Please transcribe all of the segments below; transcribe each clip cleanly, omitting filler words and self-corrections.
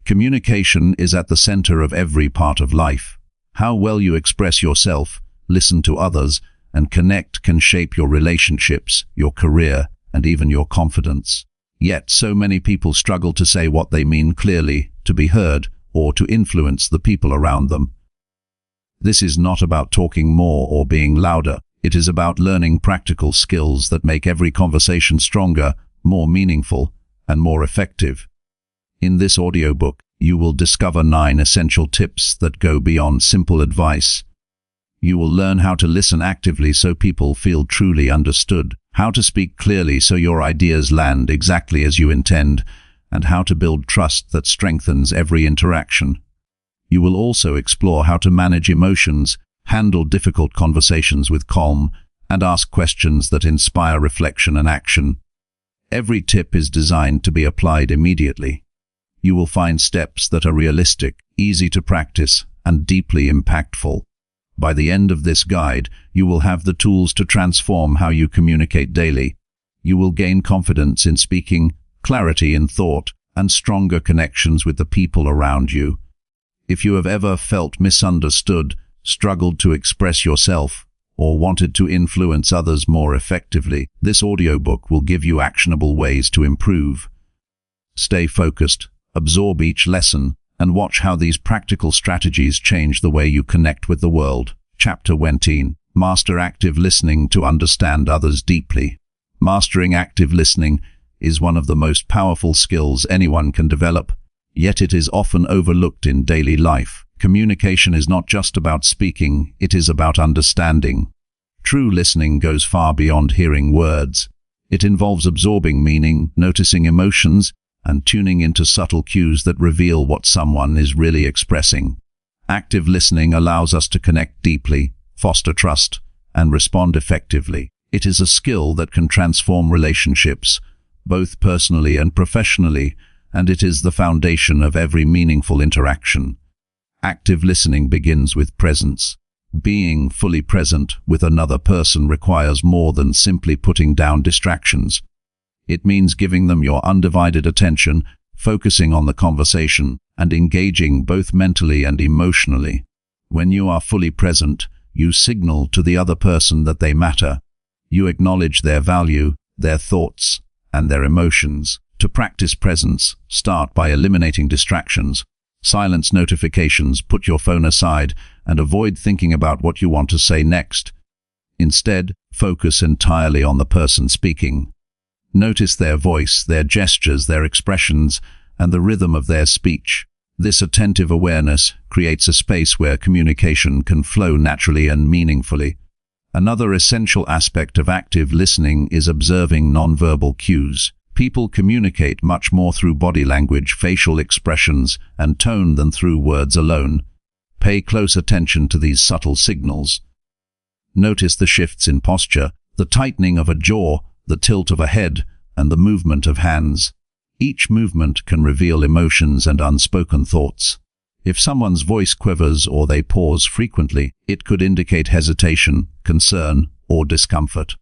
Communication is at the center of every part of life. How well you express yourself, listen to others, and connect can shape your relationships, your career, and even your confidence. Yet so many people struggle to say what they mean clearly, to be heard, or to influence the people around them. This is not about talking more or being louder. It is about learning practical skills that make every conversation stronger, more meaningful, and more effective. In this audiobook, you will discover 9 essential tips that go beyond simple advice. You will learn how to listen actively so people feel truly understood, how to speak clearly so your ideas land exactly as you intend, and how to build trust that strengthens every interaction. You will also explore how to manage emotions, handle difficult conversations with calm, and ask questions that inspire reflection and action. Every tip is designed to be applied immediately. You will find steps that are realistic, easy to practice, and deeply impactful. By the end of this guide, you will have the tools to transform how you communicate daily. You will gain confidence in speaking, clarity in thought, and stronger connections with the people around you. If you have ever felt misunderstood, struggled to express yourself, or wanted to influence others more effectively, this audiobook will give you actionable ways to improve. Stay focused, absorb each lesson, and watch how these practical strategies change the way you connect with the world. Chapter 19. Master active listening to understand others deeply. Mastering active listening is one of the most powerful skills anyone can develop, yet it is often overlooked in daily life. Communication is not just about speaking, it is about understanding. True listening goes far beyond hearing words. It involves absorbing meaning, noticing emotions, and tuning into subtle cues that reveal what someone is really expressing. Active listening allows us to connect deeply, foster trust, and respond effectively. It is a skill that can transform relationships, both personally and professionally, and it is the foundation of every meaningful interaction. Active listening begins with presence. Being fully present with another person requires more than simply putting down distractions. It means giving them your undivided attention, focusing on the conversation, and engaging both mentally and emotionally. When you are fully present, you signal to the other person that they matter. You acknowledge their value, their thoughts, and their emotions. To practice presence, start by eliminating distractions. Silence notifications, put your phone aside, and avoid thinking about what you want to say next. Instead, focus entirely on the person speaking. Notice their voice, their gestures, their expressions, and the rhythm of their speech. This attentive awareness creates a space where communication can flow naturally and meaningfully. Another essential aspect of active listening is observing nonverbal cues. People communicate much more through body language, facial expressions, and tone than through words alone. Pay close attention to these subtle signals. Notice the shifts in posture, the tightening of a jaw, the tilt of a head, and the movement of hands. Each movement can reveal emotions and unspoken thoughts. If someone's voice quivers or they pause frequently, it could indicate hesitation, concern, or discomfort.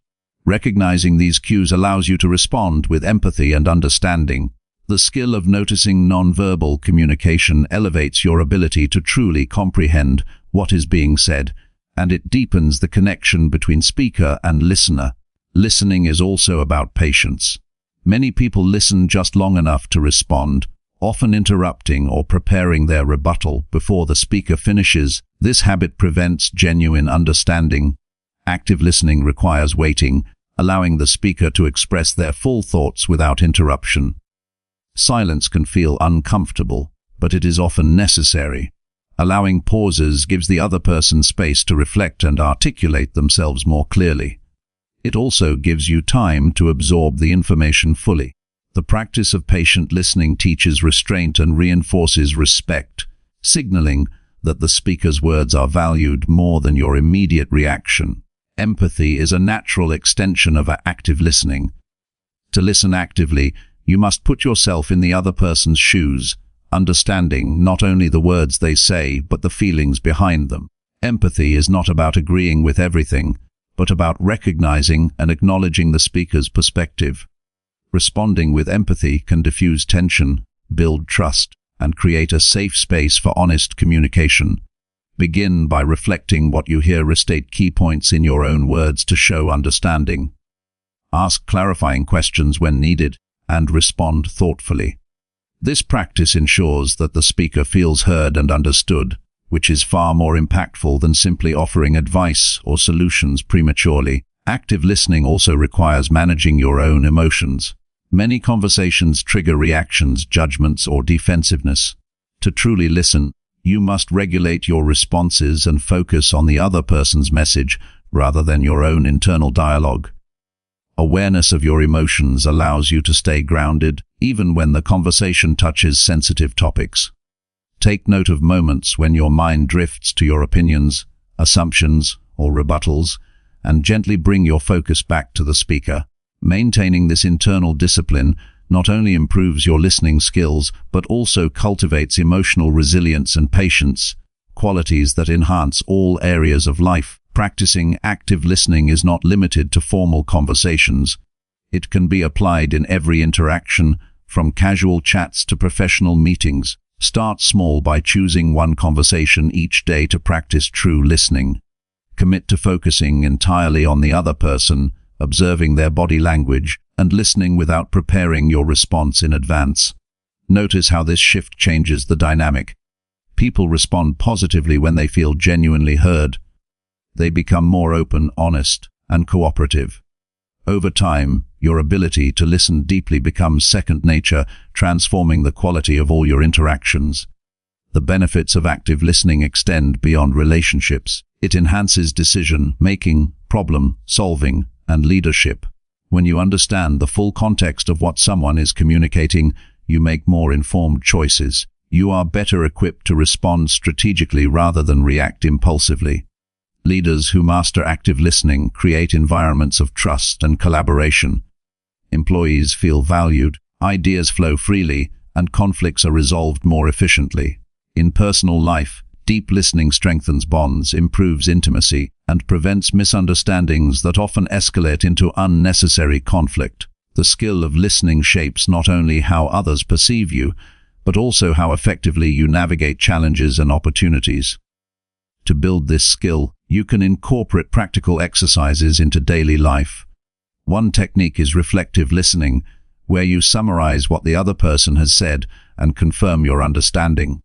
Recognizing these cues allows you to respond with empathy and understanding. The skill of noticing nonverbal communication elevates your ability to truly comprehend what is being said, and it deepens the connection between speaker and listener. Listening is also about patience. Many people listen just long enough to respond, often interrupting or preparing their rebuttal before the speaker finishes. This habit prevents genuine understanding. Active listening requires waiting, allowing the speaker to express their full thoughts without interruption. Silence can feel uncomfortable, but it is often necessary. Allowing pauses gives the other person space to reflect and articulate themselves more clearly. It also gives you time to absorb the information fully. The practice of patient listening teaches restraint and reinforces respect, signaling that the speaker's words are valued more than your immediate reaction. Empathy is a natural extension of active listening. To listen actively, you must put yourself in the other person's shoes, understanding not only the words they say, but the feelings behind them. Empathy is not about agreeing with everything, but about recognizing and acknowledging the speaker's perspective. Responding with empathy can diffuse tension, build trust, and create a safe space for honest communication. Begin by reflecting what you hear. Restate key points in your own words to show understanding. Ask clarifying questions when needed, and respond thoughtfully. This practice ensures that the speaker feels heard and understood, which is far more impactful than simply offering advice or solutions prematurely. Active listening also requires managing your own emotions. Many conversations trigger reactions, judgments, or defensiveness. To truly listen, you must regulate your responses and focus on the other person's message rather than your own internal dialogue. Awareness of your emotions allows you to stay grounded, even when the conversation touches sensitive topics. Take note of moments when your mind drifts to your opinions, assumptions, or rebuttals, and gently bring your focus back to the speaker. Maintaining this internal discipline not only improves your listening skills, but also cultivates emotional resilience and patience, qualities that enhance all areas of life. Practicing active listening is not limited to formal conversations. It can be applied in every interaction, from casual chats to professional meetings. Start small by choosing one conversation each day to practice true listening. Commit to focusing entirely on the other person, observing their body language, and listening without preparing your response in advance. Notice how this shift changes the dynamic. People respond positively when they feel genuinely heard. They become more open, honest, and cooperative. Over time, your ability to listen deeply becomes second nature, transforming the quality of all your interactions. The benefits of active listening extend beyond relationships. It enhances decision-making, problem-solving, and leadership. When you understand the full context of what someone is communicating, you make more informed choices. You are better equipped to respond strategically rather than react impulsively. Leaders who master active listening create environments of trust and collaboration. Employees feel valued, ideas flow freely, and conflicts are resolved more efficiently. In personal life, deep listening strengthens bonds, improves intimacy, and prevents misunderstandings that often escalate into unnecessary conflict. The skill of listening shapes not only how others perceive you, but also how effectively you navigate challenges and opportunities. To build this skill, you can incorporate practical exercises into daily life. One technique is reflective listening, where you summarize what the other person has said and confirm your understanding.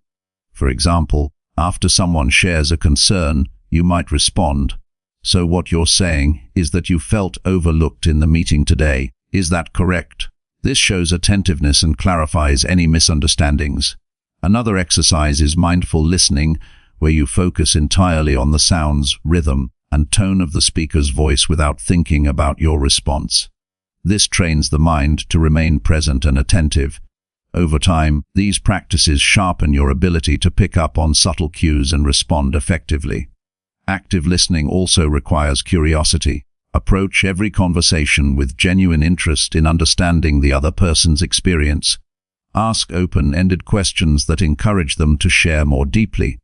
For example, after someone shares a concern, you might respond, "So what you're saying is that you felt overlooked in the meeting today. Is that correct?" This shows attentiveness and clarifies any misunderstandings. Another exercise is mindful listening, where you focus entirely on the sounds, rhythm, and tone of the speaker's voice without thinking about your response. This trains the mind to remain present and attentive. Over time, these practices sharpen your ability to pick up on subtle cues and respond effectively. Active listening also requires curiosity. Approach every conversation with genuine interest in understanding the other person's experience. Ask open-ended questions that encourage them to share more deeply.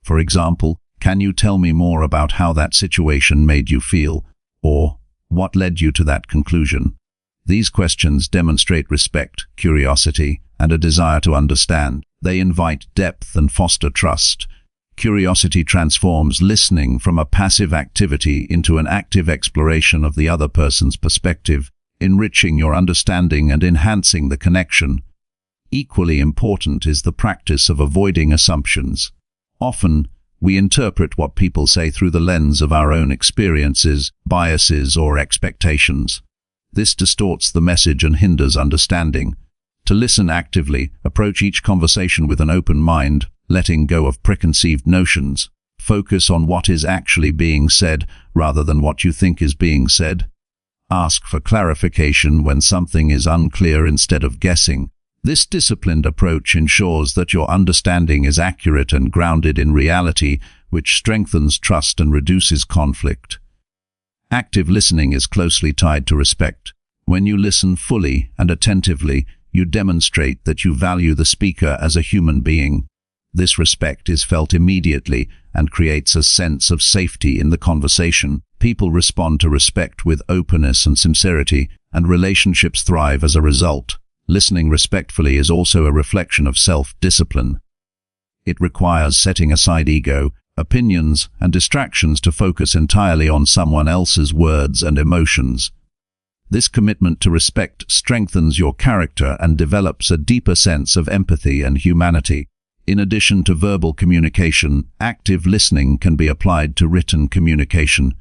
For example, "Can you tell me more about how that situation made you feel?" Or, "What led you to that conclusion?" These questions demonstrate respect, curiosity, and a desire to understand. They invite depth and foster trust. Curiosity transforms listening from a passive activity into an active exploration of the other person's perspective, enriching your understanding and enhancing the connection. Equally important is the practice of avoiding assumptions. Often, we interpret what people say through the lens of our own experiences, biases, or expectations. This distorts the message and hinders understanding. To listen actively, approach each conversation with an open mind, letting go of preconceived notions. Focus on what is actually being said rather than what you think is being said. Ask for clarification when something is unclear instead of guessing. This disciplined approach ensures that your understanding is accurate and grounded in reality, which strengthens trust and reduces conflict. Active listening is closely tied to respect. When you listen fully and attentively, you demonstrate that you value the speaker as a human being. This respect is felt immediately and creates a sense of safety in the conversation. People respond to respect with openness and sincerity, and relationships thrive as a result. Listening respectfully is also a reflection of self-discipline. It requires setting aside ego, opinions, and distractions to focus entirely on someone else's words and emotions. This commitment to respect strengthens your character and develops a deeper sense of empathy and humanity. In addition to verbal communication, active listening can be applied to written communication.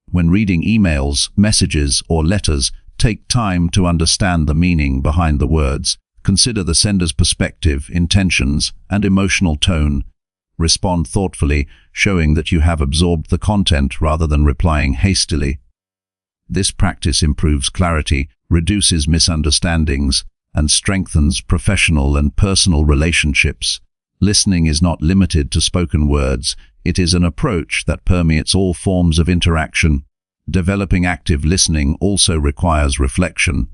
When reading emails, messages, or letters, take time to understand the meaning behind the words. Consider the sender's perspective, intentions, and emotional tone. Respond thoughtfully, showing that you have absorbed the content rather than replying hastily. This practice improves clarity, reduces misunderstandings, and strengthens professional and personal relationships. Listening is not limited to spoken words. It is an approach that permeates all forms of interaction. Developing active listening also requires reflection.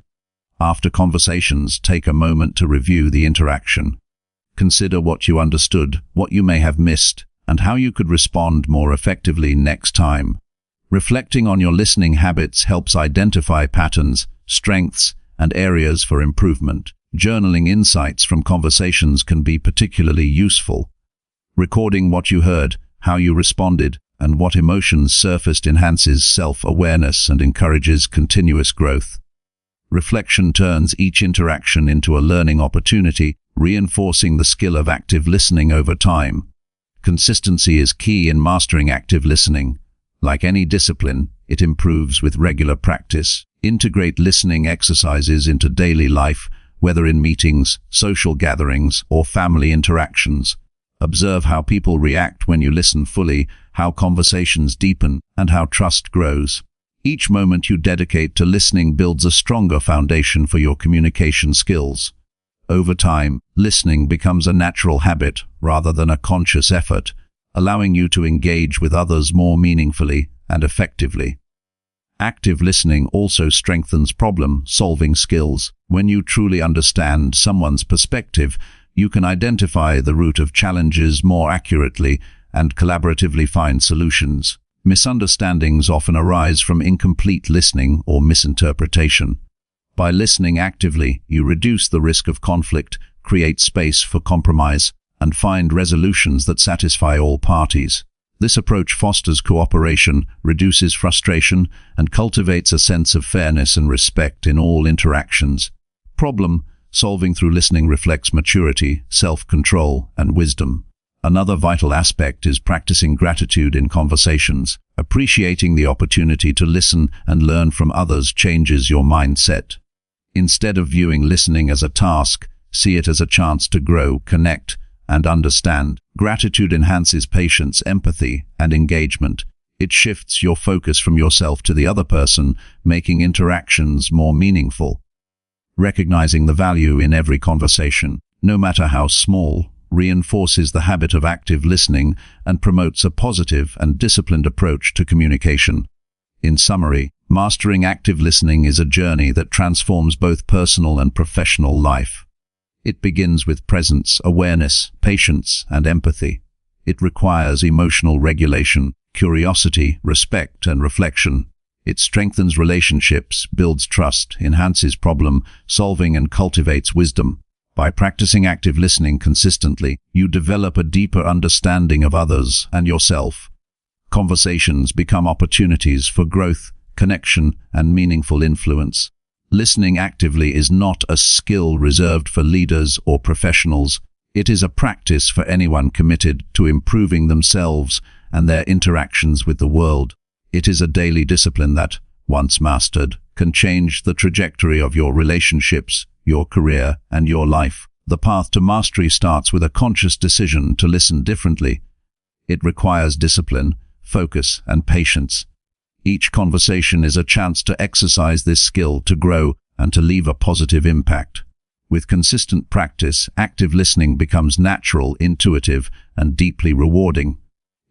After conversations, take a moment to review the interaction. Consider what you understood, what you may have missed, and how you could respond more effectively next time. Reflecting on your listening habits helps identify patterns, strengths, and areas for improvement. Journaling insights from conversations can be particularly useful. Recording what you heard, how you responded, and what emotions surfaced enhances self-awareness and encourages continuous growth. Reflection turns each interaction into a learning opportunity, reinforcing the skill of active listening over time. Consistency is key in mastering active listening. Like any discipline, it improves with regular practice. Integrate listening exercises into daily life, whether in meetings, social gatherings, or family interactions. Observe how people react when you listen fully, how conversations deepen, and how trust grows. Each moment you dedicate to listening builds a stronger foundation for your communication skills. Over time, listening becomes a natural habit rather than a conscious effort, allowing you to engage with others more meaningfully and effectively. Active listening also strengthens problem-solving skills. When you truly understand someone's perspective, you can identify the root of challenges more accurately and collaboratively find solutions. Misunderstandings often arise from incomplete listening or misinterpretation. By listening actively, you reduce the risk of conflict, create space for compromise, and find resolutions that satisfy all parties. This approach fosters cooperation, reduces frustration, and cultivates a sense of fairness and respect in all interactions. Problem-solving through listening reflects maturity, self-control, and wisdom. Another vital aspect is practicing gratitude in conversations. Appreciating the opportunity to listen and learn from others changes your mindset. Instead of viewing listening as a task, see it as a chance to grow, connect, and understand. Gratitude enhances patience, empathy, and engagement. It shifts your focus from yourself to the other person, making interactions more meaningful. Recognizing the value in every conversation, no matter how small, reinforces the habit of active listening and promotes a positive and disciplined approach to communication. In summary, mastering active listening is a journey that transforms both personal and professional life. It begins with presence, awareness, patience, and empathy. It requires emotional regulation, curiosity, respect, and reflection. It strengthens relationships, builds trust, enhances problem-solving, and cultivates wisdom. By practicing active listening consistently, you develop a deeper understanding of others and yourself. Conversations become opportunities for growth, connection, and meaningful influence. Listening actively is not a skill reserved for leaders or professionals. It is a practice for anyone committed to improving themselves and their interactions with the world. It is a daily discipline that, once mastered, can change the trajectory of your relationships, your career, and your life. The path to mastery starts with a conscious decision to listen differently. It requires discipline, focus, and patience. Each conversation is a chance to exercise this skill, to grow, and to leave a positive impact. With consistent practice, active listening becomes natural, intuitive, and deeply rewarding.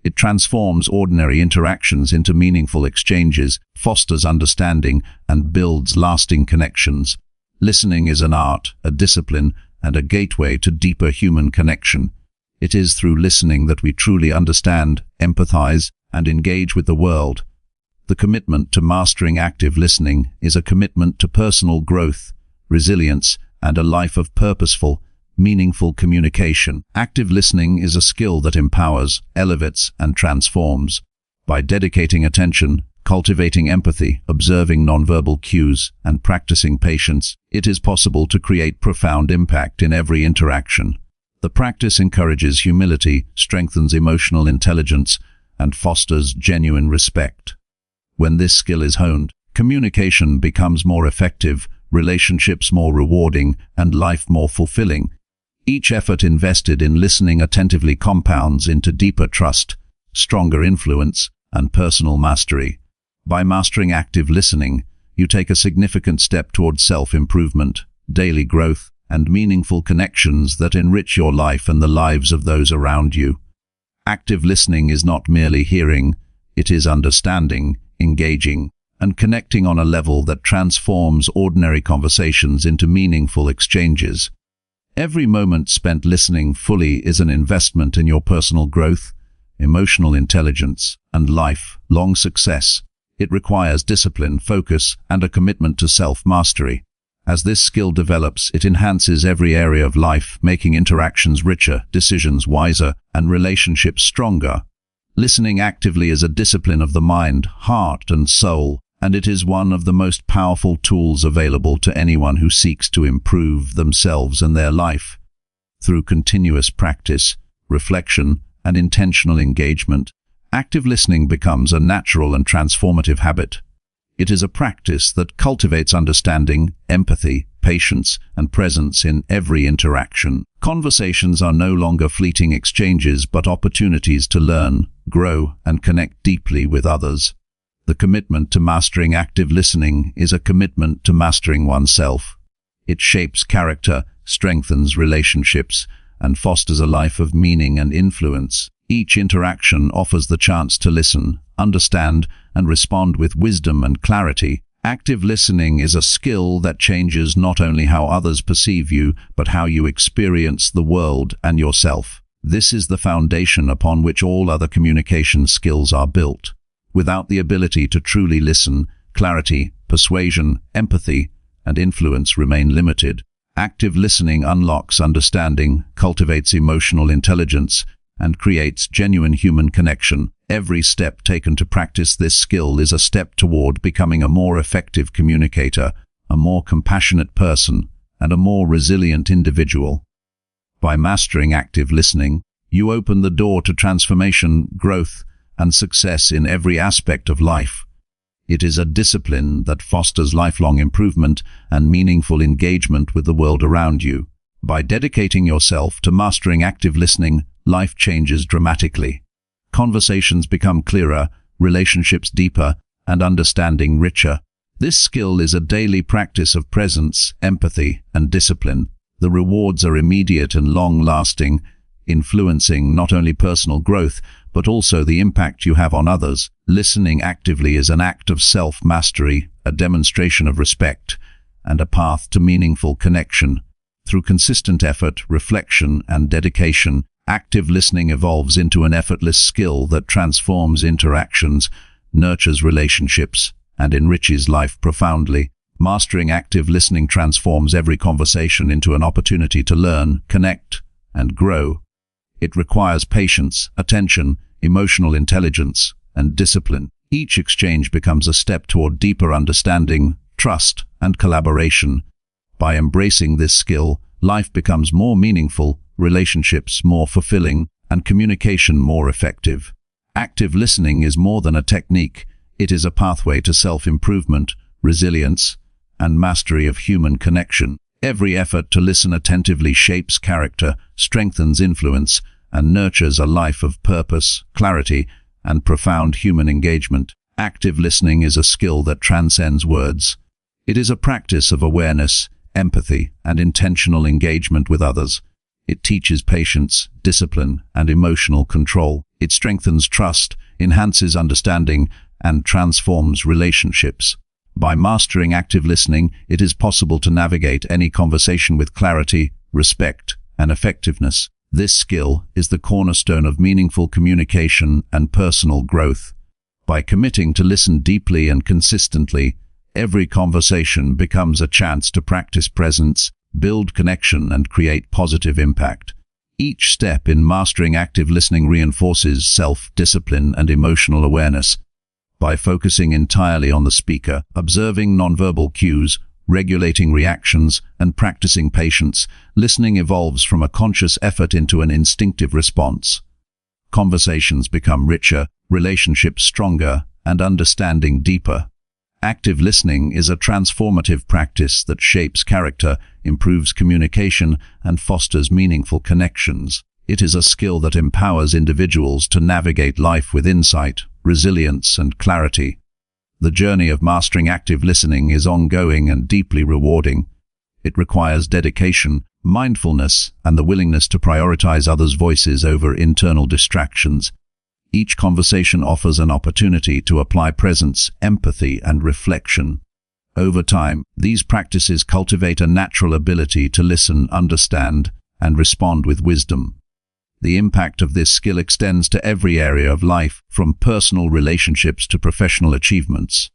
It transforms ordinary interactions into meaningful exchanges, fosters understanding, and builds lasting connections. Listening is an art, a discipline, and a gateway to deeper human connection. It is through listening that we truly understand, empathize, and engage with the world. The commitment to mastering active listening is a commitment to personal growth, resilience, and a life of purposeful, meaningful communication. Active listening is a skill that empowers, elevates, and transforms. By dedicating attention, cultivating empathy, observing nonverbal cues, and practicing patience, it is possible to create profound impact in every interaction. The practice encourages humility, strengthens emotional intelligence, and fosters genuine respect. When this skill is honed, communication becomes more effective, relationships more rewarding, and life more fulfilling. Each effort invested in listening attentively compounds into deeper trust, stronger influence, and personal mastery. By mastering active listening, you take a significant step towards self-improvement, daily growth, and meaningful connections that enrich your life and the lives of those around you. Active listening is not merely hearing, it is understanding, engaging, and connecting on a level that transforms ordinary conversations into meaningful exchanges. Every moment spent listening fully is an investment in your personal growth, emotional intelligence, and lifelong success. It requires discipline, focus, and a commitment to self-mastery. As this skill develops, it enhances every area of life, making interactions richer, decisions wiser, and relationships stronger. Listening actively is a discipline of the mind, heart, and soul, and it is one of the most powerful tools available to anyone who seeks to improve themselves and their life. Through continuous practice, reflection, and intentional engagement, active listening becomes a natural and transformative habit. It is a practice that cultivates understanding, empathy, patience, and presence in every interaction. Conversations are no longer fleeting exchanges but opportunities to learn, grow, and connect deeply with others. The commitment to mastering active listening is a commitment to mastering oneself. It shapes character, strengthens relationships, and fosters a life of meaning and influence. Each interaction offers the chance to listen, understand, and respond with wisdom and clarity. Active listening is a skill that changes not only how others perceive you, but how you experience the world and yourself. This is the foundation upon which all other communication skills are built. Without the ability to truly listen, clarity, persuasion, empathy, and influence remain limited. Active listening unlocks understanding, cultivates emotional intelligence, and creates genuine human connection. Every step taken to practice this skill is a step toward becoming a more effective communicator, a more compassionate person, and a more resilient individual. By mastering active listening, you open the door to transformation, growth, and success in every aspect of life. It is a discipline that fosters lifelong improvement and meaningful engagement with the world around you. By dedicating yourself to mastering active listening, life changes dramatically. Conversations become clearer, relationships deeper, and understanding richer. This skill is a daily practice of presence, empathy, and discipline. The rewards are immediate and long-lasting, influencing not only personal growth, but also the impact you have on others. Listening actively is an act of self-mastery, a demonstration of respect, and a path to meaningful connection. Through consistent effort, reflection, and dedication, active listening evolves into an effortless skill that transforms interactions, nurtures relationships, and enriches life profoundly. Mastering active listening transforms every conversation into an opportunity to learn, connect, and grow. It requires patience, attention, emotional intelligence, and discipline. Each exchange becomes a step toward deeper understanding, trust, and collaboration. By embracing this skill, life becomes more meaningful, relationships more fulfilling, and communication more effective. Active listening is more than a technique. It is a pathway to self-improvement, resilience, and mastery of human connection. Every effort to listen attentively shapes character, strengthens influence, and nurtures a life of purpose, clarity, and profound human engagement. Active listening is a skill that transcends words. It is a practice of awareness, empathy, and intentional engagement with others. It teaches patience, discipline, and emotional control. It strengthens trust, enhances understanding, and transforms relationships. By mastering active listening, it is possible to navigate any conversation with clarity, respect, and effectiveness. This skill is the cornerstone of meaningful communication and personal growth. By committing to listen deeply and consistently, every conversation becomes a chance to practice presence, build connection, and create positive impact. Each step in mastering active listening reinforces self-discipline and emotional awareness. By focusing entirely on the speaker, observing nonverbal cues, regulating reactions, and practicing patience, listening evolves from a conscious effort into an instinctive response. Conversations become richer, relationships stronger, and understanding deeper. Active listening is a transformative practice that shapes character, improves communication, and fosters meaningful connections. It is a skill that empowers individuals to navigate life with insight, resilience, and clarity. The journey of mastering active listening is ongoing and deeply rewarding. It requires dedication, mindfulness, and the willingness to prioritize others' voices over internal distractions. Each conversation offers an opportunity to apply presence, empathy, and reflection. Over time, these practices cultivate a natural ability to listen, understand, and respond with wisdom. The impact of this skill extends to every area of life, from personal relationships to professional achievements.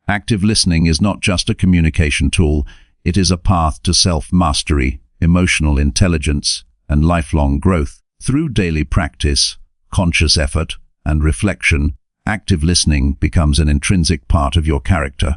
Active listening is not just a communication tool, it is a path to self-mastery, emotional intelligence, and lifelong growth. Through daily practice, conscious effort, and reflection, active listening becomes an intrinsic part of your character.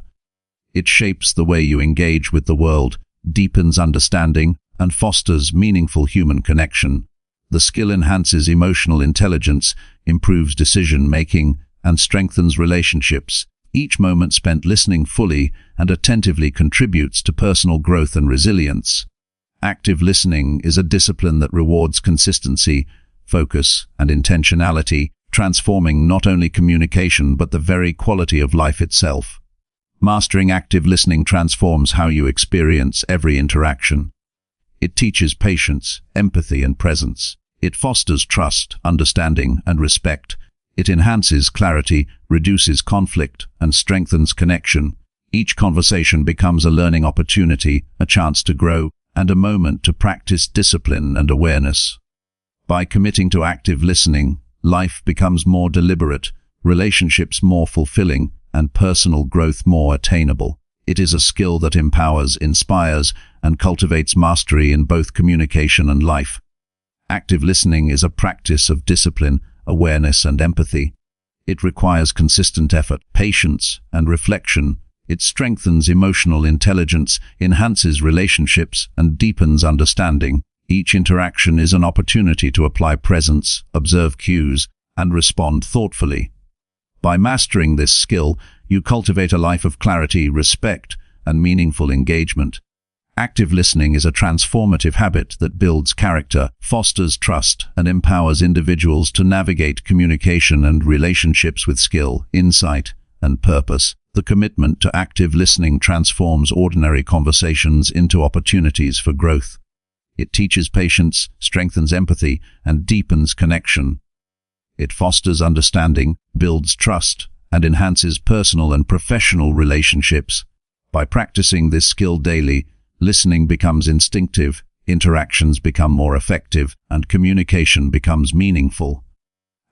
It shapes the way you engage with the world, deepens understanding, and fosters meaningful human connection. The skill enhances emotional intelligence, improves decision-making, and strengthens relationships. Each moment spent listening fully and attentively contributes to personal growth and resilience. Active listening is a discipline that rewards consistency, focus, and intentionality, transforming not only communication but the very quality of life itself. Mastering active listening transforms how you experience every interaction. It teaches patience, empathy, and presence. It fosters trust, understanding, and respect. It enhances clarity, reduces conflict, and strengthens connection. Each conversation becomes a learning opportunity, a chance to grow, and a moment to practice discipline and awareness. By committing to active listening, life becomes more deliberate, relationships more fulfilling, and personal growth more attainable. It is a skill that empowers, inspires, and cultivates mastery in both communication and life. Active listening is a practice of discipline, awareness, and empathy. It requires consistent effort, patience, and reflection. It strengthens emotional intelligence, enhances relationships, and deepens understanding. Each interaction is an opportunity to apply presence, observe cues, and respond thoughtfully. By mastering this skill, you cultivate a life of clarity, respect, and meaningful engagement. Active listening is a transformative habit that builds character, fosters trust, and empowers individuals to navigate communication and relationships with skill, insight, and purpose. The commitment to active listening transforms ordinary conversations into opportunities for growth. It teaches patience, strengthens empathy, and deepens connection. It fosters understanding, builds trust, and enhances personal and professional relationships. By practicing this skill daily, listening becomes instinctive, interactions become more effective, and communication becomes meaningful.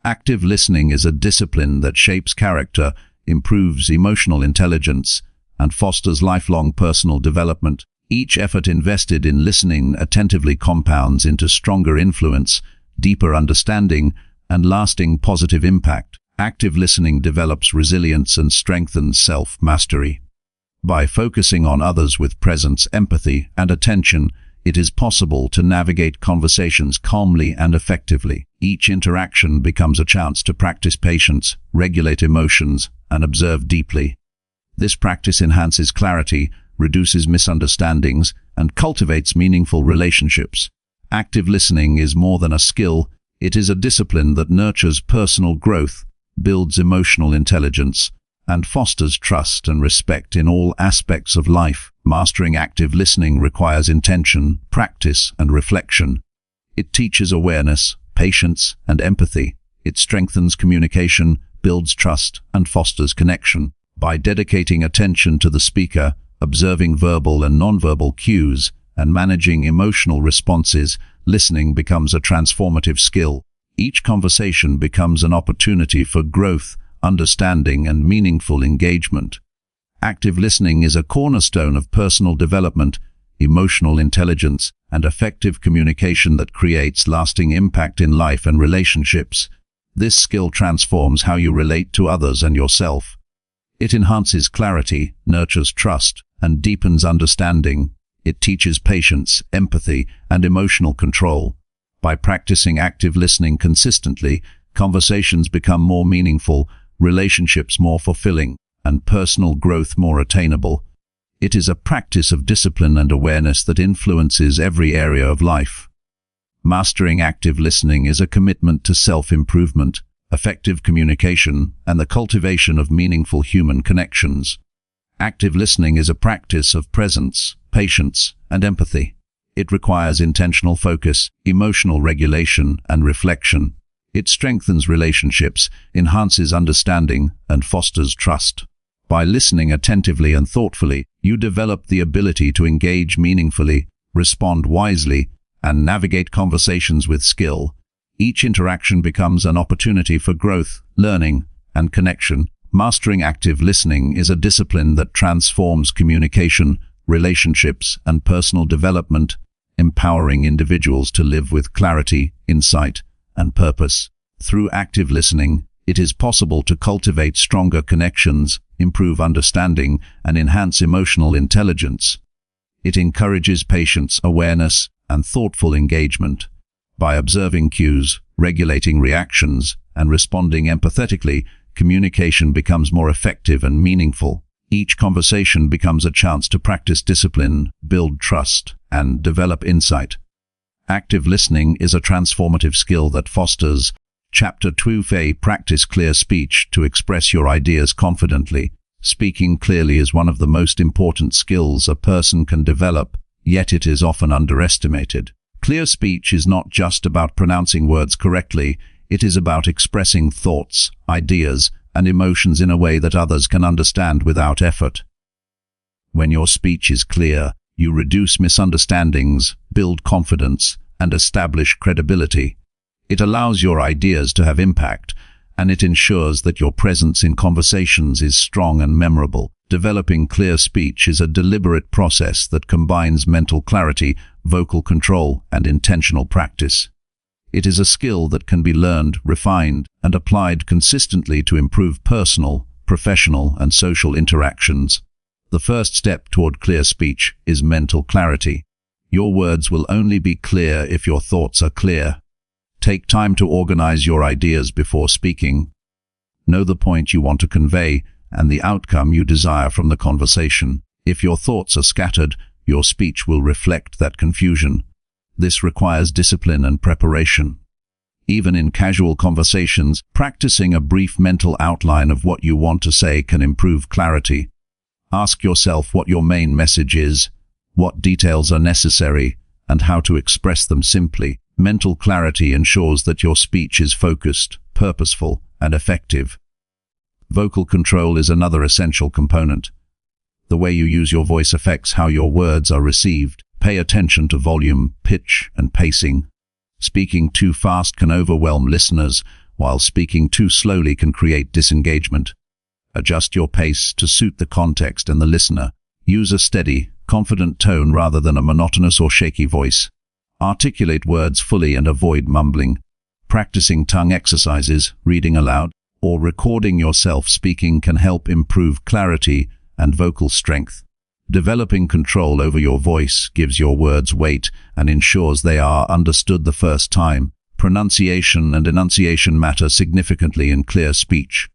Active listening is a discipline that shapes character, improves emotional intelligence, and fosters lifelong personal development. Each effort invested in listening attentively compounds into stronger influence, deeper understanding, and lasting positive impact. Active listening develops resilience and strengthens self-mastery. By focusing on others with presence, empathy, and attention, it is possible to navigate conversations calmly and effectively. Each interaction becomes a chance to practice patience, regulate emotions, and observe deeply. This practice enhances clarity, reduces misunderstandings, and cultivates meaningful relationships. Active listening is more than a skill, it is a discipline that nurtures personal growth, builds emotional intelligence, and fosters trust and respect in all aspects of life. Mastering active listening requires intention, practice, and reflection. It teaches awareness, patience, and empathy. It strengthens communication, builds trust, and fosters connection. By dedicating attention to the speaker, observing verbal and nonverbal cues, and managing emotional responses, listening becomes a transformative skill. Each conversation becomes an opportunity for growth, understanding, and meaningful engagement. Active listening is a cornerstone of personal development. emotional intelligence, and effective communication that creates lasting impact in life and relationships. This skill transforms how you relate to others and yourself. It enhances clarity, nurtures trust, and deepens understanding. It teaches patience, empathy, and emotional control. By practicing active listening consistently, conversations become more meaningful, relationships more fulfilling, and personal growth more attainable. It is a practice of discipline and awareness that influences every area of life. Mastering active listening is a commitment to self-improvement, effective communication, and the cultivation of meaningful human connections. Active listening is a practice of presence, patience, and empathy. It requires intentional focus, emotional regulation, and reflection. It strengthens relationships, enhances understanding, and fosters trust. By listening attentively and thoughtfully, you develop the ability to engage meaningfully, respond wisely, and navigate conversations with skill. Each interaction becomes an opportunity for growth, learning, and connection. Mastering active listening is a discipline that transforms communication, relationships, and personal development, empowering individuals to live with clarity, insight, and purpose. Through active listening, it is possible to cultivate stronger connections, improve understanding, and enhance emotional intelligence. It encourages patience, awareness, and thoughtful engagement. By observing cues, regulating reactions, and responding empathetically, communication becomes more effective and meaningful. Each conversation becomes a chance to practice discipline, build trust, and develop insight. Active listening is a transformative skill that fosters. Chapter 2. Practice clear speech to express your ideas confidently. Speaking clearly is one of the most important skills a person can develop, yet it is often underestimated. Clear speech is not just about pronouncing words correctly, it is about expressing thoughts, ideas, and emotions in a way that others can understand without effort. When your speech is clear, you reduce misunderstandings, build confidence, and establish credibility. It allows your ideas to have impact, and it ensures that your presence in conversations is strong and memorable. Developing clear speech is a deliberate process that combines mental clarity, vocal control, and intentional practice. It is a skill that can be learned, refined, and applied consistently to improve personal, professional, and social interactions. The first step toward clear speech is mental clarity. Your words will only be clear if your thoughts are clear. Take time to organize your ideas before speaking. Know the point you want to convey and the outcome you desire from the conversation. If your thoughts are scattered, your speech will reflect that confusion. This requires discipline and preparation. Even in casual conversations, practicing a brief mental outline of what you want to say can improve clarity. Ask yourself what your main message is, what details are necessary, and how to express them simply. Mental clarity ensures that your speech is focused, purposeful, and effective. Vocal control is another essential component. The way you use your voice affects how your words are received. Pay attention to volume, pitch, and pacing. Speaking too fast can overwhelm listeners, while speaking too slowly can create disengagement. Adjust your pace to suit the context and the listener. Use a steady, confident tone rather than a monotonous or shaky voice. Articulate words fully and avoid mumbling. Practicing tongue exercises, reading aloud, or recording yourself speaking can help improve clarity and vocal strength. Developing control over your voice gives your words weight and ensures they are understood the first time. Pronunciation and enunciation matter significantly in clear speech.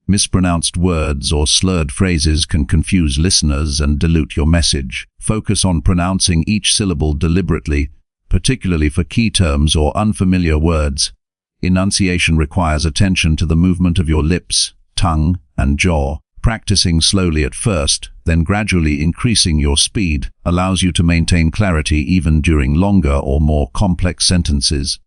Mispronounced words or slurred phrases can confuse listeners and dilute your message. Focus on pronouncing each syllable deliberately, particularly for key terms or unfamiliar words. Enunciation requires attention to the movement of your lips, tongue, and jaw. Practicing slowly at first, then gradually increasing your speed, allows you to maintain clarity even during longer or more complex sentences.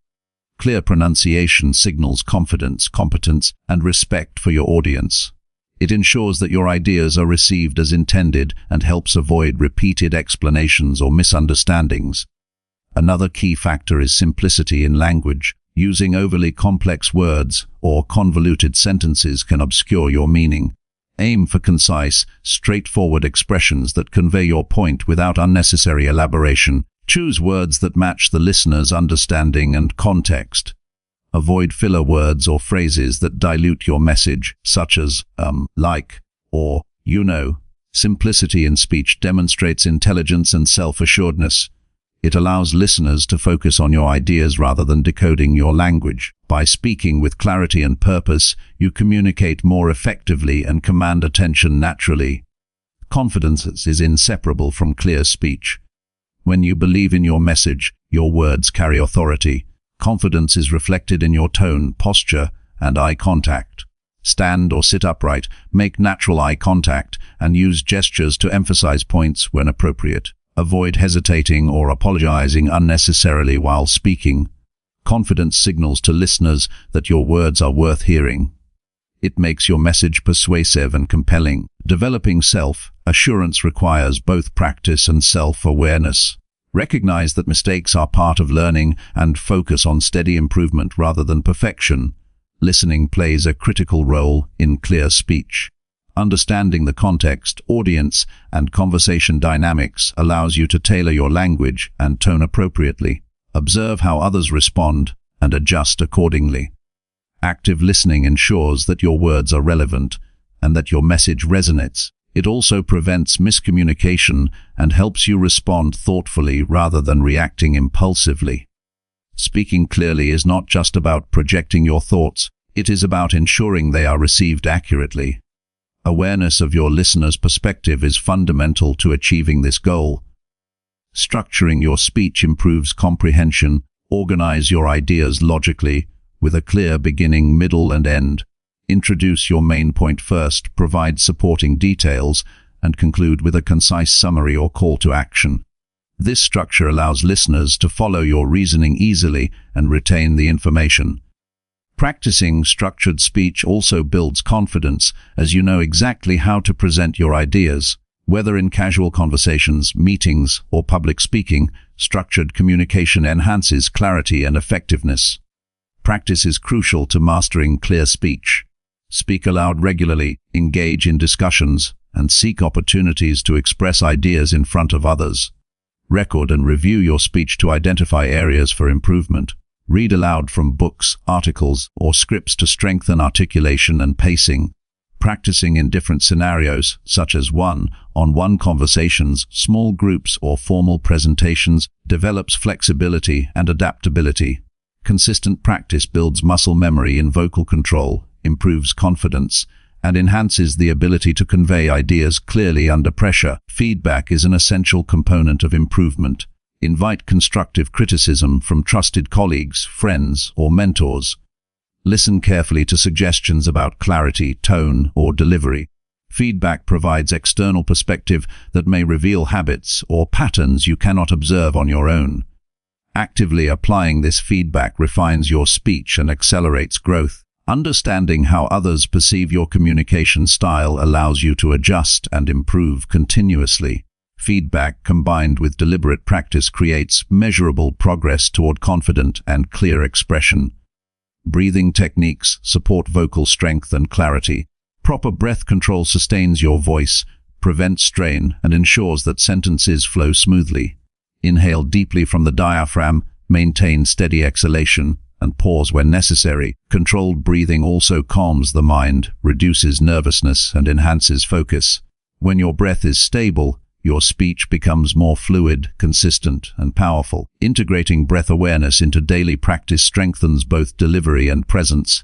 Clear pronunciation signals confidence, competence, and respect for your audience. It ensures that your ideas are received as intended and helps avoid repeated explanations or misunderstandings. Another key factor is simplicity in language. Using overly complex words or convoluted sentences can obscure your meaning. Aim for concise, straightforward expressions that convey your point without unnecessary elaboration. Choose words that match the listener's understanding and context. Avoid filler words or phrases that dilute your message, such as, like, or, you know. Simplicity in speech demonstrates intelligence and self-assuredness. It allows listeners to focus on your ideas rather than decoding your language. By speaking with clarity and purpose, you communicate more effectively and command attention naturally. Confidence is inseparable from clear speech. When you believe in your message, your words carry authority. Confidence is reflected in your tone, posture, and eye contact. Stand or sit upright, make natural eye contact, and use gestures to emphasize points when appropriate. Avoid hesitating or apologizing unnecessarily while speaking. Confidence signals to listeners that your words are worth hearing. It makes your message persuasive and compelling. Developing self-assurance requires both practice and self-awareness. Recognize that mistakes are part of learning and focus on steady improvement rather than perfection. Listening plays a critical role in clear speech. Understanding the context, audience, and conversation dynamics allows you to tailor your language and tone appropriately. Observe how others respond and adjust accordingly. Active listening ensures that your words are relevant and that your message resonates. It also prevents miscommunication and helps you respond thoughtfully rather than reacting impulsively. Speaking clearly is not just about projecting your thoughts, it is about ensuring they are received accurately. Awareness of your listener's perspective is fundamental to achieving this goal. Structuring your speech improves comprehension. Organize your ideas logically, with a clear beginning, middle, and end. Introduce your main point first, provide supporting details, and conclude with a concise summary or call to action. This structure allows listeners to follow your reasoning easily and retain the information. Practicing structured speech also builds confidence, as you know exactly how to present your ideas. Whether in casual conversations, meetings, or public speaking, structured communication enhances clarity and effectiveness. Practice is crucial to mastering clear speech. Speak aloud regularly, engage in discussions, and seek opportunities to express ideas in front of others. Record and review your speech to identify areas for improvement. Read aloud from books, articles, or scripts to strengthen articulation and pacing. Practicing in different scenarios, such as one-on-one conversations, small groups, or formal presentations, develops flexibility and adaptability. Consistent practice builds muscle memory in vocal control, improves confidence, and enhances the ability to convey ideas clearly under pressure. Feedback is an essential component of improvement. Invite constructive criticism from trusted colleagues, friends, or mentors. Listen carefully to suggestions about clarity, tone, or delivery. Feedback provides external perspective that may reveal habits or patterns you cannot observe on your own. Actively applying this feedback refines your speech and accelerates growth. Understanding how others perceive your communication style allows you to adjust and improve continuously. Feedback combined with deliberate practice creates measurable progress toward confident and clear expression. Breathing techniques support vocal strength and clarity. Proper breath control sustains your voice, prevents strain, and ensures that sentences flow smoothly. Inhale deeply from the diaphragm, maintain steady exhalation, and pause when necessary. Controlled breathing also calms the mind, reduces nervousness, and enhances focus. When your breath is stable, your speech becomes more fluid, consistent, and powerful. Integrating breath awareness into daily practice strengthens both delivery and presence.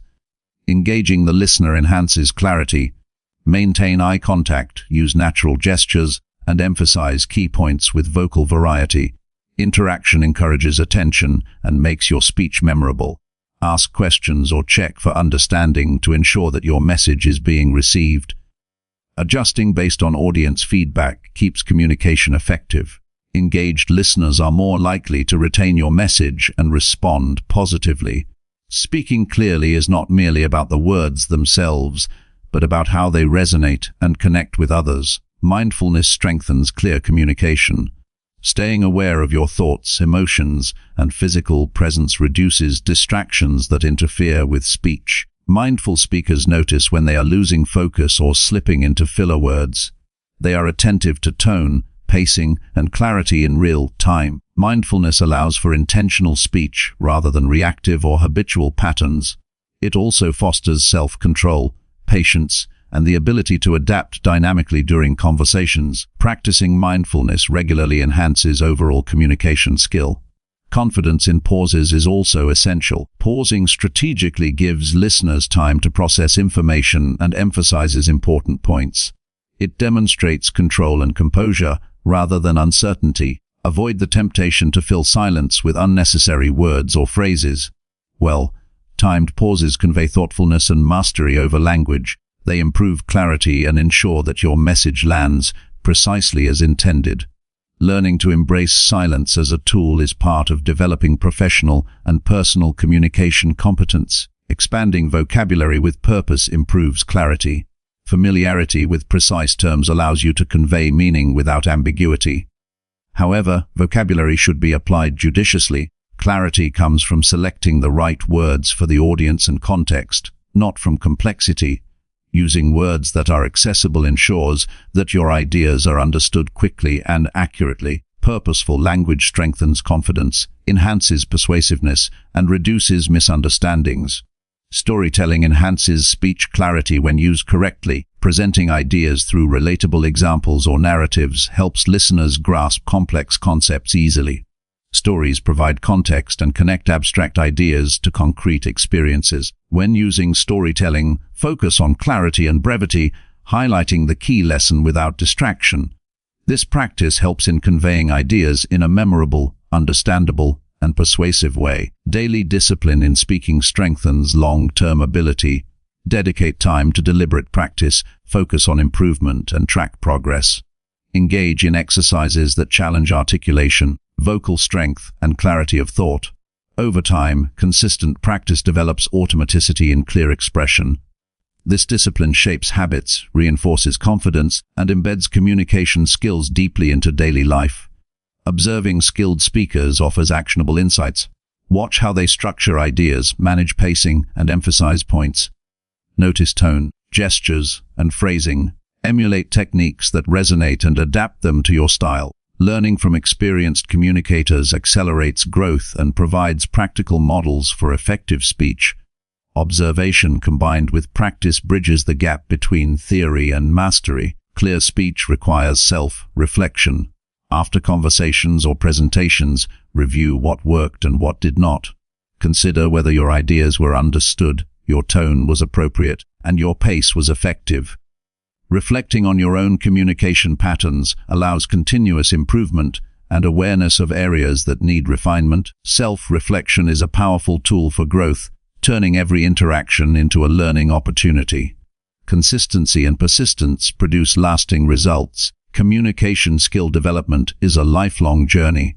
Engaging the listener enhances clarity. Maintain eye contact, use natural gestures, and emphasize key points with vocal variety. Interaction encourages attention and makes your speech memorable. Ask questions or check for understanding to ensure that your message is being received. Adjusting based on audience feedback keeps communication effective. Engaged listeners are more likely to retain your message and respond positively. Speaking clearly is not merely about the words themselves, but about how they resonate and connect with others. Mindfulness strengthens clear communication. Staying aware of your thoughts, emotions, and physical presence reduces distractions that interfere with speech. Mindful speakers notice when they are losing focus or slipping into filler words. They are attentive to tone, pacing, and clarity in real time. Mindfulness allows for intentional speech rather than reactive or habitual patterns. It also fosters self-control, patience, and the ability to adapt dynamically during conversations. Practicing mindfulness regularly enhances overall communication skill. Confidence in pauses is also essential. Pausing strategically gives listeners time to process information and emphasizes important points. It demonstrates control and composure rather than uncertainty. Avoid the temptation to fill silence with unnecessary words or phrases. Timed pauses convey thoughtfulness and mastery over language. They improve clarity and ensure that your message lands precisely as intended. Learning to embrace silence as a tool is part of developing professional and personal communication competence. Expanding vocabulary with purpose improves clarity. Familiarity with precise terms allows you to convey meaning without ambiguity. However, vocabulary should be applied judiciously. Clarity comes from selecting the right words for the audience and context, not from complexity. Using words that are accessible ensures that your ideas are understood quickly and accurately. Purposeful language strengthens confidence, enhances persuasiveness, and reduces misunderstandings. Storytelling enhances speech clarity when used correctly. Presenting ideas through relatable examples or narratives helps listeners grasp complex concepts easily. Stories provide context and connect abstract ideas to concrete experiences. When using storytelling, focus on clarity and brevity, highlighting the key lesson without distraction. This practice helps in conveying ideas in a memorable, understandable, and persuasive way. Daily discipline in speaking strengthens long-term ability. Dedicate time to deliberate practice, focus on improvement, and track progress. Engage in exercises that challenge articulation, vocal strength, and clarity of thought. Over time, consistent practice develops automaticity in clear expression. This discipline shapes habits, reinforces confidence, and embeds communication skills deeply into daily life. Observing skilled speakers offers actionable insights. Watch how they structure ideas, manage pacing, and emphasize points. Notice tone, gestures, and phrasing. Emulate techniques that resonate and adapt them to your style. Learning from experienced communicators accelerates growth and provides practical models for effective speech. Observation combined with practice bridges the gap between theory and mastery. Clear speech requires self-reflection. After conversations or presentations, review what worked and what did not. Consider whether your ideas were understood, your tone was appropriate, and your pace was effective. Reflecting on your own communication patterns allows continuous improvement and awareness of areas that need refinement. Self-reflection is a powerful tool for growth, turning every interaction into a learning opportunity. Consistency and persistence produce lasting results. Communication skill development is a lifelong journey.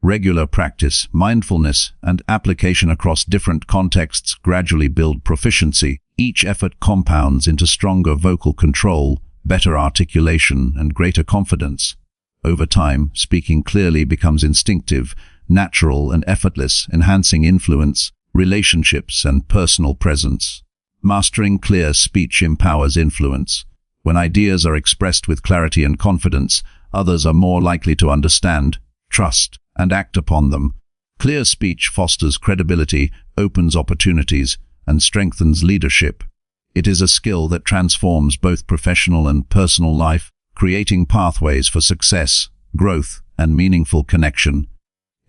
Regular practice, mindfulness, and application across different contexts gradually build proficiency. Each effort compounds into stronger vocal control, better articulation, and greater confidence. Over time, speaking clearly becomes instinctive, natural, and effortless, enhancing influence, relationships, and personal presence. Mastering clear speech empowers influence. When ideas are expressed with clarity and confidence, others are more likely to understand, trust, and act upon them. Clear speech fosters credibility, opens opportunities, and strengthens leadership. It is a skill that transforms both professional and personal life, creating pathways for success, growth, and meaningful connection.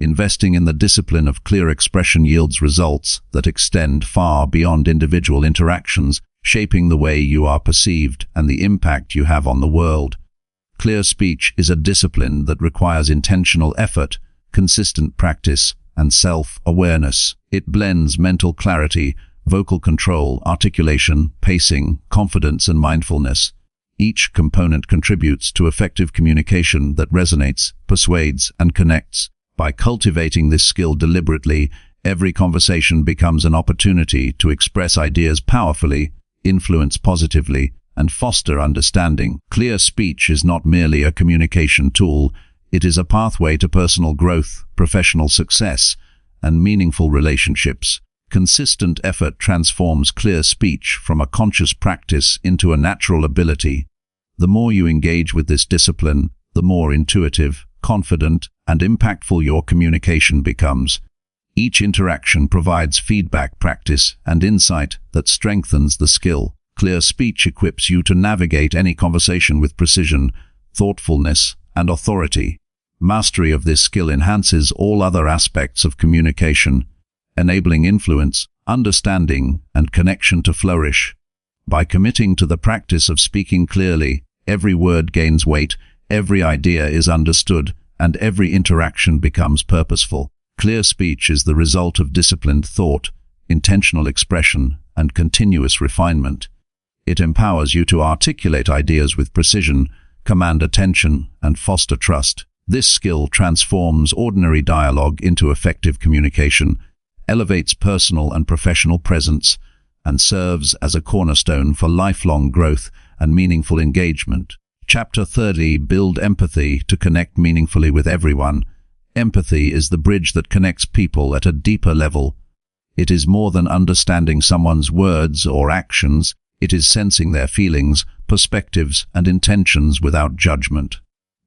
Investing in the discipline of clear expression yields results that extend far beyond individual interactions, shaping the way you are perceived and the impact you have on the world. Clear speech is a discipline that requires intentional effort, consistent practice, and self-awareness. It blends mental clarity, vocal control, articulation, pacing, confidence, and mindfulness. Each component contributes to effective communication that resonates, persuades, and connects. By cultivating this skill deliberately, every conversation becomes an opportunity to express ideas powerfully, influence positively, and foster understanding. Clear speech is not merely a communication tool, it is a pathway to personal growth, professional success, and meaningful relationships. Consistent effort transforms clear speech from a conscious practice into a natural ability. The more you engage with this discipline, the more intuitive, confident, and impactful your communication becomes. Each interaction provides feedback, practice, and insight that strengthens the skill. Clear speech equips you to navigate any conversation with precision, thoughtfulness, and authority. Mastery of this skill enhances all other aspects of communication, enabling influence, understanding, and connection to flourish. By committing to the practice of speaking clearly, every word gains weight, every idea is understood, and every interaction becomes purposeful. Clear speech is the result of disciplined thought, intentional expression, and continuous refinement. It empowers you to articulate ideas with precision, command attention, and foster trust. This skill transforms ordinary dialogue into effective communication, elevates personal and professional presence, and serves as a cornerstone for lifelong growth and meaningful engagement. Chapter 30. Build empathy to connect meaningfully with everyone. Empathy is the bridge that connects people at a deeper level. It is more than understanding someone's words or actions. It is sensing their feelings, perspectives, and intentions without judgment.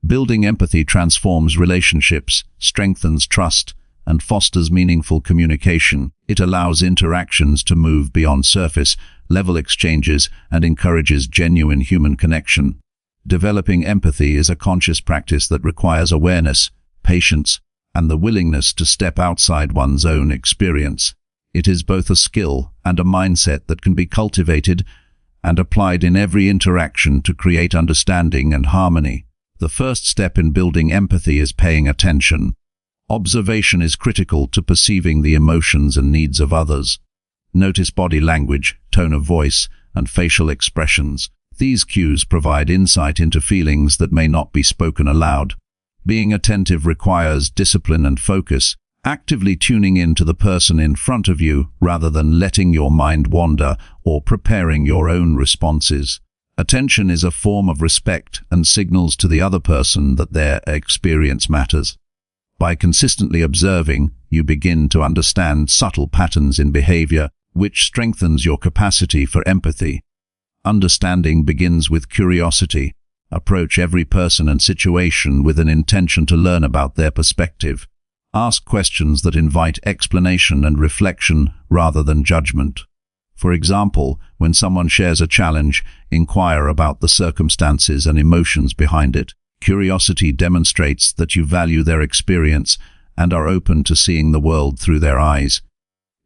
Building empathy transforms relationships, strengthens trust, and fosters meaningful communication. It allows interactions to move beyond surface-level exchanges and encourages genuine human connection. Developing empathy is a conscious practice that requires awareness, patience, and the willingness to step outside one's own experience. It is both a skill and a mindset that can be cultivated and applied in every interaction to create understanding and harmony. The first step in building empathy is paying attention. Observation is critical to perceiving the emotions and needs of others. Notice body language, tone of voice, and facial expressions. These cues provide insight into feelings that may not be spoken aloud. Being attentive requires discipline and focus, actively tuning in to the person in front of you rather than letting your mind wander or preparing your own responses. Attention is a form of respect and signals to the other person that their experience matters. By consistently observing, you begin to understand subtle patterns in behavior, which strengthens your capacity for empathy. Understanding begins with curiosity. Approach every person and situation with an intention to learn about their perspective. Ask questions that invite explanation and reflection rather than judgment. For example, when someone shares a challenge, inquire about the circumstances and emotions behind it. Curiosity demonstrates that you value their experience and are open to seeing the world through their eyes.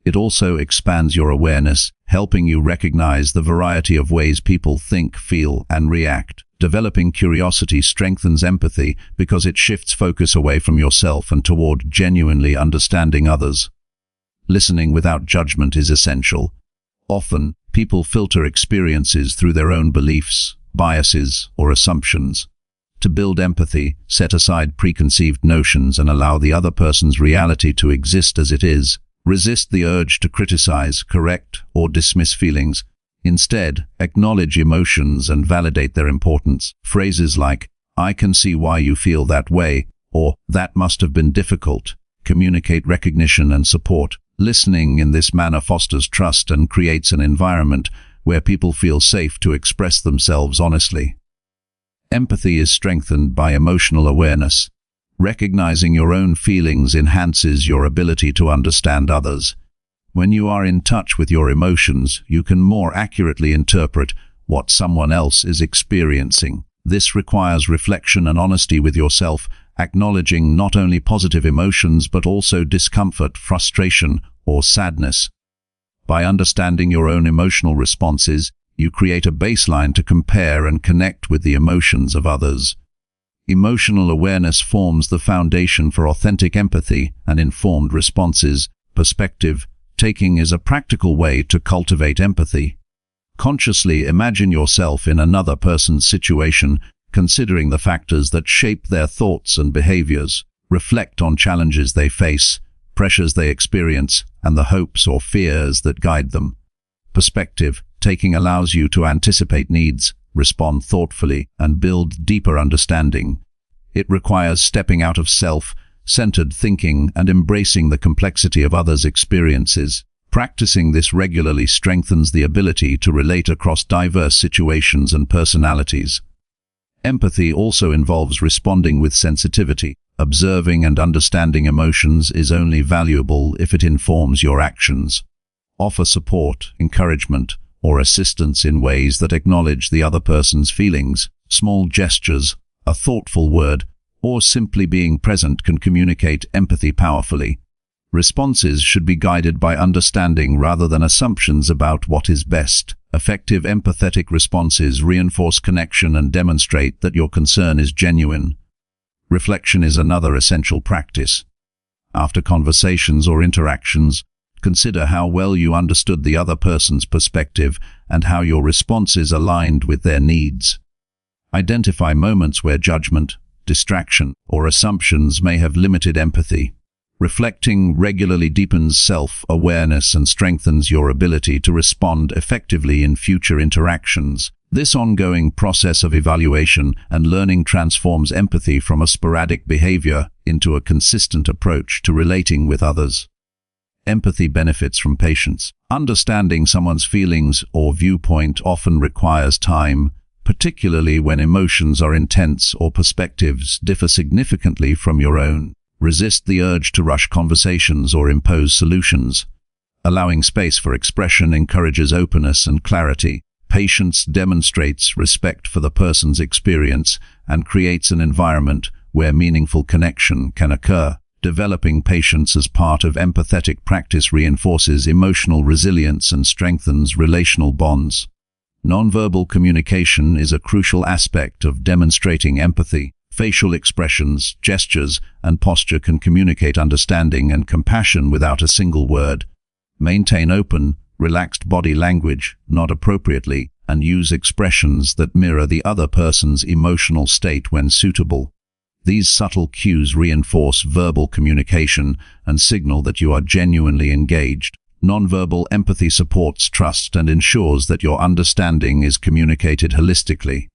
It also expands your awareness, helping you recognize the variety of ways people think, feel, and react. Developing curiosity strengthens empathy because it shifts focus away from yourself and toward genuinely understanding others. Listening without judgment is essential. Often, people filter experiences through their own beliefs, biases, or assumptions. To build empathy, set aside preconceived notions and allow the other person's reality to exist as it is. Resist the urge to criticize, correct, or dismiss feelings. Instead, acknowledge emotions and validate their importance. Phrases like, "I can see why you feel that way," or "that must have been difficult," communicate recognition and support. Listening in this manner fosters trust and creates an environment where people feel safe to express themselves honestly. Empathy is strengthened by emotional awareness. Recognizing your own feelings enhances your ability to understand others. When you are in touch with your emotions, you can more accurately interpret what someone else is experiencing. This requires reflection and honesty with yourself, acknowledging not only positive emotions but also discomfort, frustration, or sadness. By understanding your own emotional responses, you create a baseline to compare and connect with the emotions of others. Emotional awareness forms the foundation for authentic empathy and informed responses. Perspective taking is a practical way to cultivate empathy. Consciously imagine yourself in another person's situation, considering the factors that shape their thoughts and behaviors. Reflect on challenges they face, pressures they experience, and the hopes or fears that guide them. Perspective taking allows you to anticipate needs, respond thoughtfully, and build deeper understanding. It requires stepping out of self-centered thinking and embracing the complexity of others' experiences. Practicing this regularly strengthens the ability to relate across diverse situations and personalities. Empathy also involves responding with sensitivity. Observing and understanding emotions is only valuable if it informs your actions. Offer support, encouragement, or assistance in ways that acknowledge the other person's feelings. Small gestures, a thoughtful word, or simply being present can communicate empathy powerfully. Responses should be guided by understanding rather than assumptions about what is best. Effective empathetic responses reinforce connection and demonstrate that your concern is genuine. Reflection is another essential practice. After conversations or interactions, consider how well you understood the other person's perspective and how your responses aligned with their needs. Identify moments where judgment, distraction, or assumptions may have limited empathy. Reflecting regularly deepens self-awareness and strengthens your ability to respond effectively in future interactions. This ongoing process of evaluation and learning transforms empathy from a sporadic behavior into a consistent approach to relating with others. Empathy benefits from patience. Understanding someone's feelings or viewpoint often requires time, particularly when emotions are intense or perspectives differ significantly from your own. Resist the urge to rush conversations or impose solutions. Allowing space for expression encourages openness and clarity. Patience demonstrates respect for the person's experience and creates an environment where meaningful connection can occur. Developing patience as part of empathetic practice reinforces emotional resilience and strengthens relational bonds. Nonverbal communication is a crucial aspect of demonstrating empathy. Facial expressions, gestures, and posture can communicate understanding and compassion without a single word. Maintain open, relaxed body language, nod appropriately, and use expressions that mirror the other person's emotional state when suitable. These subtle cues reinforce verbal communication and signal that you are genuinely engaged. Nonverbal empathy supports trust and ensures that your understanding is communicated holistically.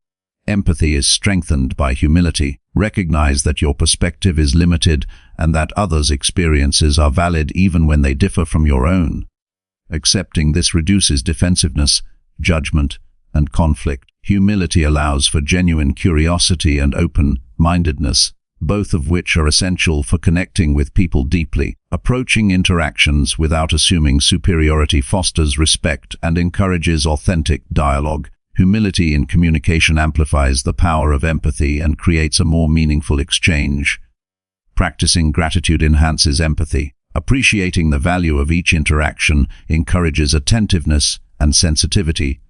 Empathy is strengthened by humility. Recognize that your perspective is limited and that others' experiences are valid even when they differ from your own. Accepting this reduces defensiveness, judgment, and conflict. Humility allows for genuine curiosity and open-mindedness, both of which are essential for connecting with people deeply. Approaching interactions without assuming superiority fosters respect and encourages authentic dialogue. Humility in communication amplifies the power of empathy and creates a more meaningful exchange. Practicing gratitude enhances empathy. Appreciating the value of each interaction encourages attentiveness and sensitivity.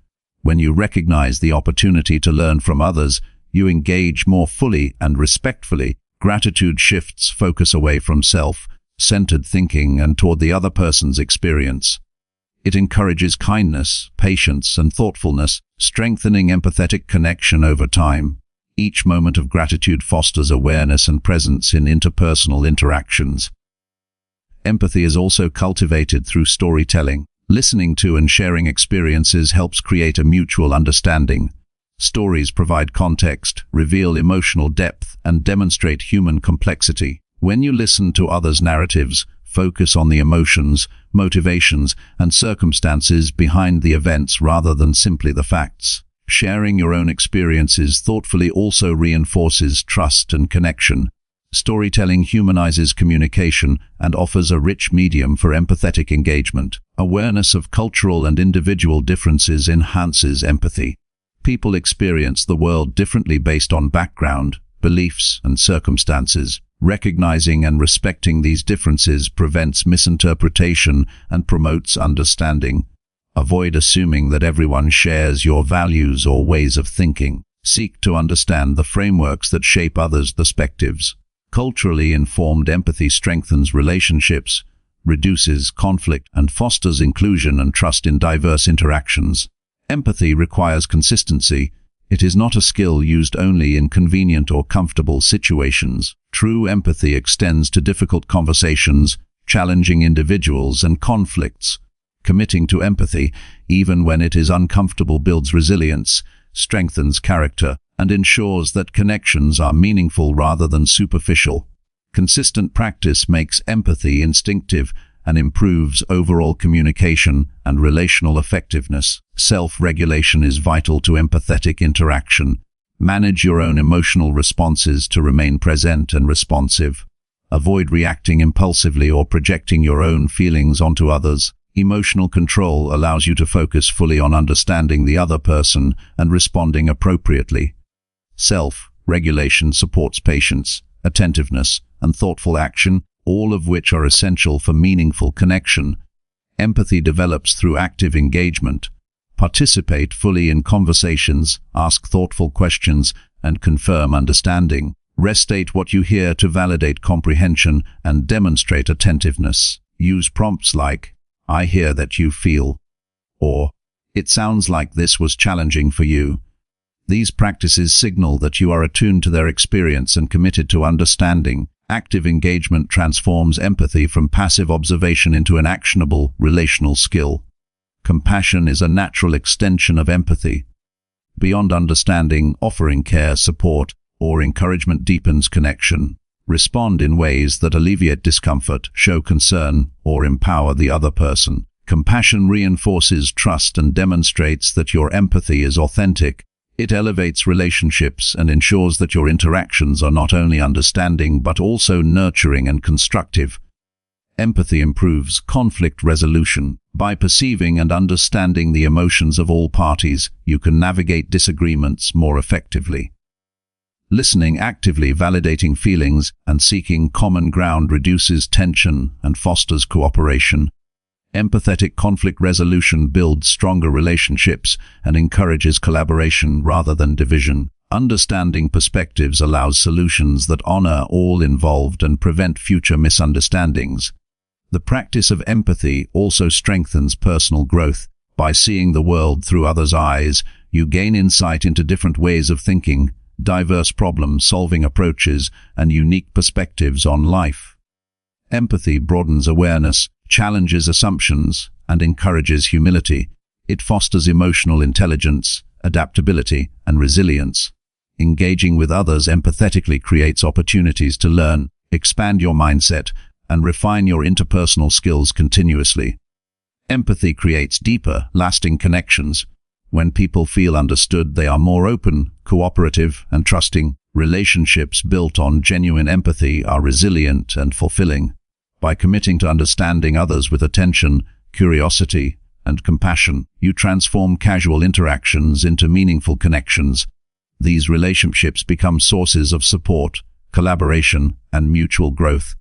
When you recognize the opportunity to learn from others, you engage more fully and respectfully. Gratitude shifts focus away from self-centered thinking and toward the other person's experience. It encourages kindness, patience, and thoughtfulness, strengthening empathetic connection over time. Each moment of gratitude fosters awareness and presence in interpersonal interactions. Empathy is also cultivated through storytelling. Listening to and sharing experiences helps create a mutual understanding. Stories provide context, reveal emotional depth, and demonstrate human complexity. When you listen to others' narratives, focus on the emotions, motivations, and circumstances behind the events rather than simply the facts. Sharing your own experiences thoughtfully also reinforces trust and connection. Storytelling humanizes communication and offers a rich medium for empathetic engagement. Awareness of cultural and individual differences enhances empathy. People experience the world differently based on background, beliefs, and circumstances. Recognizing and respecting these differences prevents misinterpretation and promotes understanding. Avoid assuming that everyone shares your values or ways of thinking. Seek to understand the frameworks that shape others' perspectives. Culturally informed empathy strengthens relationships, reduces conflict, and fosters inclusion and trust in diverse interactions. Empathy requires consistency. It is not a skill used only in convenient or comfortable situations. True empathy extends to difficult conversations, challenging individuals, and conflicts. Committing to empathy, even when it is uncomfortable, builds resilience, strengthens character, and ensures that connections are meaningful rather than superficial. Consistent practice makes empathy instinctive and improves overall communication and relational effectiveness. Self-regulation is vital to empathetic interaction. Manage your own emotional responses to remain present and responsive. Avoid reacting impulsively or projecting your own feelings onto others. Emotional control allows you to focus fully on understanding the other person and responding appropriately. Self-regulation supports patience, attentiveness, and thoughtful action, all of which are essential for meaningful connection. Empathy develops through active engagement. Participate fully in conversations, ask thoughtful questions, and confirm understanding. Restate what you hear to validate comprehension and demonstrate attentiveness. Use prompts like, "I hear that you feel," or "It sounds like this was challenging for you." These practices signal that you are attuned to their experience and committed to understanding. Active engagement transforms empathy from passive observation into an actionable, relational skill. Compassion is a natural extension of empathy. Beyond understanding, offering care, support, or encouragement deepens connection. Respond in ways that alleviate discomfort, show concern, or empower the other person. Compassion reinforces trust and demonstrates that your empathy is authentic. It elevates relationships and ensures that your interactions are not only understanding but also nurturing and constructive. Empathy improves conflict resolution. By perceiving and understanding the emotions of all parties, you can navigate disagreements more effectively. Listening actively, validating feelings, and seeking common ground reduces tension and fosters cooperation. Empathetic conflict resolution builds stronger relationships and encourages collaboration rather than division. Understanding perspectives allows solutions that honor all involved and prevent future misunderstandings. The practice of empathy also strengthens personal growth. By seeing the world through others' eyes, you gain insight into different ways of thinking, diverse problem-solving approaches, and unique perspectives on life. Empathy broadens awareness, challenges assumptions, and encourages humility. It fosters emotional intelligence, adaptability, and resilience. Engaging with others empathetically creates opportunities to learn, expand your mindset, and refine your interpersonal skills continuously. Empathy creates deeper, lasting connections. When people feel understood, they are more open, cooperative, and trusting. Relationships built on genuine empathy are resilient and fulfilling. By committing to understanding others with attention, curiosity, and compassion, you transform casual interactions into meaningful connections. These relationships become sources of support, collaboration, and mutual growth.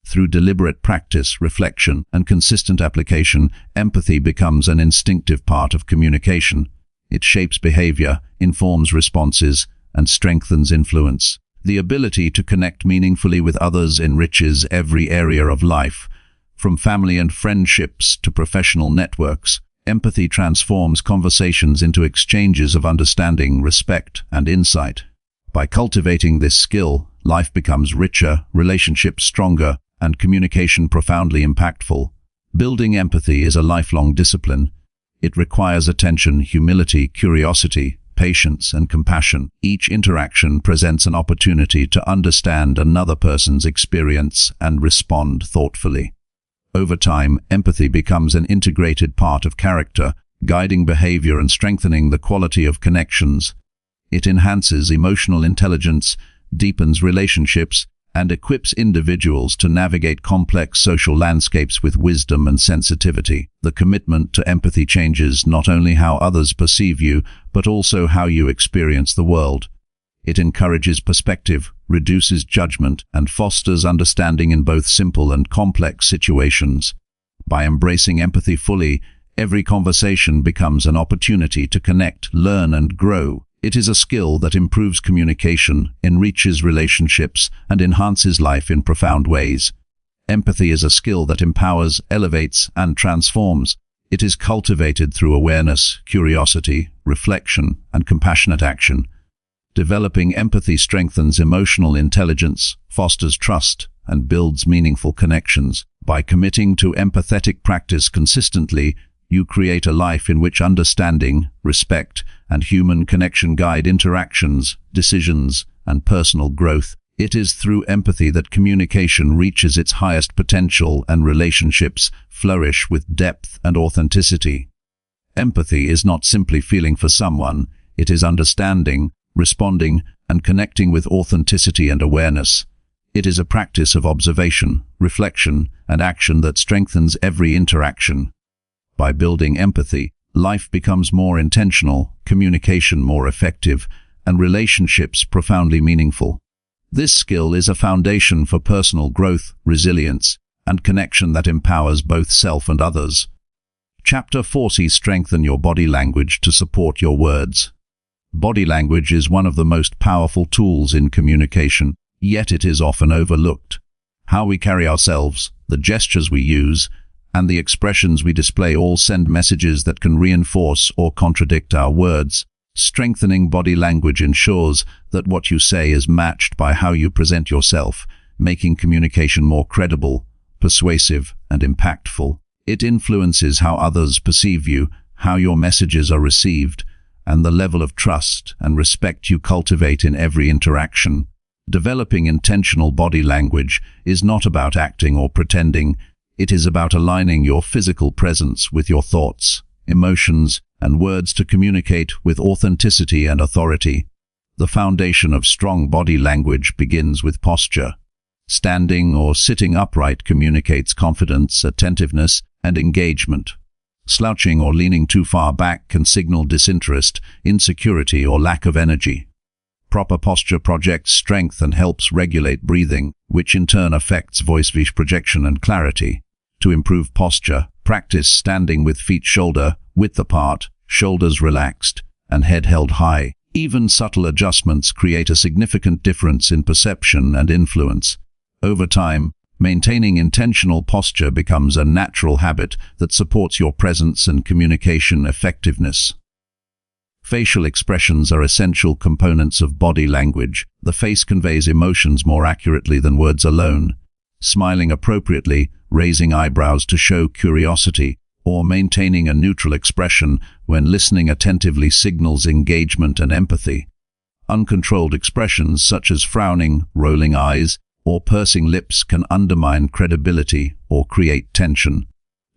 Through deliberate practice, reflection, and consistent application, empathy becomes an instinctive part of communication. It shapes behavior, informs responses, and strengthens influence. The ability to connect meaningfully with others enriches every area of life. From family and friendships to professional networks, empathy transforms conversations into exchanges of understanding, respect, and insight. By cultivating this skill, life becomes richer, relationships stronger, and communication profoundly impactful. Building empathy is a lifelong discipline. It requires attention, humility, curiosity, patience, and compassion. Each interaction presents an opportunity to understand another person's experience and respond thoughtfully. Over time, empathy becomes an integrated part of character, guiding behavior and strengthening the quality of connections. It enhances emotional intelligence, deepens relationships, and equips individuals to navigate complex social landscapes with wisdom and sensitivity. The commitment to empathy changes not only how others perceive you, but also how you experience the world. It encourages perspective, reduces judgment, and fosters understanding in both simple and complex situations. By embracing empathy fully, every conversation becomes an opportunity to connect, learn, and grow. It is a skill that improves communication, enriches relationships, and enhances life in profound ways. Empathy is a skill that empowers, elevates, and transforms. It is cultivated through awareness, curiosity, reflection, and compassionate action. Developing empathy strengthens emotional intelligence, fosters trust, and builds meaningful connections. By committing to empathetic practice consistently, you create a life in which understanding, respect, and human connection guide interactions, decisions, and personal growth. It is through empathy that communication reaches its highest potential and relationships flourish with depth and authenticity. Empathy is not simply feeling for someone, it is understanding, responding, and connecting with authenticity and awareness. It is a practice of observation, reflection, and action that strengthens every interaction. By building empathy, life becomes more intentional, communication more effective, and relationships profoundly meaningful. This skill is a foundation for personal growth, resilience, and connection that empowers both self and others. Chapter 40: Strengthen your body language to support your words. Body language is one of the most powerful tools in communication, yet it is often overlooked. How we carry ourselves, the gestures we use, and the expressions we display all send messages that can reinforce or contradict our words. Strengthening body language ensures that what you say is matched by how you present yourself, making communication more credible, persuasive, and impactful. It influences how others perceive you, how your messages are received, and the level of trust and respect you cultivate in every interaction. Developing intentional body language is not about acting or pretending. It is about aligning your physical presence with your thoughts, emotions, and words to communicate with authenticity and authority. The foundation of strong body language begins with posture. Standing or sitting upright communicates confidence, attentiveness, and engagement. Slouching or leaning too far back can signal disinterest, insecurity, or lack of energy. Proper posture projects strength and helps regulate breathing, which in turn affects voice projection and clarity. To improve posture, practice standing with feet shoulder width apart, shoulders relaxed, and head held high. Even subtle adjustments create a significant difference in perception and influence. Over time, maintaining intentional posture becomes a natural habit that supports your presence and communication effectiveness. Facial expressions are essential components of body language. The face conveys emotions more accurately than words alone. Smiling appropriately, raising eyebrows to show curiosity, or maintaining a neutral expression when listening attentively signals engagement and empathy. Uncontrolled expressions such as frowning, rolling eyes, or pursing lips can undermine credibility or create tension.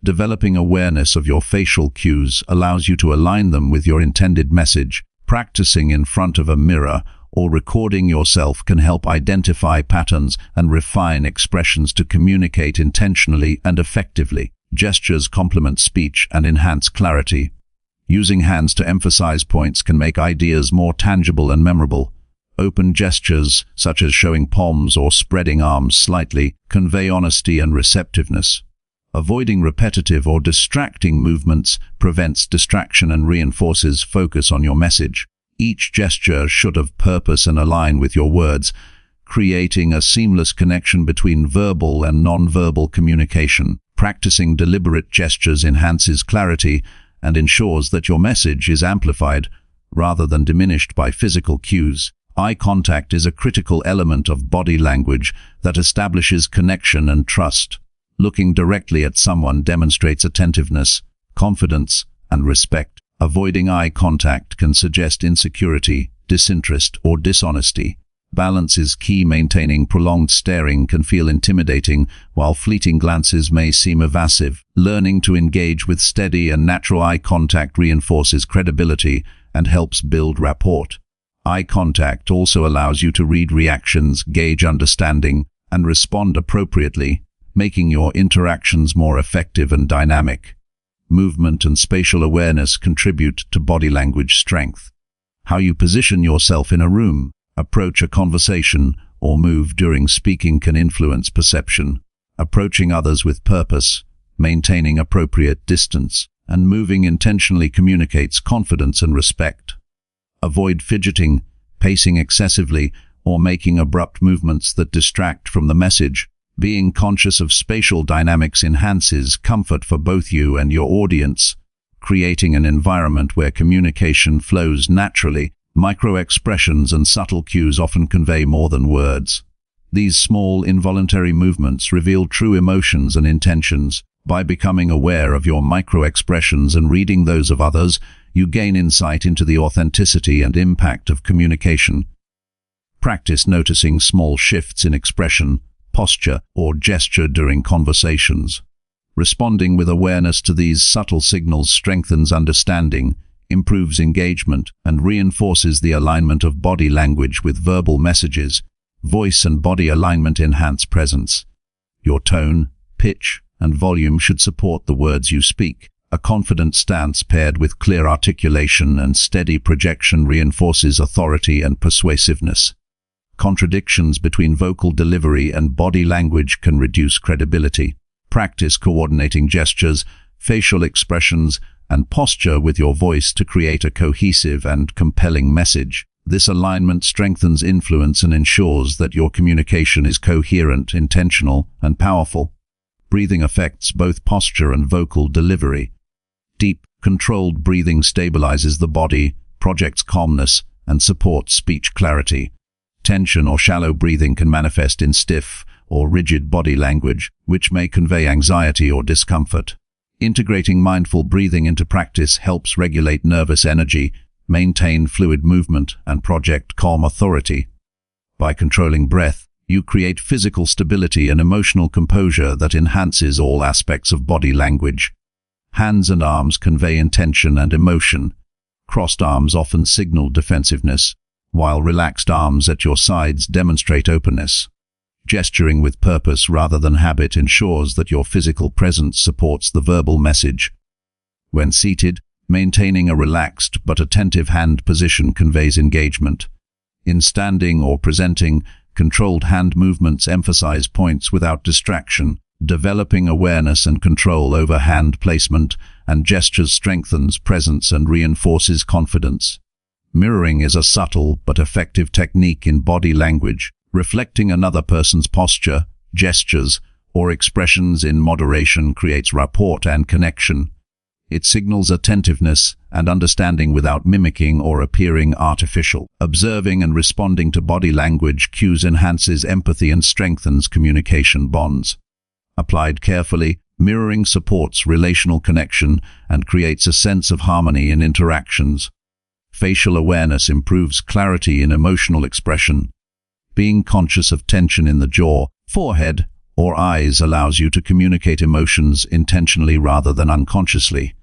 Developing awareness of your facial cues allows you to align them with your intended message. Practicing in front of a mirror or recording yourself can help identify patterns and refine expressions to communicate intentionally and effectively. Gestures complement speech and enhance clarity. Using hands to emphasize points can make ideas more tangible and memorable. Open gestures, such as showing palms or spreading arms slightly, convey honesty and receptiveness. Avoiding repetitive or distracting movements prevents distraction and reinforces focus on your message. Each gesture should have purpose and align with your words, creating a seamless connection between verbal and non-verbal communication. Practicing deliberate gestures enhances clarity and ensures that your message is amplified rather than diminished by physical cues. Eye contact is a critical element of body language that establishes connection and trust. Looking directly at someone demonstrates attentiveness, confidence, and respect. Avoiding eye contact can suggest insecurity, disinterest, or dishonesty. Balance is key. Maintaining prolonged staring can feel intimidating, while fleeting glances may seem evasive. Learning to engage with steady and natural eye contact reinforces credibility and helps build rapport. Eye contact also allows you to read reactions, gauge understanding, and respond appropriately, making your interactions more effective and dynamic. Movement and spatial awareness contribute to body language strength. How you position yourself in a room, approach a conversation, or move during speaking can influence perception. Approaching others with purpose, maintaining appropriate distance, and moving intentionally communicates confidence and respect. Avoid fidgeting, pacing excessively, or making abrupt movements that distract from the message. Being conscious of spatial dynamics enhances comfort for both you and your audience, creating an environment where communication flows naturally. Micro-expressions and subtle cues often convey more than words. These small, involuntary movements reveal true emotions and intentions. By becoming aware of your micro-expressions and reading those of others, you gain insight into the authenticity and impact of communication. Practice noticing small shifts in expression, posture, or gesture during conversations. Responding with awareness to these subtle signals strengthens understanding, improves engagement, and reinforces the alignment of body language with verbal messages. Voice and body alignment enhance presence. Your tone, pitch, and volume should support the words you speak. A confident stance paired with clear articulation and steady projection reinforces authority and persuasiveness. Contradictions between vocal delivery and body language can reduce credibility. Practice coordinating gestures, facial expressions, and posture with your voice to create a cohesive and compelling message. This alignment strengthens influence and ensures that your communication is coherent, intentional, and powerful. Breathing affects both posture and vocal delivery. Deep, controlled breathing stabilizes the body, projects calmness, and supports speech clarity. Tension or shallow breathing can manifest in stiff or rigid body language, which may convey anxiety or discomfort. Integrating mindful breathing into practice helps regulate nervous energy, maintain fluid movement, and project calm authority. By controlling breath, you create physical stability and emotional composure that enhances all aspects of body language. Hands and arms convey intention and emotion. Crossed arms often signal defensiveness, while relaxed arms at your sides demonstrate openness. Gesturing with purpose rather than habit ensures that your physical presence supports the verbal message. When seated, maintaining a relaxed but attentive hand position conveys engagement. In standing or presenting, controlled hand movements emphasize points without distraction. Developing awareness and control over hand placement and gestures strengthens presence and reinforces confidence. Mirroring is a subtle but effective technique in body language. Reflecting another person's posture, gestures, or expressions in moderation creates rapport and connection. It signals attentiveness and understanding without mimicking or appearing artificial. Observing and responding to body language cues enhances empathy and strengthens communication bonds. Applied carefully, mirroring supports relational connection and creates a sense of harmony in interactions. Facial awareness improves clarity in emotional expression. Being conscious of tension in the jaw, forehead, or eyes allows you to communicate emotions intentionally rather than unconsciously.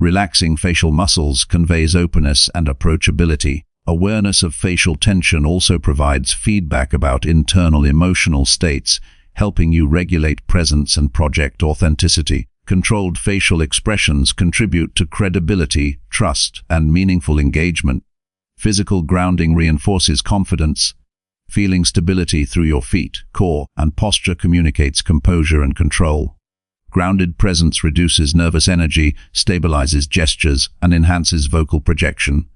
Relaxing facial muscles conveys openness and approachability. Awareness of facial tension also provides feedback about internal emotional states, helping you regulate presence and project authenticity. Controlled facial expressions contribute to credibility, trust, and meaningful engagement. Physical grounding reinforces confidence. Feeling stability through your feet, core, and posture communicates composure and control. Grounded presence reduces nervous energy, stabilizes gestures, and enhances vocal projection.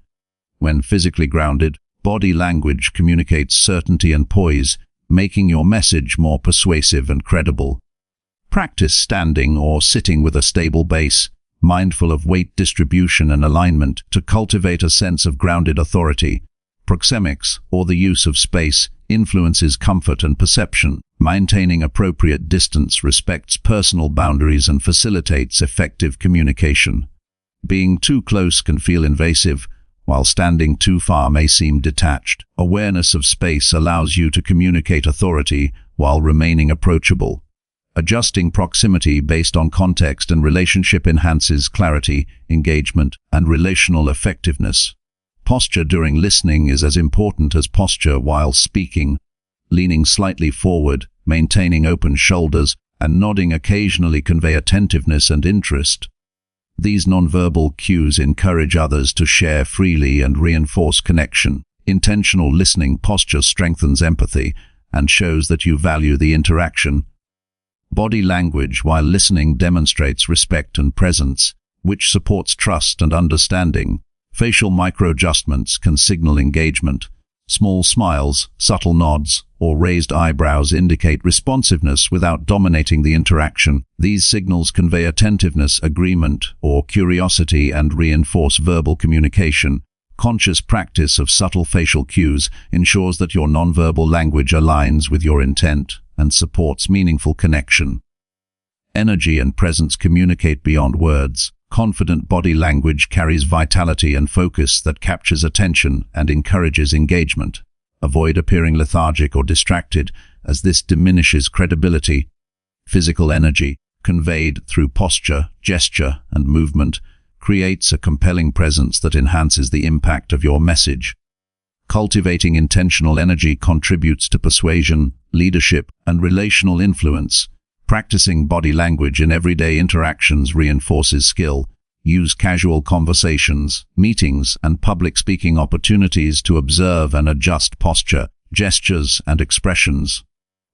When physically grounded, body language communicates certainty and poise, making your message more persuasive and credible. Practice standing or sitting with a stable base, mindful of weight distribution and alignment, to cultivate a sense of grounded authority. Proxemics, or the use of space, influences comfort and perception. Maintaining appropriate distance respects personal boundaries and facilitates effective communication. Being too close can feel invasive, while standing too far may seem detached. Awareness of space allows you to communicate authority while remaining approachable. Adjusting proximity based on context and relationship enhances clarity, engagement, and relational effectiveness. Posture during listening is as important as posture while speaking. Leaning slightly forward, maintaining open shoulders, and nodding occasionally convey attentiveness and interest. These nonverbal cues encourage others to share freely and reinforce connection. Intentional listening posture strengthens empathy and shows that you value the interaction. Body language while listening demonstrates respect and presence, which supports trust and understanding. Facial micro-adjustments can signal engagement. Small smiles, subtle nods, or raised eyebrows indicate responsiveness without dominating the interaction. These signals convey attentiveness, agreement, or curiosity and reinforce verbal communication. Conscious practice of subtle facial cues ensures that your nonverbal language aligns with your intent and supports meaningful connection. Energy and presence communicate beyond words. Confident body language carries vitality and focus that captures attention and encourages engagement. Avoid appearing lethargic or distracted, as this diminishes credibility. Physical energy, conveyed through posture, gesture, and movement, creates a compelling presence that enhances the impact of your message. Cultivating intentional energy contributes to persuasion, leadership, and relational influence. Practicing body language in everyday interactions reinforces skill. Use casual conversations, meetings, and public speaking opportunities to observe and adjust posture, gestures, and expressions.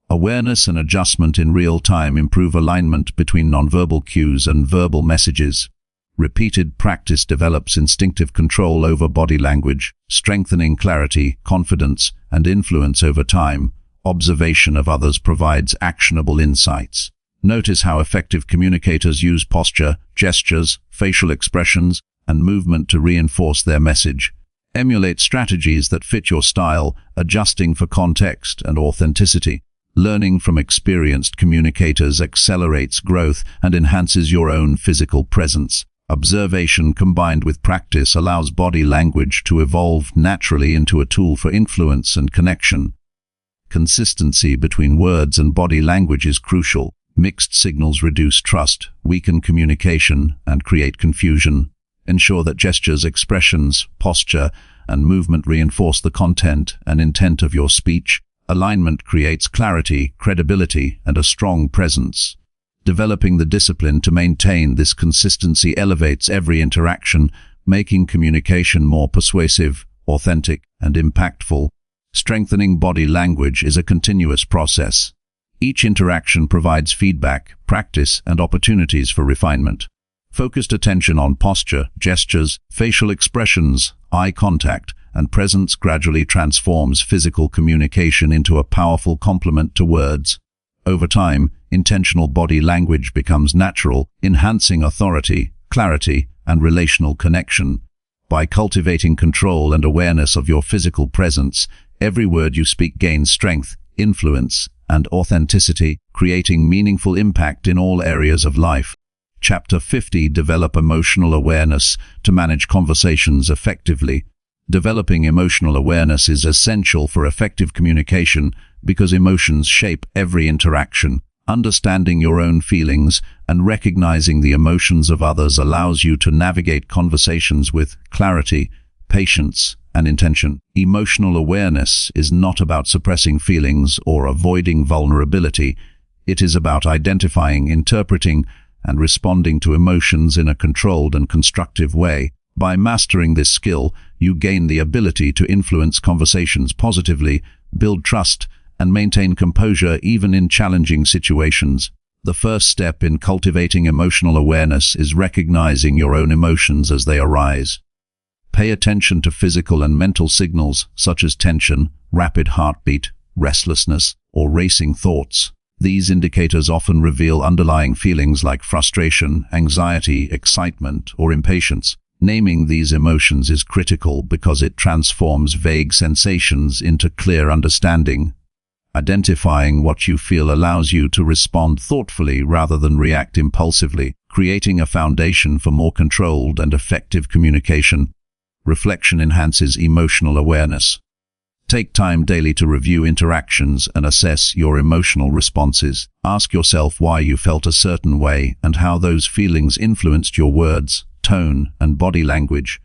Awareness and adjustment in real time improve alignment between nonverbal cues and verbal messages. Repeated practice develops instinctive control over body language, strengthening clarity, confidence, and influence over time. Observation of others provides actionable insights. Notice how effective communicators use posture, gestures, facial expressions, and movement to reinforce their message. Emulate strategies that fit your style, adjusting for context and authenticity. Learning from experienced communicators accelerates growth and enhances your own physical presence. Observation combined with practice allows body language to evolve naturally into a tool for influence and connection. Consistency between words and body language is crucial. Mixed signals reduce trust, weaken communication, and create confusion. Ensure that gestures, expressions, posture, and movement reinforce the content and intent of your speech. Alignment creates clarity, credibility, and a strong presence. Developing the discipline to maintain this consistency elevates every interaction, making communication more persuasive, authentic, and impactful. Strengthening body language is a continuous process. Each interaction provides feedback, practice, and opportunities for refinement. Focused attention on posture, gestures, facial expressions, eye contact, and presence gradually transforms physical communication into a powerful complement to words. Over time, intentional body language becomes natural, enhancing authority, clarity, and relational connection. By cultivating control and awareness of your physical presence, every word you speak gains strength, influence, and authenticity, creating meaningful impact in all areas of life. Chapter 50. Develop emotional awareness to manage conversations effectively. Developing emotional awareness is essential for effective communication because emotions shape every interaction. Understanding your own feelings and recognizing the emotions of others allows you to navigate conversations with clarity, patience, and intention. Emotional awareness is not about suppressing feelings or avoiding vulnerability. It is about identifying, interpreting, and responding to emotions in a controlled and constructive way. By mastering this skill, you gain the ability to influence conversations positively, build trust, and maintain composure even in challenging situations. The first step in cultivating emotional awareness is recognizing your own emotions as they arise. Pay attention to physical and mental signals such as tension, rapid heartbeat, restlessness, or racing thoughts. These indicators often reveal underlying feelings like frustration, anxiety, excitement, or impatience. Naming these emotions is critical because it transforms vague sensations into clear understanding. Identifying what you feel allows you to respond thoughtfully rather than react impulsively, creating a foundation for more controlled and effective communication. Reflection enhances emotional awareness. Take time daily to review interactions and assess your emotional responses. Ask yourself why you felt a certain way and how those feelings influenced your words, tone, and body language.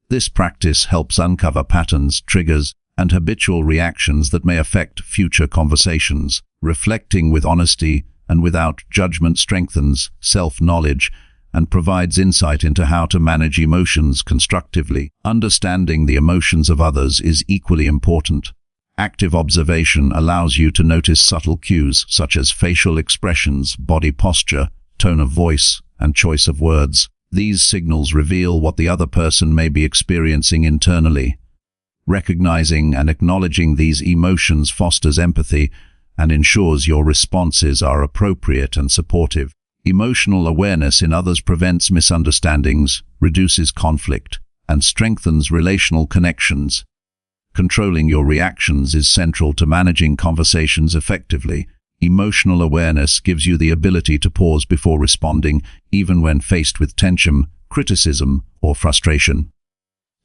This practice helps uncover patterns, triggers, and habitual reactions that may affect future conversations. Reflecting with honesty and without judgment strengthens self-knowledge and provides insight into how to manage emotions constructively. Understanding the emotions of others is equally important. Active observation allows you to notice subtle cues such as facial expressions, body posture, tone of voice, and choice of words. These signals reveal what the other person may be experiencing internally. Recognizing and acknowledging these emotions fosters empathy and ensures your responses are appropriate and supportive. Emotional awareness in others prevents misunderstandings, reduces conflict, and strengthens relational connections. Controlling your reactions is central to managing conversations effectively. Emotional awareness gives you the ability to pause before responding, even when faced with tension, criticism, or frustration.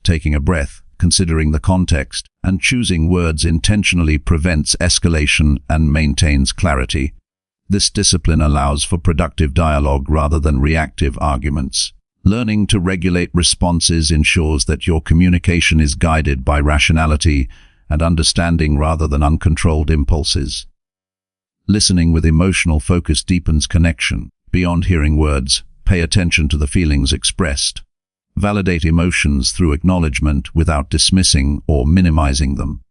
Taking a breath, considering the context, and choosing words intentionally prevents escalation and maintains clarity. This discipline allows for productive dialogue rather than reactive arguments. Learning to regulate responses ensures that your communication is guided by rationality and understanding rather than uncontrolled impulses. Listening with emotional focus deepens connection. Beyond hearing words, pay attention to the feelings expressed. Validate emotions through acknowledgement without dismissing or minimizing them.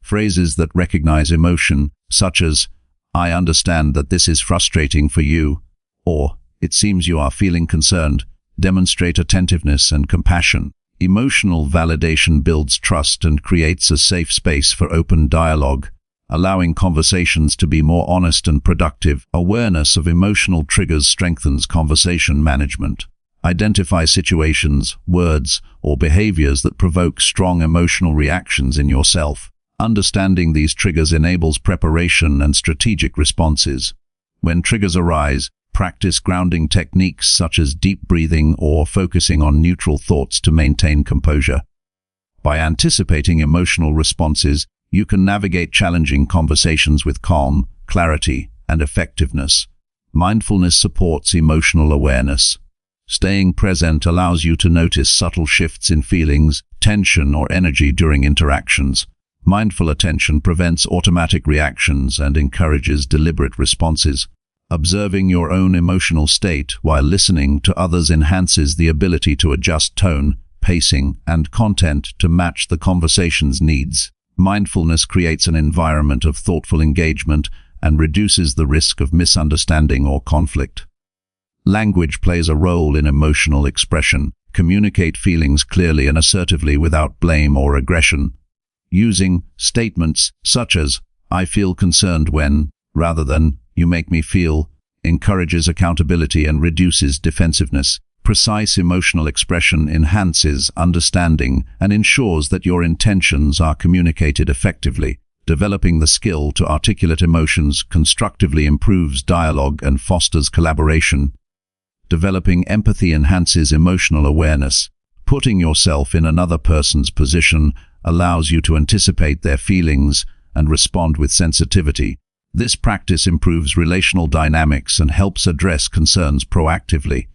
Phrases that recognize emotion, such as, "I understand that this is frustrating for you," or "It seems you are feeling concerned," demonstrate attentiveness and compassion. Emotional validation builds trust and creates a safe space for open dialogue, allowing conversations to be more honest and productive. Awareness of emotional triggers strengthens conversation management. Identify situations, words, or behaviors that provoke strong emotional reactions in yourself. Understanding these triggers enables preparation and strategic responses. When triggers arise, practice grounding techniques such as deep breathing or focusing on neutral thoughts to maintain composure. By anticipating emotional responses, you can navigate challenging conversations with calm, clarity, and effectiveness. Mindfulness supports emotional awareness. Staying present allows you to notice subtle shifts in feelings, tension, or energy during interactions. Mindful attention prevents automatic reactions and encourages deliberate responses. Observing your own emotional state while listening to others enhances the ability to adjust tone, pacing, and content to match the conversation's needs. Mindfulness creates an environment of thoughtful engagement and reduces the risk of misunderstanding or conflict. Language plays a role in emotional expression. Communicate feelings clearly and assertively without blame or aggression. Using statements such as, "I feel concerned when," rather than, "You make me feel," encourages accountability and reduces defensiveness. Precise emotional expression enhances understanding and ensures that your intentions are communicated effectively. Developing the skill to articulate emotions constructively improves dialogue and fosters collaboration. Developing empathy enhances emotional awareness. Putting yourself in another person's position allows you to anticipate their feelings and respond with sensitivity. This practice improves relational dynamics and helps address concerns proactively.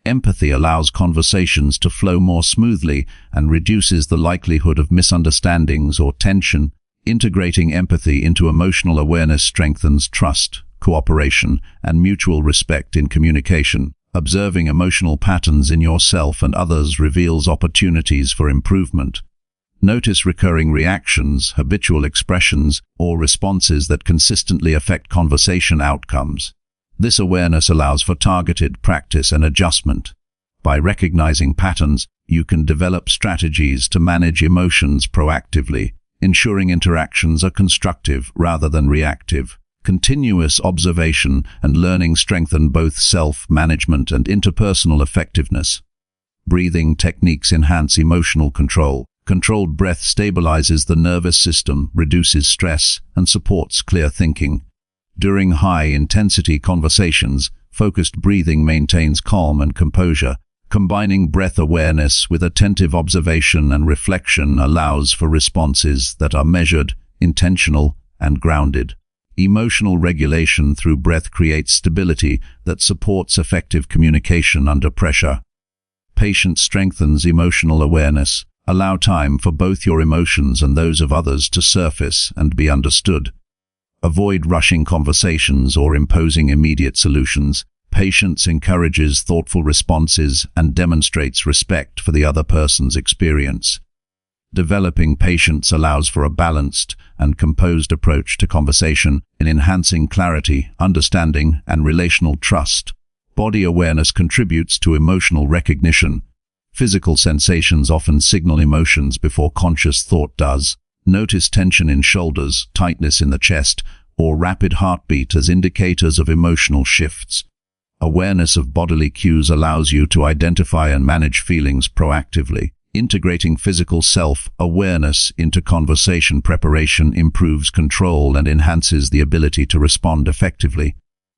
Empathy allows conversations to flow more smoothly and reduces the likelihood of misunderstandings or tension. Integrating empathy into emotional awareness strengthens trust, cooperation, and mutual respect in communication. Observing emotional patterns in yourself and others reveals opportunities for improvement. Notice recurring reactions, habitual expressions, or responses that consistently affect conversation outcomes. This awareness allows for targeted practice and adjustment. By recognizing patterns, you can develop strategies to manage emotions proactively, ensuring interactions are constructive rather than reactive. Continuous observation and learning strengthen both self-management and interpersonal effectiveness. Breathing techniques enhance emotional control. Controlled breath stabilizes the nervous system, reduces stress, and supports clear thinking. During high-intensity conversations, focused breathing maintains calm and composure. Combining breath awareness with attentive observation and reflection allows for responses that are measured, intentional, and grounded. Emotional regulation through breath creates stability that supports effective communication under pressure. Patience strengthens emotional awareness. Allow time for both your emotions and those of others to surface and be understood. Avoid rushing conversations or imposing immediate solutions. Patience encourages thoughtful responses and demonstrates respect for the other person's experience. Developing patience allows for a balanced and composed approach to conversation in enhancing clarity, understanding, and relational trust. Body awareness contributes to emotional recognition. Physical sensations often signal emotions before conscious thought does. Notice tension in shoulders, tightness in the chest, or rapid heartbeat as indicators of emotional shifts. Awareness of bodily cues allows you to identify and manage feelings proactively. Integrating physical self-awareness into conversation preparation improves control and enhances the ability to respond effectively.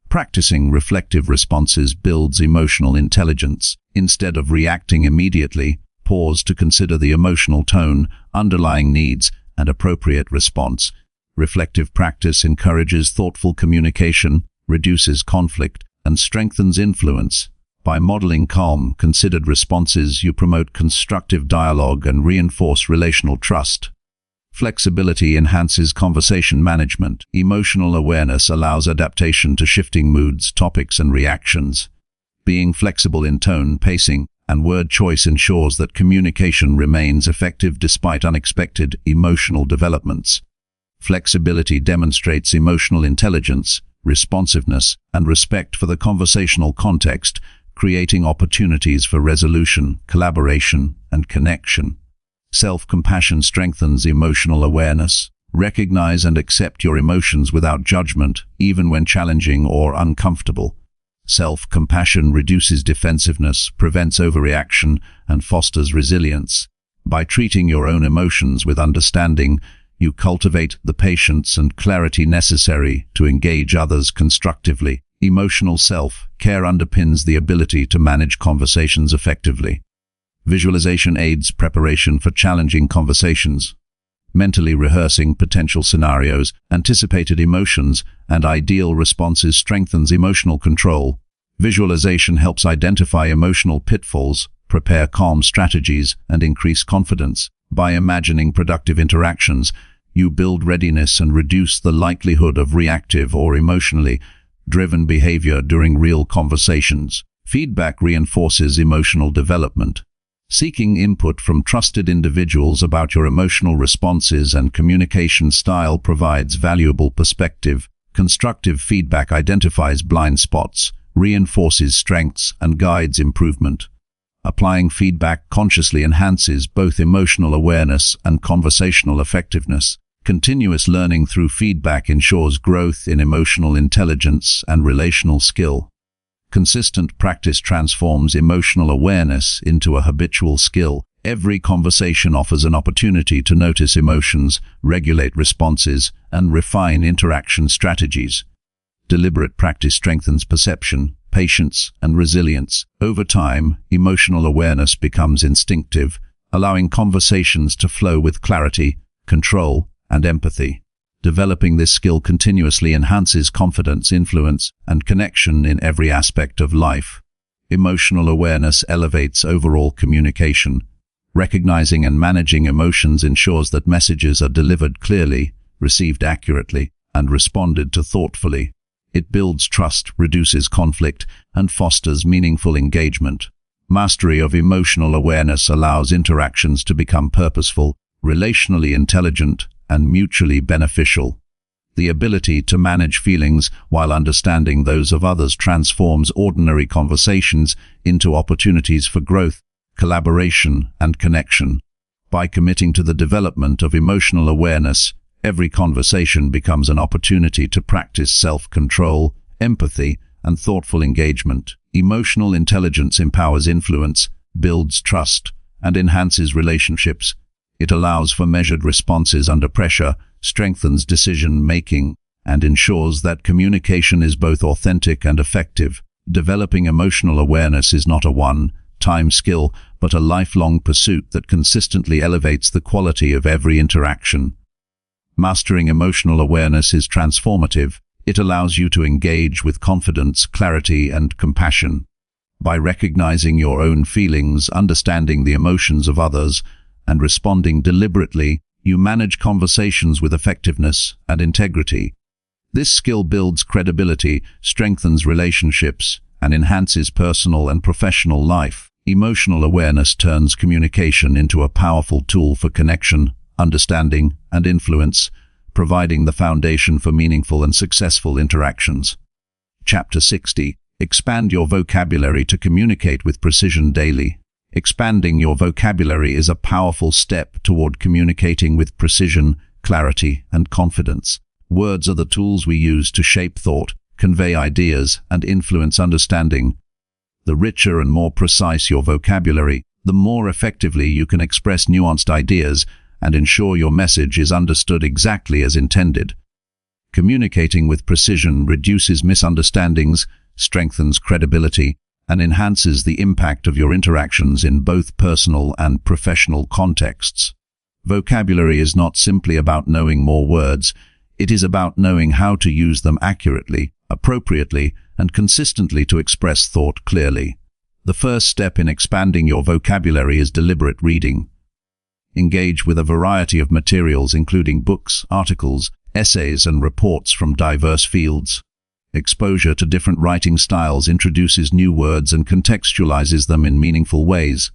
Practicing reflective responses builds emotional intelligence. Instead of reacting immediately, pause to consider the emotional tone, underlying needs, and appropriate response. Reflective practice encourages thoughtful communication, reduces conflict, and strengthens influence. By modeling calm, considered responses, you promote constructive dialogue and reinforce relational trust. Flexibility enhances conversation management. Emotional awareness allows adaptation to shifting moods, topics, and reactions. Being flexible in tone, pacing, and word choice ensures that communication remains effective despite unexpected emotional developments. Flexibility demonstrates emotional intelligence, responsiveness, and respect for the conversational context, creating opportunities for resolution, collaboration, and connection. Self-compassion strengthens emotional awareness. Recognize and accept your emotions without judgment, even when challenging or uncomfortable. Self-compassion reduces defensiveness, prevents overreaction, and fosters resilience. By treating your own emotions with understanding, you cultivate the patience and clarity necessary to engage others constructively. Emotional self-care underpins the ability to manage conversations effectively. Visualization aids preparation for challenging conversations. Mentally rehearsing potential scenarios, anticipated emotions, and ideal responses strengthens emotional control. Visualization helps identify emotional pitfalls, prepare calm strategies, and increase confidence. By imagining productive interactions, you build readiness and reduce the likelihood of reactive or emotionally driven behavior during real conversations. Feedback reinforces emotional development. Seeking input from trusted individuals about your emotional responses and communication style provides valuable perspective. Constructive feedback identifies blind spots, reinforces strengths, and guides improvement. Applying feedback consciously enhances both emotional awareness and conversational effectiveness. Continuous learning through feedback ensures growth in emotional intelligence and relational skill. Consistent practice transforms emotional awareness into a habitual skill. Every conversation offers an opportunity to notice emotions, regulate responses, and refine interaction strategies. Deliberate practice strengthens perception, patience, and resilience. Over time, emotional awareness becomes instinctive, allowing conversations to flow with clarity, control, and empathy. Developing this skill continuously enhances confidence, influence, and connection in every aspect of life. Emotional awareness elevates overall communication. Recognizing and managing emotions ensures that messages are delivered clearly, received accurately, and responded to thoughtfully. It builds trust, reduces conflict, and fosters meaningful engagement. Mastery of emotional awareness allows interactions to become purposeful, relationally intelligent, and mutually beneficial. The ability to manage feelings while understanding those of others transforms ordinary conversations into opportunities for growth, collaboration, and connection. By committing to the development of emotional awareness, every conversation becomes an opportunity to practice self-control, empathy, and thoughtful engagement. Emotional intelligence empowers influence, builds trust, and enhances relationships. It allows for measured responses under pressure, strengthens decision-making, and ensures that communication is both authentic and effective. Developing emotional awareness is not a one-time skill, but a lifelong pursuit that consistently elevates the quality of every interaction. Mastering emotional awareness is transformative. It allows you to engage with confidence, clarity, and compassion. By recognizing your own feelings, understanding the emotions of others, and responding deliberately, you manage conversations with effectiveness and integrity. This skill builds credibility, strengthens relationships, and enhances personal and professional life. Emotional awareness turns communication into a powerful tool for connection, understanding, and influence, providing the foundation for meaningful and successful interactions. Chapter 60. Expand your vocabulary to communicate with precision daily. Expanding your vocabulary is a powerful step toward communicating with precision, clarity, and confidence. Words are the tools we use to shape thought, convey ideas, and influence understanding. The richer and more precise your vocabulary, the more effectively you can express nuanced ideas and ensure your message is understood exactly as intended. Communicating with precision reduces misunderstandings, strengthens credibility, and enhances the impact of your interactions in both personal and professional contexts. Vocabulary is not simply about knowing more words. It is about knowing how to use them accurately, appropriately, and consistently to express thought clearly. The first step in expanding your vocabulary is deliberate reading. Engage with a variety of materials including books, articles, essays, and reports from diverse fields. Exposure to different writing styles introduces new words and contextualizes them in meaningful ways.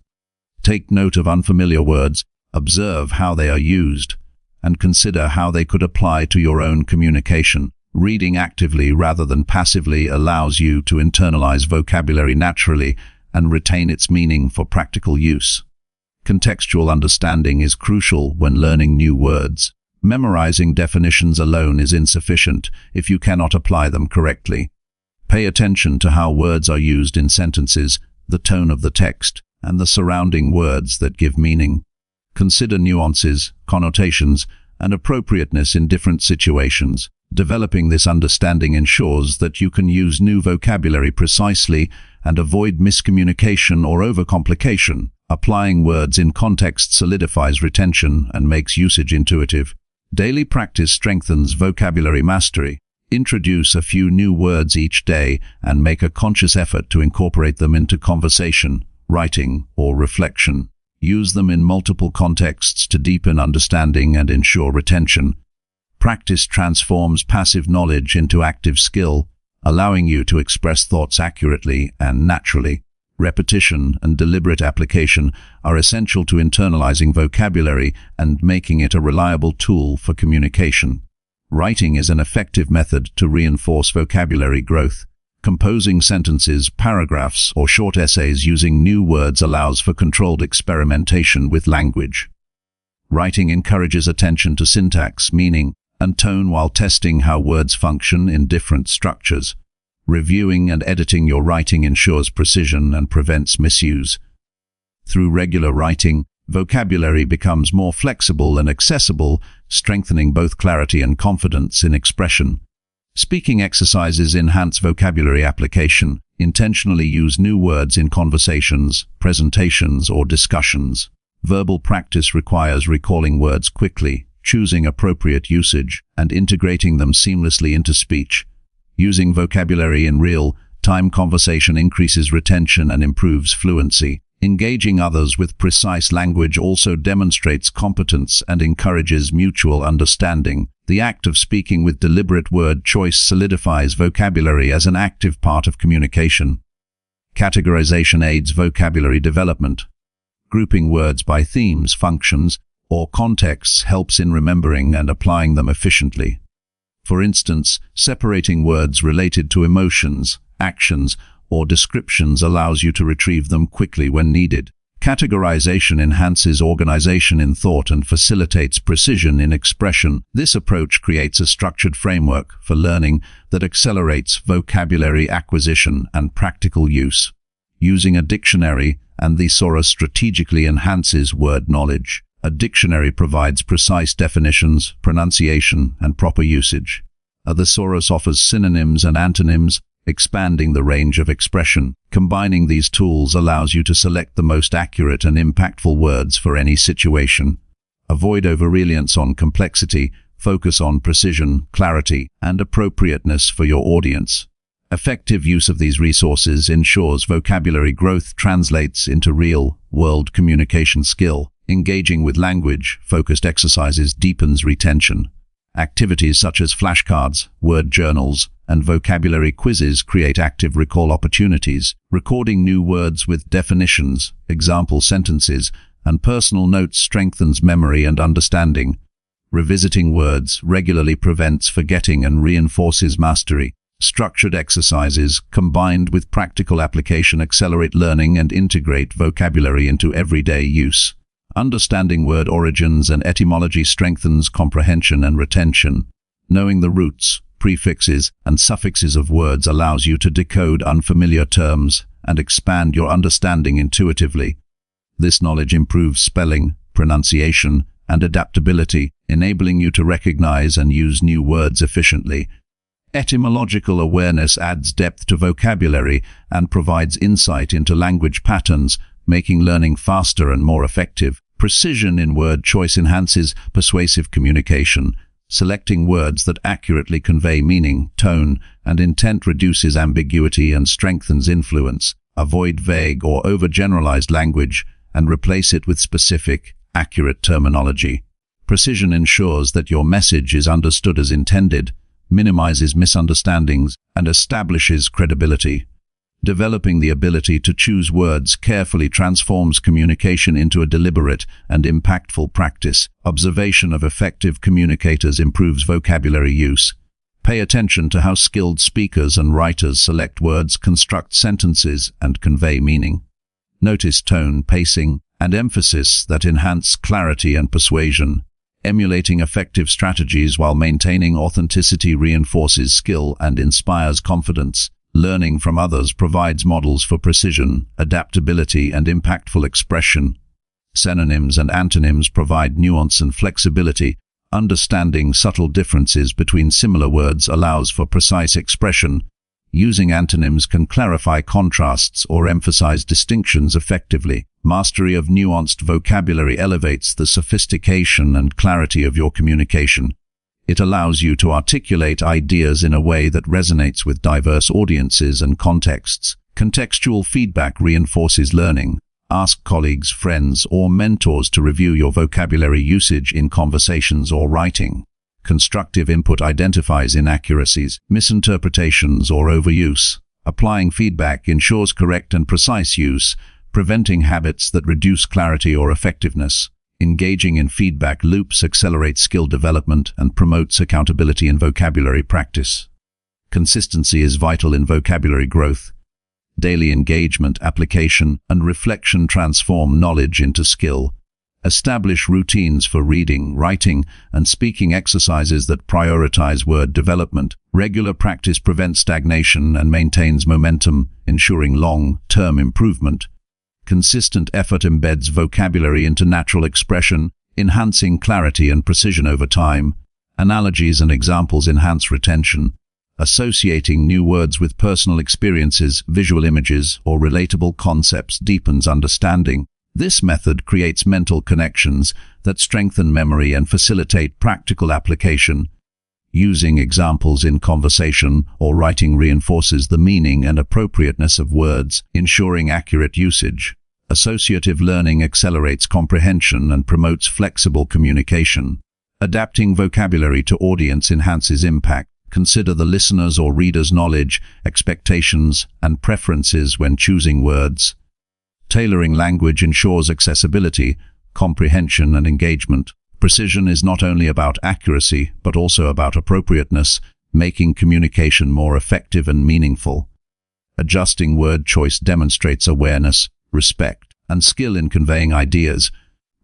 Take note of unfamiliar words, observe how they are used, and consider how they could apply to your own communication. Reading actively rather than passively allows you to internalize vocabulary naturally and retain its meaning for practical use. Contextual understanding is crucial when learning new words. Memorizing definitions alone is insufficient if you cannot apply them correctly. Pay attention to how words are used in sentences, the tone of the text, and the surrounding words that give meaning. Consider nuances, connotations, and appropriateness in different situations. Developing this understanding ensures that you can use new vocabulary precisely and avoid miscommunication or overcomplication. Applying words in context solidifies retention and makes usage intuitive. Daily practice strengthens vocabulary mastery. Introduce a few new words each day and make a conscious effort to incorporate them into conversation, writing, or reflection. Use them in multiple contexts to deepen understanding and ensure retention. Practice transforms passive knowledge into active skill, allowing you to express thoughts accurately and naturally. Repetition and deliberate application are essential to internalizing vocabulary and making it a reliable tool for communication. Writing is an effective method to reinforce vocabulary growth. Composing sentences, paragraphs, or short essays using new words allows for controlled experimentation with language. Writing encourages attention to syntax, meaning, and tone while testing how words function in different structures. Reviewing and editing your writing ensures precision and prevents misuse. Through regular writing, vocabulary becomes more flexible and accessible, strengthening both clarity and confidence in expression. Speaking exercises enhance vocabulary application. Intentionally use new words in conversations, presentations, or discussions. Verbal practice requires recalling words quickly, choosing appropriate usage, and integrating them seamlessly into speech. Using vocabulary in real-time conversation increases retention and improves fluency. Engaging others with precise language also demonstrates competence and encourages mutual understanding. The act of speaking with deliberate word choice solidifies vocabulary as an active part of communication. Categorization aids vocabulary development. Grouping words by themes, functions, or contexts helps in remembering and applying them efficiently. For instance, separating words related to emotions, actions, or descriptions allows you to retrieve them quickly when needed. Categorization enhances organization in thought and facilitates precision in expression. This approach creates a structured framework for learning that accelerates vocabulary acquisition and practical use. Using a dictionary and thesaurus strategically enhances word knowledge. A dictionary provides precise definitions, pronunciation, and proper usage. A thesaurus offers synonyms and antonyms, expanding the range of expression. Combining these tools allows you to select the most accurate and impactful words for any situation. Avoid over-reliance on complexity, focus on precision, clarity, and appropriateness for your audience. Effective use of these resources ensures vocabulary growth translates into real-world communication skill. Engaging with language-focused exercises deepens retention. Activities such as flashcards, word journals, and vocabulary quizzes create active recall opportunities. Recording new words with definitions, example sentences, and personal notes strengthens memory and understanding. Revisiting words regularly prevents forgetting and reinforces mastery. Structured exercises, combined with practical application, accelerate learning and integrate vocabulary into everyday use. Understanding word origins and etymology strengthens comprehension and retention. Knowing the roots, prefixes, and suffixes of words allows you to decode unfamiliar terms and expand your understanding intuitively. This knowledge improves spelling, pronunciation, and adaptability, enabling you to recognize and use new words efficiently. Etymological awareness adds depth to vocabulary and provides insight into language patterns, making learning faster and more effective. Precision in word choice enhances persuasive communication. Selecting words that accurately convey meaning, tone, and intent reduces ambiguity and strengthens influence. Avoid vague or overgeneralized language and replace it with specific, accurate terminology. Precision ensures that your message is understood as intended, minimizes misunderstandings, and establishes credibility. Developing the ability to choose words carefully transforms communication into a deliberate and impactful practice. Observation of effective communicators improves vocabulary use. Pay attention to how skilled speakers and writers select words, construct sentences, and convey meaning. Notice tone, pacing, and emphasis that enhance clarity and persuasion. Emulating effective strategies while maintaining authenticity reinforces skill and inspires confidence. Learning from others provides models for precision, adaptability, and impactful expression. Synonyms and antonyms provide nuance and flexibility. Understanding subtle differences between similar words allows for precise expression. Using antonyms can clarify contrasts or emphasize distinctions effectively. Mastery of nuanced vocabulary elevates the sophistication and clarity of your communication. It allows you to articulate ideas in a way that resonates with diverse audiences and contexts. Contextual feedback reinforces learning. Ask colleagues, friends, or mentors to review your vocabulary usage in conversations or writing. Constructive input identifies inaccuracies, misinterpretations, or overuse. Applying feedback ensures correct and precise use, preventing habits that reduce clarity or effectiveness. Engaging in feedback loops accelerates skill development and promotes accountability in vocabulary practice. Consistency is vital in vocabulary growth. Daily engagement, application, and reflection transform knowledge into skill. Establish routines for reading, writing, and speaking exercises that prioritize word development. Regular practice prevents stagnation and maintains momentum, ensuring long-term improvement. Consistent effort embeds vocabulary into natural expression, enhancing clarity and precision over time. Analogies and examples enhance retention. Associating new words with personal experiences, visual images, or relatable concepts deepens understanding. This method creates mental connections that strengthen memory and facilitate practical application. Using examples in conversation or writing reinforces the meaning and appropriateness of words, ensuring accurate usage. Associative learning accelerates comprehension and promotes flexible communication. Adapting vocabulary to audience enhances impact. Consider the listener's or reader's knowledge, expectations, and preferences when choosing words. Tailoring language ensures accessibility, comprehension, and engagement. Precision is not only about accuracy, but also about appropriateness, making communication more effective and meaningful. Adjusting word choice demonstrates awareness, respect, and skill in conveying ideas.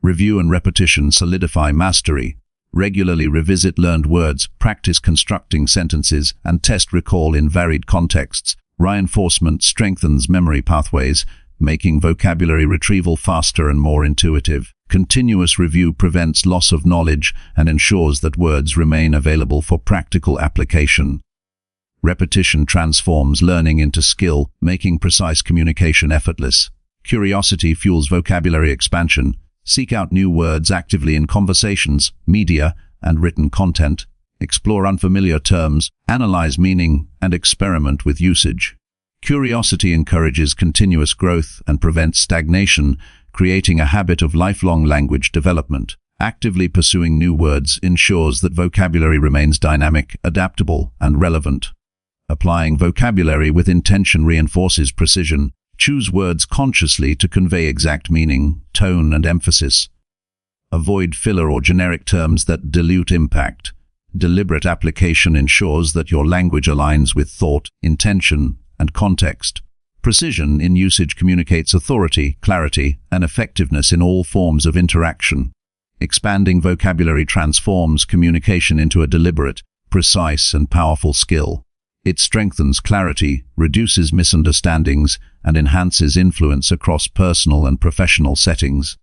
Review and repetition solidify mastery. Regularly revisit learned words, practice constructing sentences, and test recall in varied contexts. Reinforcement strengthens memory pathways, making vocabulary retrieval faster and more intuitive. Continuous review prevents loss of knowledge and ensures that words remain available for practical application. Repetition transforms learning into skill, making precise communication effortless. Curiosity fuels vocabulary expansion. Seek out new words actively in conversations, media, and written content. Explore unfamiliar terms, analyze meaning, and experiment with usage. Curiosity encourages continuous growth and prevents stagnation, creating a habit of lifelong language development. Actively pursuing new words ensures that vocabulary remains dynamic, adaptable, and relevant. Applying vocabulary with intention reinforces precision. Choose words consciously to convey exact meaning, tone, and emphasis. Avoid filler or generic terms that dilute impact. Deliberate application ensures that your language aligns with thought, intention, and context. Precision in usage communicates authority, clarity, and effectiveness in all forms of interaction. Expanding vocabulary transforms communication into a deliberate, precise, and powerful skill. It strengthens clarity, reduces misunderstandings, and enhances influence across personal and professional settings.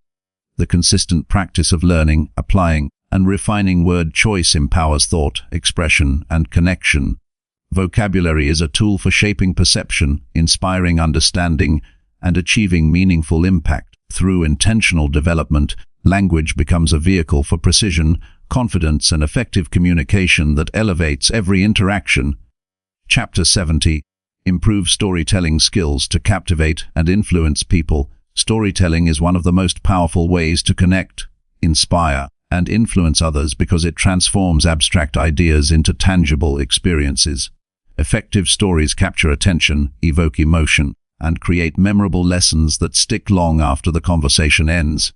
The consistent practice of learning, applying, and refining word choice empowers thought, expression, and connection. Vocabulary is a tool for shaping perception, inspiring understanding, and achieving meaningful impact. Through intentional development, Language becomes a vehicle for precision, confidence, and effective communication that elevates every interaction. Chapter 70. Improve storytelling skills to captivate and influence people. Storytelling is one of the most powerful ways to connect, inspire, and influence others because it transforms abstract ideas into tangible experiences. Effective stories capture attention, evoke emotion, and create memorable lessons that stick long after the conversation ends.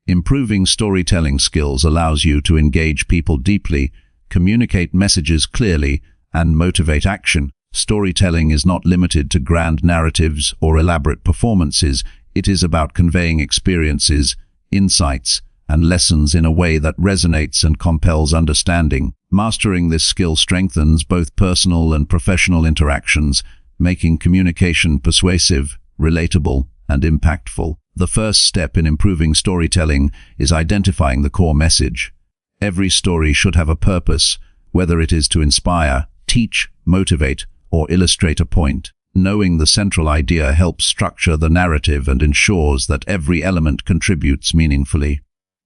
Improving storytelling skills allows you to engage people deeply, communicate messages clearly, and motivate action. Storytelling is not limited to grand narratives or elaborate performances. It is about conveying experiences, insights, and lessons in a way that resonates and compels understanding. Mastering this skill strengthens both personal and professional interactions, making communication persuasive, relatable, and impactful. The first step in improving storytelling is identifying the core message. Every story should have a purpose, whether it is to inspire, teach, motivate, or illustrate a point. Knowing the central idea helps structure the narrative and ensures that every element contributes meaningfully.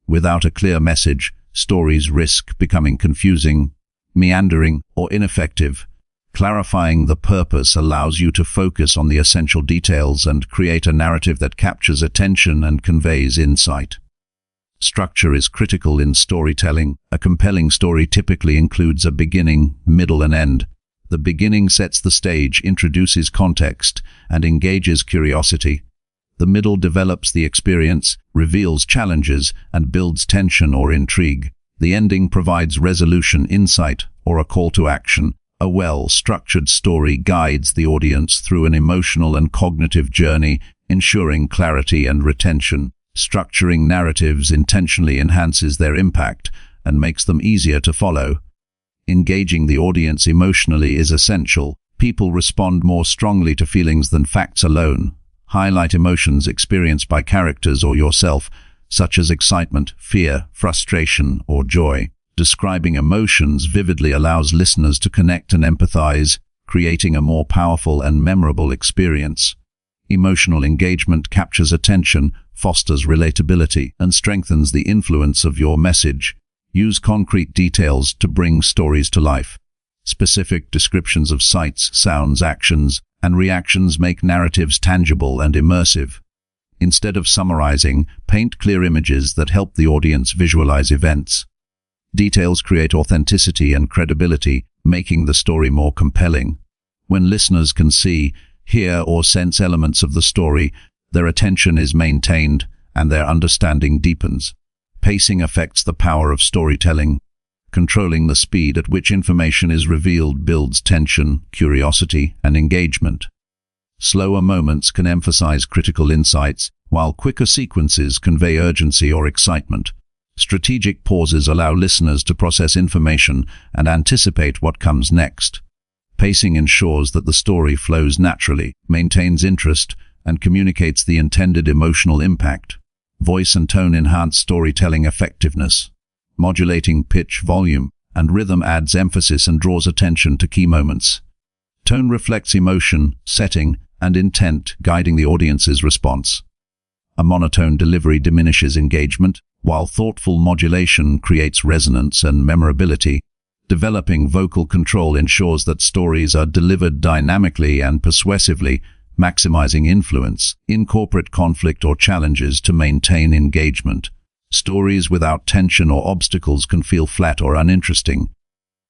Without a clear message, stories risk becoming confusing, meandering, or ineffective. Clarifying the purpose allows you to focus on the essential details and create a narrative that captures attention and conveys insight. Structure is critical in storytelling. A compelling story typically includes a beginning, middle, and end. The beginning sets the stage, introduces context, and engages curiosity. The middle develops the experience, reveals challenges, and builds tension or intrigue. The ending provides resolution, insight, or a call to action. A well-structured story guides the audience through an emotional and cognitive journey, ensuring clarity and retention. Structuring narratives intentionally enhances their impact and makes them easier to follow. Engaging the audience emotionally is essential. People respond more strongly to feelings than facts alone. Highlight emotions experienced by characters or yourself, such as excitement, fear, frustration, or joy. Describing emotions vividly allows listeners to connect and empathize, creating a more powerful and memorable experience. Emotional engagement captures attention, fosters relatability, and strengthens the influence of your message. Use concrete details to bring stories to life. Specific descriptions of sights, sounds, actions, and reactions make narratives tangible and immersive. Instead of summarizing, paint clear images that help the audience visualize events. Details create authenticity and credibility, making the story more compelling. When listeners can see, hear, or sense elements of the story, their attention is maintained and their understanding deepens. Pacing affects the power of storytelling. Controlling the speed at which information is revealed builds tension, curiosity, and engagement. Slower moments can emphasize critical insights, while quicker sequences convey urgency or excitement. Strategic pauses allow listeners to process information and anticipate what comes next. Pacing ensures that the story flows naturally, maintains interest, and communicates the intended emotional impact. Voice and tone enhance storytelling effectiveness. Modulating pitch, volume, and rhythm adds emphasis and draws attention to key moments. Tone reflects emotion, setting, and intent, guiding the audience's response. A monotone delivery diminishes engagement, while thoughtful modulation creates resonance and memorability. Developing vocal control ensures that stories are delivered dynamically and persuasively, maximizing influence. Incorporate conflict or challenges to maintain engagement. Stories without tension or obstacles can feel flat or uninteresting.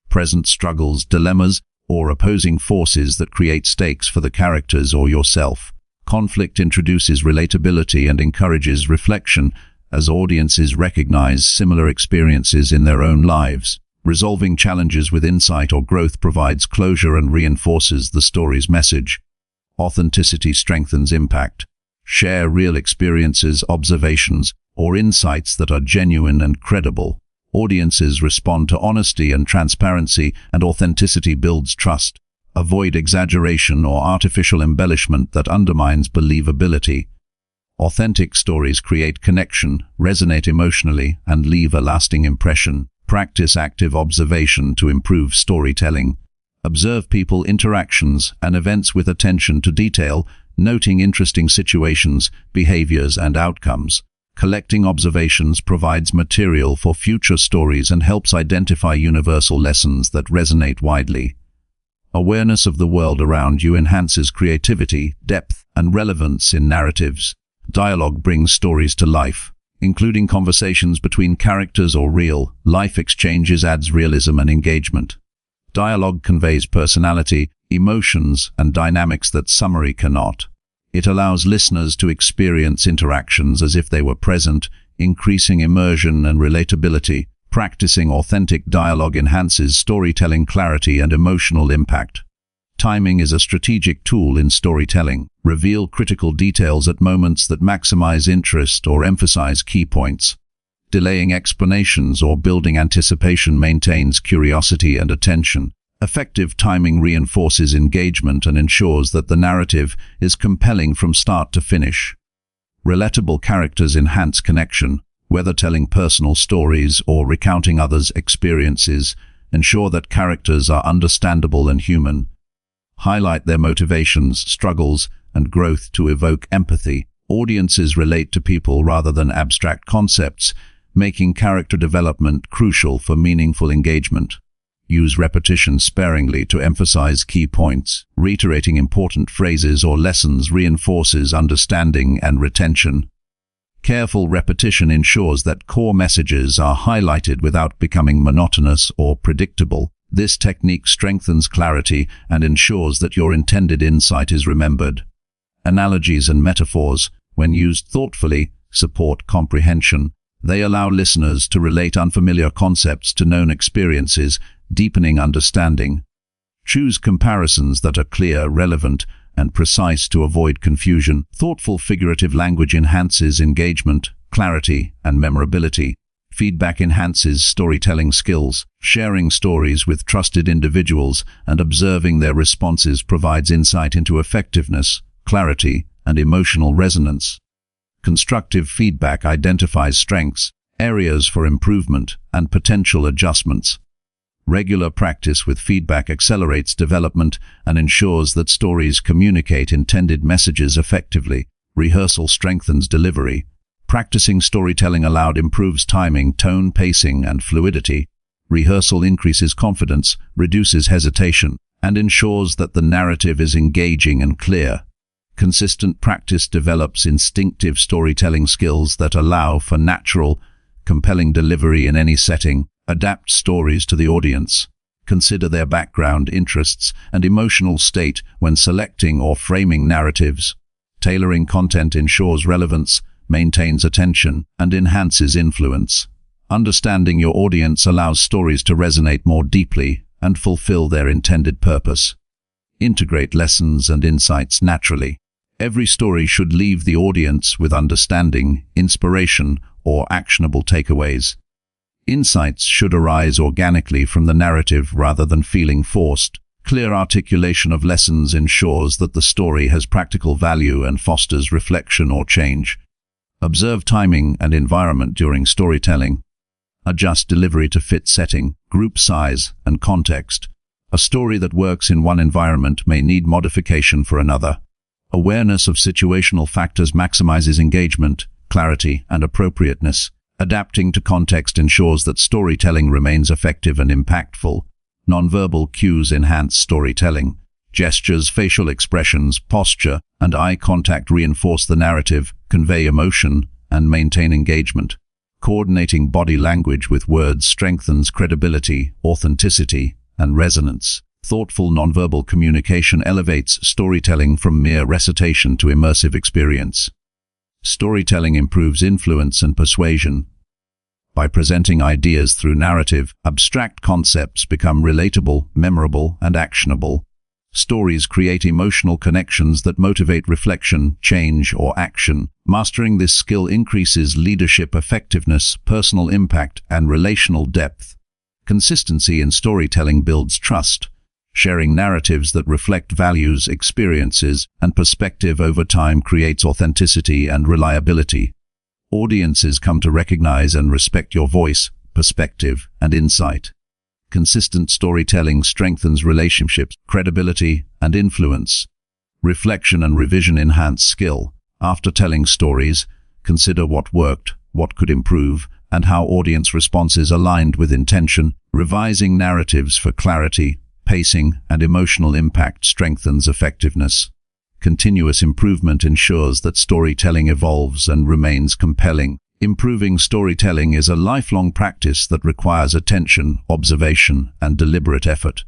Present struggles, dilemmas, or opposing forces that create stakes for the characters or yourself. Conflict introduces relatability and encourages reflection, as audiences recognize similar experiences in their own lives. Resolving challenges with insight or growth provides closure and reinforces the story's message. Authenticity strengthens impact. Share real experiences, observations, or insights that are genuine and credible. Audiences respond to honesty and transparency, and authenticity builds trust. Avoid exaggeration or artificial embellishment that undermines believability. Authentic stories create connection, resonate emotionally, and leave a lasting impression. Practice active observation to improve storytelling. Observe people, interactions, and events with attention to detail, noting interesting situations, behaviors, and outcomes. Collecting observations provides material for future stories and helps identify universal lessons that resonate widely. Awareness of the world around you enhances creativity, depth, and relevance in narratives. Dialogue brings stories to life, including conversations between characters or real-life exchanges adds realism and engagement. Dialogue conveys personality, emotions, and dynamics that summary cannot. It allows listeners to experience interactions as if they were present, increasing immersion and relatability. Practicing authentic dialogue enhances storytelling clarity and emotional impact. Timing is a strategic tool in storytelling. Reveal critical details at moments that maximize interest or emphasize key points. Delaying explanations or building anticipation maintains curiosity and attention. Effective timing reinforces engagement and ensures that the narrative is compelling from start to finish. Relatable characters enhance connection. Whether telling personal stories or recounting others' experiences, ensure that characters are understandable and human. Highlight their motivations, struggles, and growth to evoke empathy. Audiences relate to people rather than abstract concepts, making character development crucial for meaningful engagement. Use repetition sparingly to emphasize key points. Reiterating important phrases or lessons reinforces understanding and retention. Careful repetition ensures that core messages are highlighted without becoming monotonous or predictable. This technique strengthens clarity and ensures that your intended insight is remembered. Analogies and metaphors, when used thoughtfully, support comprehension. They allow listeners to relate unfamiliar concepts to known experiences, deepening understanding. Choose comparisons that are clear, relevant, and precise to avoid confusion. Thoughtful figurative language enhances engagement, clarity, and memorability. Feedback enhances storytelling skills. Sharing stories with trusted individuals and observing their responses provides insight into effectiveness, clarity, and emotional resonance. Constructive feedback identifies strengths, areas for improvement, and potential adjustments. Regular practice with feedback accelerates development and ensures that stories communicate intended messages effectively. Rehearsal strengthens delivery. Practicing storytelling aloud improves timing, tone, pacing, and fluidity. Rehearsal increases confidence, reduces hesitation, and ensures that the narrative is engaging and clear. Consistent practice develops instinctive storytelling skills that allow for natural, compelling delivery in any setting. Adapt stories to the audience. Consider their background, interests, and emotional state when selecting or framing narratives. Tailoring content ensures relevance, maintains attention, and enhances influence. Understanding your audience allows stories to resonate more deeply and fulfill their intended purpose. Integrate lessons and insights naturally. Every story should leave the audience with understanding, inspiration, or actionable takeaways. Insights should arise organically from the narrative rather than feeling forced. Clear articulation of lessons ensures that the story has practical value and fosters reflection or change. Observe timing and environment during storytelling. Adjust delivery to fit setting, group size, and context. A story that works in one environment may need modification for another. Awareness of situational factors maximizes engagement, clarity, and appropriateness. Adapting to context ensures that storytelling remains effective and impactful. Nonverbal cues enhance storytelling. Gestures, facial expressions, posture, and eye contact reinforce the narrative, convey emotion, and maintain engagement. Coordinating body language with words strengthens credibility, authenticity, and resonance. Thoughtful nonverbal communication elevates storytelling from mere recitation to immersive experience. Storytelling improves influence and persuasion. By presenting ideas through narrative, abstract concepts become relatable, memorable, and actionable. Stories create emotional connections that motivate reflection, change, or action. Mastering this skill increases leadership effectiveness, personal impact, and relational depth. Consistency in storytelling builds trust. Sharing narratives that reflect values, experiences, and perspective over time creates authenticity and reliability. Audiences come to recognize and respect your voice, perspective, and insight. Consistent storytelling strengthens relationships, credibility, and influence. Reflection and revision enhance skill. After telling stories, Consider what worked, what could improve, and how audience responses aligned with intention. Revising narratives for clarity, pacing, and emotional impact strengthens effectiveness. Continuous improvement ensures that storytelling evolves and remains compelling. Improving storytelling is a lifelong practice that requires attention, observation, and deliberate effort.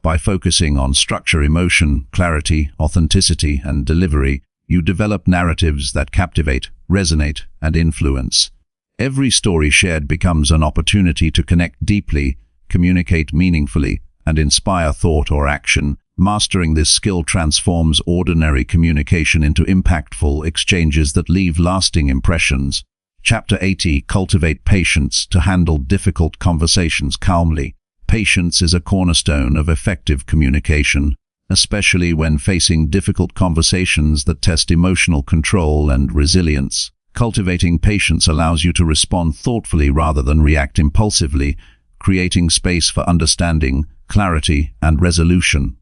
By focusing on structure, emotion, clarity, authenticity, and delivery, you develop narratives that captivate, resonate, and influence. Every story shared becomes an opportunity to connect deeply, communicate meaningfully, and inspire thought or action. Mastering this skill transforms ordinary communication into impactful exchanges that leave lasting impressions. Chapter 80: Cultivate patience to handle difficult conversations calmly. Patience is a cornerstone of effective communication, especially when facing difficult conversations that test emotional control and resilience. Cultivating patience allows you to respond thoughtfully rather than react impulsively, creating space for understanding, clarity, and resolution.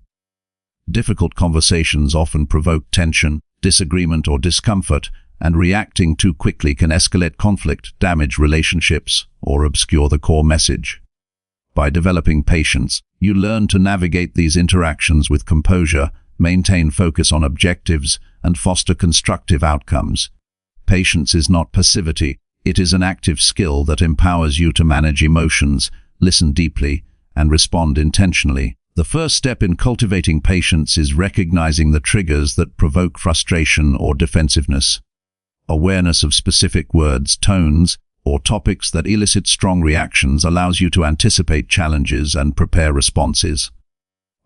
Difficult conversations often provoke tension, disagreement, or discomfort, and reacting too quickly can escalate conflict, damage relationships, or obscure the core message. By developing patience, you learn to navigate these interactions with composure, maintain focus on objectives, and foster constructive outcomes. Patience is not passivity, it is an active skill that empowers you to manage emotions, listen deeply, and respond intentionally. The first step in cultivating patience is recognizing the triggers that provoke frustration or defensiveness. Awareness of specific words, tones, or topics that elicit strong reactions allows you to anticipate challenges and prepare responses.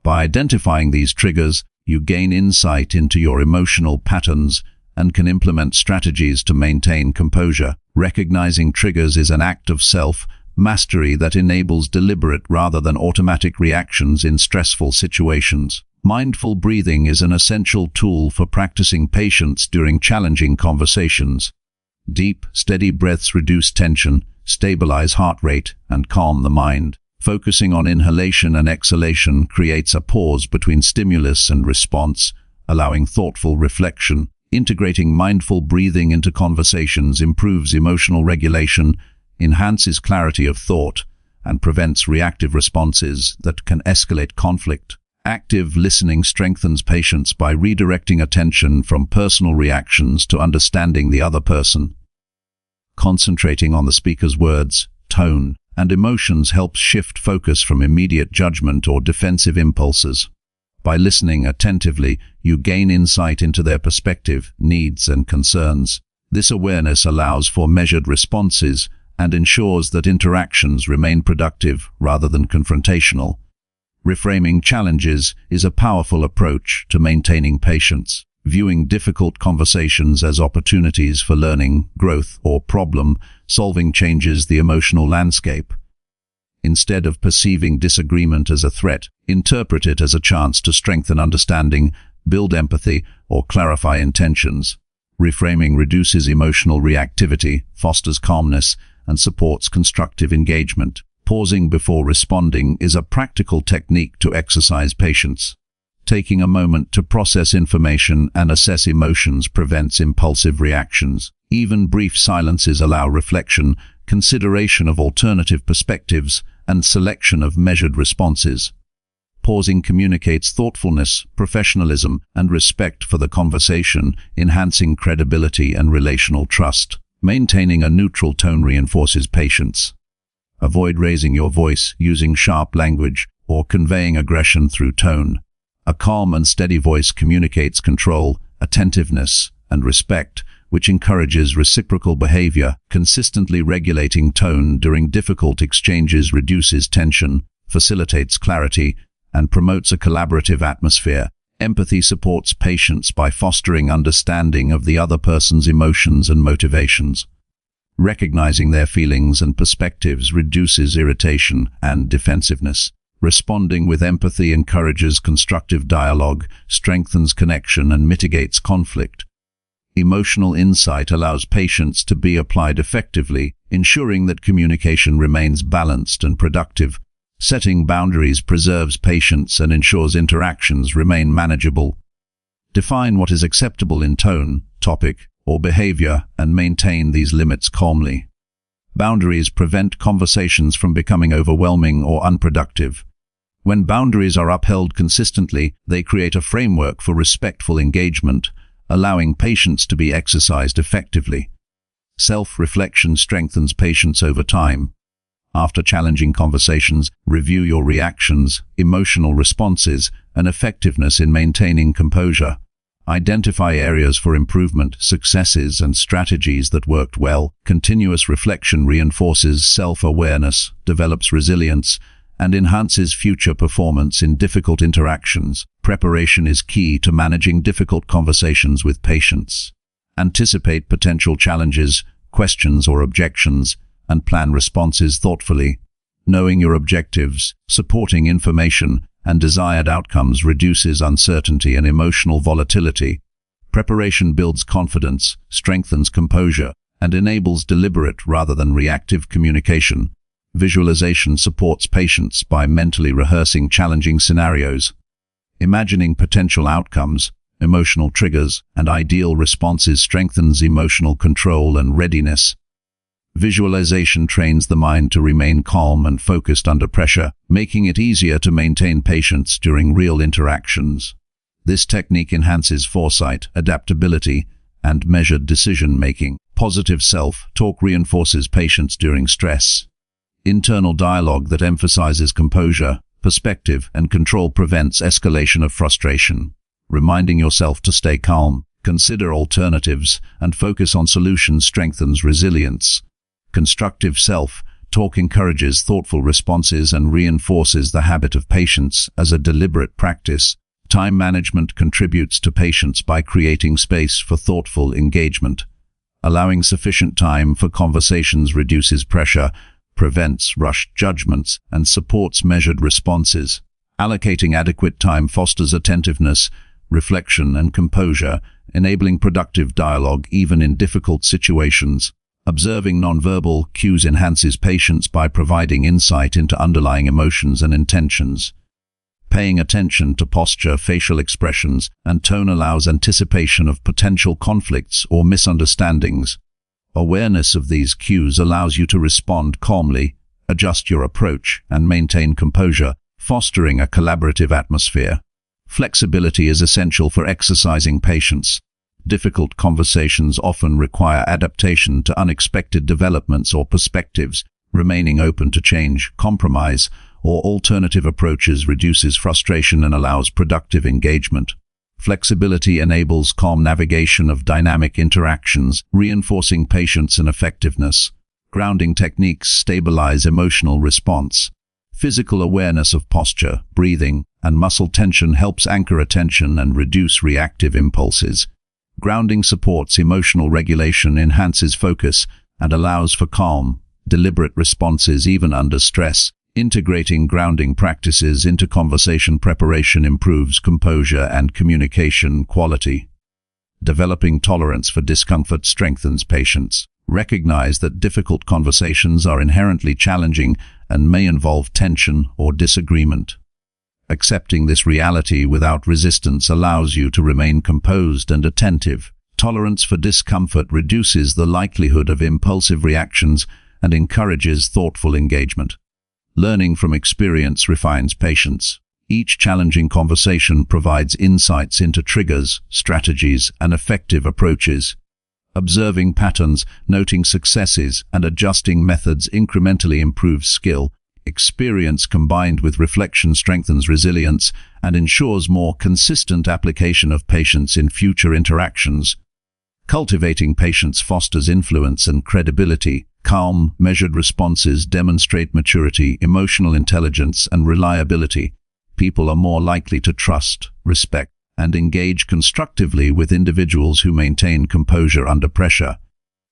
By identifying these triggers, you gain insight into your emotional patterns and can implement strategies to maintain composure. Recognizing triggers is an act of self-mastery that enables deliberate rather than automatic reactions in stressful situations. Mindful breathing is an essential tool for practicing patience during challenging conversations. Deep, steady breaths reduce tension, stabilize heart rate, and calm the mind. Focusing on inhalation and exhalation creates a pause between stimulus and response, allowing thoughtful reflection. Integrating mindful breathing into conversations improves emotional regulation, enhances clarity of thought, and prevents reactive responses that can escalate conflict. Active listening strengthens patience by redirecting attention from personal reactions to understanding the other person. Concentrating on the speaker's words, tone, and emotions helps shift focus from immediate judgment or defensive impulses. By listening attentively, you gain insight into their perspective, needs, and concerns. This awareness allows for measured responses and ensures that interactions remain productive rather than confrontational. Reframing challenges is a powerful approach to maintaining patience. Viewing difficult conversations as opportunities for learning, growth, or problem-solving changes the emotional landscape. Instead of perceiving disagreement as a threat, interpret it as a chance to strengthen understanding, build empathy, or clarify intentions. Reframing reduces emotional reactivity, fosters calmness, and supports constructive engagement. Pausing before responding is a practical technique to exercise patience. Taking a moment to process information and assess emotions prevents impulsive reactions. Even brief silences allow reflection, consideration of alternative perspectives, and selection of measured responses. Pausing communicates thoughtfulness, professionalism, and respect for the conversation, enhancing credibility and relational trust. Maintaining a neutral tone reinforces patience. Avoid raising your voice, using sharp language, or conveying aggression through tone. A calm and steady voice communicates control, attentiveness, and respect, which encourages reciprocal behavior. Consistently regulating tone during difficult exchanges reduces tension, facilitates clarity, and promotes a collaborative atmosphere. Empathy supports patience by fostering understanding of the other person's emotions and motivations. Recognizing their feelings and perspectives reduces irritation and defensiveness. Responding with empathy encourages constructive dialogue, strengthens connection, and mitigates conflict. Emotional insight allows patience to be applied effectively, ensuring that communication remains balanced and productive. Setting boundaries preserves patience and ensures interactions remain manageable. Define what is acceptable in tone, topic, or behavior and maintain these limits calmly. Boundaries prevent conversations from becoming overwhelming or unproductive. When boundaries are upheld consistently, they create a framework for respectful engagement, allowing patience to be exercised effectively. Self-reflection strengthens patience over time. After challenging conversations, review your reactions, emotional responses, and effectiveness in maintaining composure. Identify areas for improvement, successes, and strategies that worked well. Continuous reflection reinforces self-awareness, develops resilience, and enhances future performance in difficult interactions. Preparation is key to managing difficult conversations with patience. Anticipate potential challenges, questions, or objections, and plan responses thoughtfully. Knowing your objectives, supporting information, and desired outcomes reduces uncertainty and emotional volatility. Preparation builds confidence, strengthens composure, and enables deliberate rather than reactive communication. Visualization supports patience by mentally rehearsing challenging scenarios. Imagining potential outcomes, emotional triggers, and ideal responses strengthens emotional control and readiness. Visualization trains the mind to remain calm and focused under pressure, making it easier to maintain patience during real interactions. This technique enhances foresight, adaptability, and measured decision-making. Positive self-talk reinforces patience during stress. Internal dialogue that emphasizes composure, perspective, and control prevents escalation of frustration. Reminding yourself to stay calm, consider alternatives, and focus on solutions strengthens resilience. Constructive self-talk encourages thoughtful responses and reinforces the habit of patience as a deliberate practice. Time management contributes to patience by creating space for thoughtful engagement. Allowing sufficient time for conversations reduces pressure, prevents rushed judgments, and supports measured responses. Allocating adequate time fosters attentiveness, reflection, and composure, enabling productive dialogue even in difficult situations. Observing nonverbal cues enhances patience by providing insight into underlying emotions and intentions. Paying attention to posture, facial expressions, and tone allows anticipation of potential conflicts or misunderstandings. Awareness of these cues allows you to respond calmly, adjust your approach, and maintain composure, fostering a collaborative atmosphere. Flexibility is essential for exercising patience. Difficult conversations often require adaptation to unexpected developments or perspectives. Remaining open to change, compromise, or alternative approaches reduces frustration and allows productive engagement. Flexibility enables calm navigation of dynamic interactions, reinforcing patience and effectiveness. Grounding techniques stabilize emotional response. Physical awareness of posture, breathing, and muscle tension helps anchor attention and reduce reactive impulses. Grounding supports emotional regulation, enhances focus, and allows for calm, deliberate responses even under stress. Integrating grounding practices into conversation preparation improves composure and communication quality. Developing tolerance for discomfort strengthens patience. Recognize that difficult conversations are inherently challenging and may involve tension or disagreement. Accepting this reality without resistance allows you to remain composed and attentive. Tolerance for discomfort reduces the likelihood of impulsive reactions and encourages thoughtful engagement. Learning from experience refines patience. Each challenging conversation provides insights into triggers, strategies, and effective approaches. Observing patterns, noting successes, and adjusting methods incrementally improves skill. Experience combined with reflection strengthens resilience and ensures more consistent application of patience in future interactions. Cultivating patience fosters influence and credibility. Calm, measured responses demonstrate maturity, emotional intelligence, and reliability. People are more likely to trust, respect, and engage constructively with individuals who maintain composure under pressure.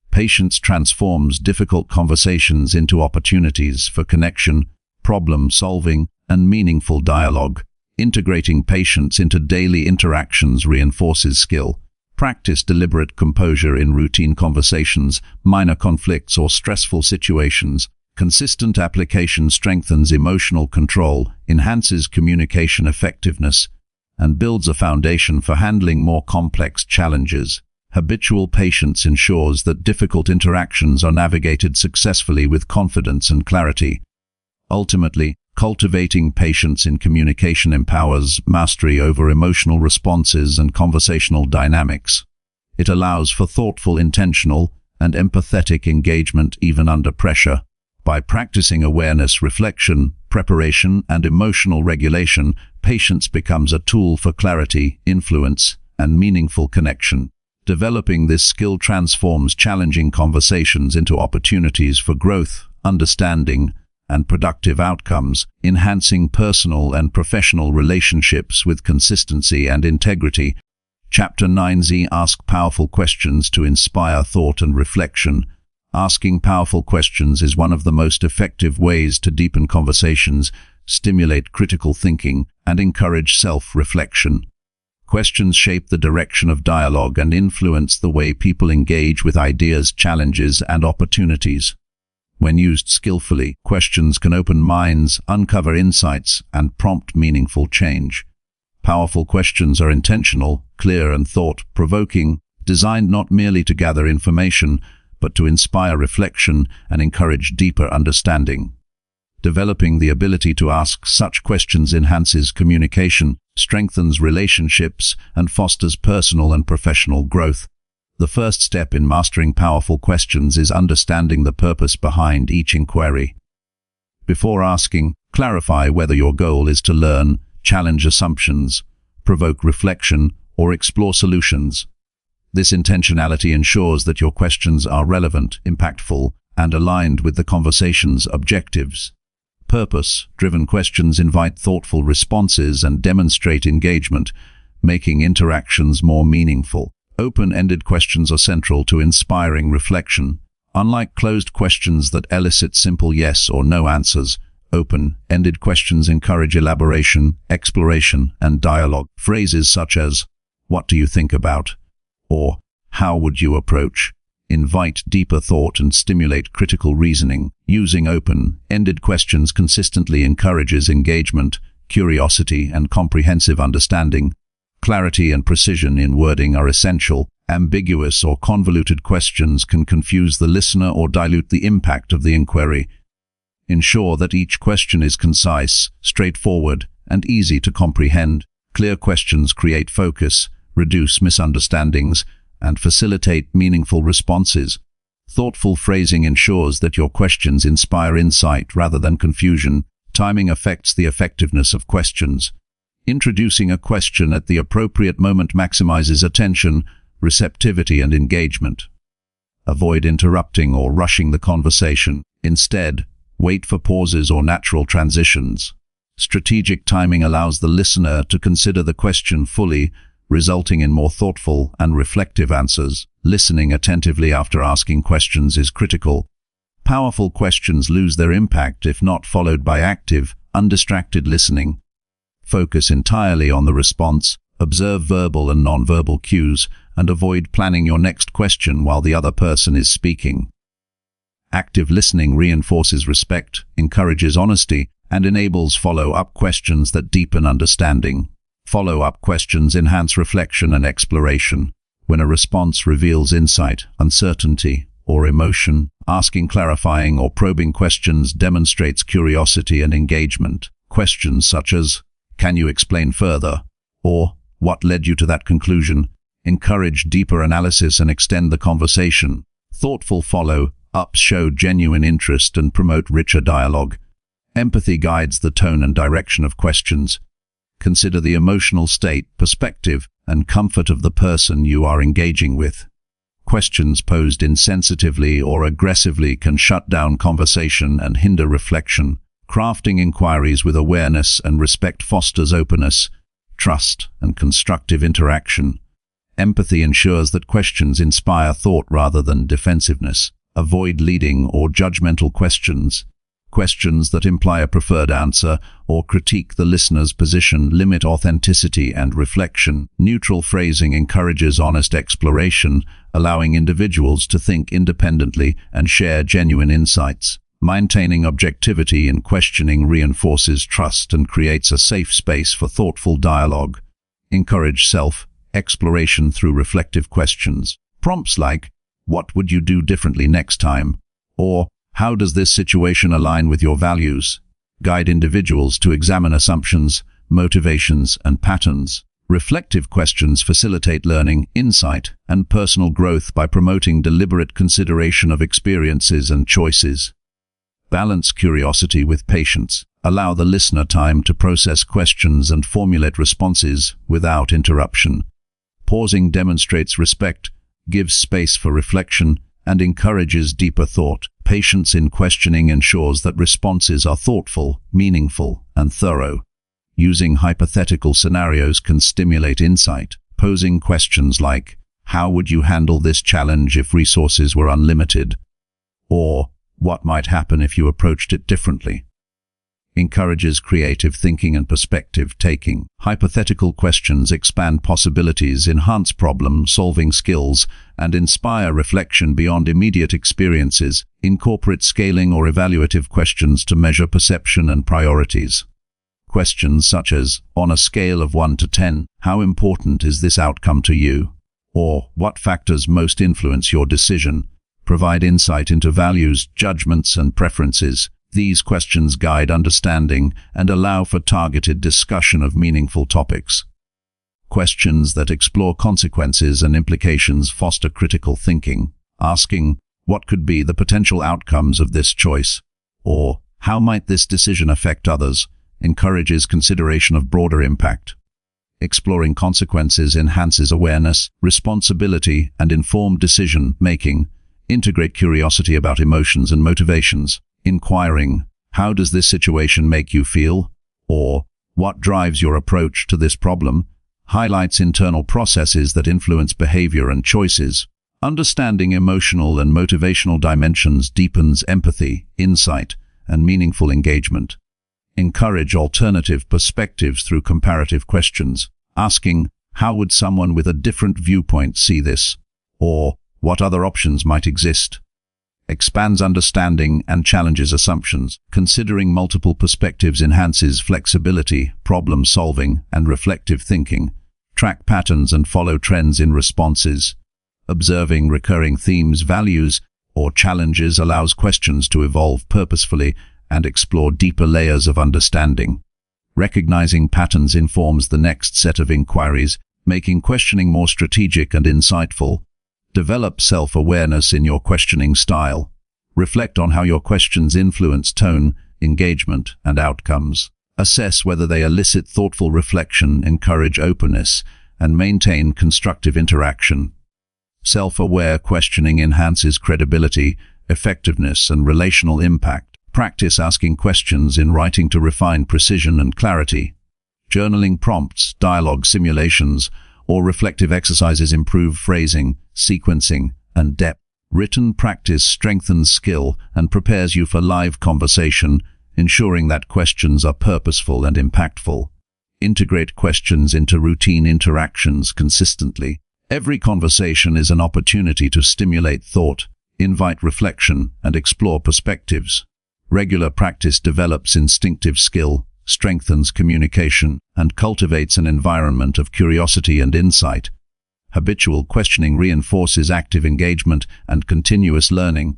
Patience transforms difficult conversations into opportunities for connection, problem-solving, and meaningful dialogue. Integrating patience into daily interactions reinforces skill. Practice deliberate composure in routine conversations, minor conflicts, or stressful situations. Consistent application strengthens emotional control, enhances communication effectiveness, and builds a foundation for handling more complex challenges. Habitual patience ensures that difficult interactions are navigated successfully with confidence and clarity. Ultimately, cultivating patience in communication empowers mastery over emotional responses and conversational dynamics. It allows for thoughtful, intentional, and empathetic engagement even under pressure. By practicing awareness, reflection, preparation, and emotional regulation, patience becomes a tool for clarity, influence, and meaningful connection. Developing this skill transforms challenging conversations into opportunities for growth, understanding, and productive outcomes, enhancing personal and professional relationships with consistency and integrity. Chapter 9Z. Ask powerful questions to inspire thought and reflection. Asking powerful questions is one of the most effective ways to deepen conversations, stimulate critical thinking, and encourage self-reflection. Questions shape the direction of dialogue and influence the way people engage with ideas, challenges, and opportunities. When used skillfully, questions can open minds, uncover insights, and prompt meaningful change. Powerful questions are intentional, clear, and thought-provoking, designed not merely to gather information, but to inspire reflection and encourage deeper understanding. Developing the ability to ask such questions enhances communication, strengthens relationships, and fosters personal and professional growth. The first step in mastering powerful questions is understanding the purpose behind each inquiry. Before asking, clarify whether your goal is to learn, challenge assumptions, provoke reflection, or explore solutions. This intentionality ensures that your questions are relevant, impactful, and aligned with the conversation's objectives. Purpose-driven questions invite thoughtful responses and demonstrate engagement, making interactions more meaningful. Open-ended questions are central to inspiring reflection. Unlike closed questions that elicit simple yes or no answers, open-ended questions encourage elaboration, exploration, and dialogue. Phrases such as, "What do you think about?" or "How would you approach?" invite deeper thought and stimulate critical reasoning. Using open-ended questions consistently encourages engagement, curiosity, and comprehensive understanding. Clarity and precision in wording are essential. Ambiguous or convoluted questions can confuse the listener or dilute the impact of the inquiry. Ensure that each question is concise, straightforward, and easy to comprehend. Clear questions create focus, reduce misunderstandings, and facilitate meaningful responses. Thoughtful phrasing ensures that your questions inspire insight rather than confusion. Timing affects the effectiveness of questions. Introducing a question at the appropriate moment maximizes attention, receptivity, and engagement. Avoid interrupting or rushing the conversation. Instead, wait for pauses or natural transitions. Strategic timing allows the listener to consider the question fully, resulting in more thoughtful and reflective answers. Listening attentively after asking questions is critical. Powerful questions lose their impact if not followed by active, undistracted listening. Focus entirely on the response, observe verbal and nonverbal cues, and avoid planning your next question while the other person is speaking. Active listening reinforces respect, encourages honesty, and enables follow-up questions that deepen understanding. Follow-up questions enhance reflection and exploration. When a response reveals insight, uncertainty, or emotion, asking clarifying or probing questions demonstrates curiosity and engagement. Questions such as, "Can you explain further?" or "What led you to that conclusion?" encourage deeper analysis and extend the conversation. Thoughtful follow-ups show genuine interest and promote richer dialogue. Empathy guides the tone and direction of questions. Consider the emotional state, perspective, and comfort of the person you are engaging with. Questions posed insensitively or aggressively can shut down conversation and hinder reflection. Crafting inquiries with awareness and respect fosters openness, trust, and constructive interaction. Empathy ensures that questions inspire thought rather than defensiveness. Avoid leading or judgmental questions. Questions that imply a preferred answer or critique the listener's position limit authenticity and reflection. Neutral phrasing encourages honest exploration, allowing individuals to think independently and share genuine insights. Maintaining objectivity in questioning reinforces trust and creates a safe space for thoughtful dialogue. Encourage self-exploration through reflective questions. Prompts like, "What would you do differently next time?" or "How does this situation align with your values?" guide individuals to examine assumptions, motivations, and patterns. Reflective questions facilitate learning, insight, and personal growth by promoting deliberate consideration of experiences and choices. Balance curiosity with patience. Allow the listener time to process questions and formulate responses without interruption. Pausing demonstrates respect, gives space for reflection, and encourages deeper thought. Patience in questioning ensures that responses are thoughtful, meaningful, and thorough. Using hypothetical scenarios can stimulate insight. Posing questions like, "How would you handle this challenge if resources were unlimited?" or "What might happen if you approached it differently?" encourages creative thinking and perspective-taking. Hypothetical questions expand possibilities, enhance problem-solving skills, and inspire reflection beyond immediate experiences. Incorporate scaling or evaluative questions to measure perception and priorities. Questions such as, "On a scale of 1 to 10, how important is this outcome to you?" or "What factors most influence your decision?" provide insight into values, judgments, and preferences. These questions guide understanding and allow for targeted discussion of meaningful topics. Questions that explore consequences and implications foster critical thinking. Asking, "What could be the potential outcomes of this choice?" or "How might this decision affect others?" encourages consideration of broader impact. Exploring consequences enhances awareness, responsibility, and informed decision-making. Integrate curiosity about emotions and motivations. Inquiring, "How does this situation make you feel?" or "What drives your approach to this problem?" highlights internal processes that influence behavior and choices. Understanding emotional and motivational dimensions deepens empathy, insight, and meaningful engagement. Encourage alternative perspectives through comparative questions, asking, "How would someone with a different viewpoint see this?" or "What other options might exist?" expands understanding and challenges assumptions. Considering multiple perspectives enhances flexibility, problem-solving, and reflective thinking. Track patterns and follow trends in responses. Observing recurring themes, values, or challenges allows questions to evolve purposefully and explore deeper layers of understanding. Recognizing patterns informs the next set of inquiries, making questioning more strategic and insightful. Develop self-awareness in your questioning style. Reflect on how your questions influence tone, engagement, and outcomes. Assess whether they elicit thoughtful reflection, encourage openness, and maintain constructive interaction. Self-aware questioning enhances credibility, effectiveness, and relational impact. Practice asking questions in writing to refine precision and clarity. Journaling prompts, dialogue simulations, or reflective exercises improve phrasing, sequencing, and depth. Written practice strengthens skill and prepares you for live conversation, ensuring that questions are purposeful and impactful. Integrate questions into routine interactions consistently. Every conversation is an opportunity to stimulate thought, invite reflection, and explore perspectives. Regular practice develops instinctive skill, strengthens communication, and cultivates an environment of curiosity and insight. Habitual questioning reinforces active engagement and continuous learning.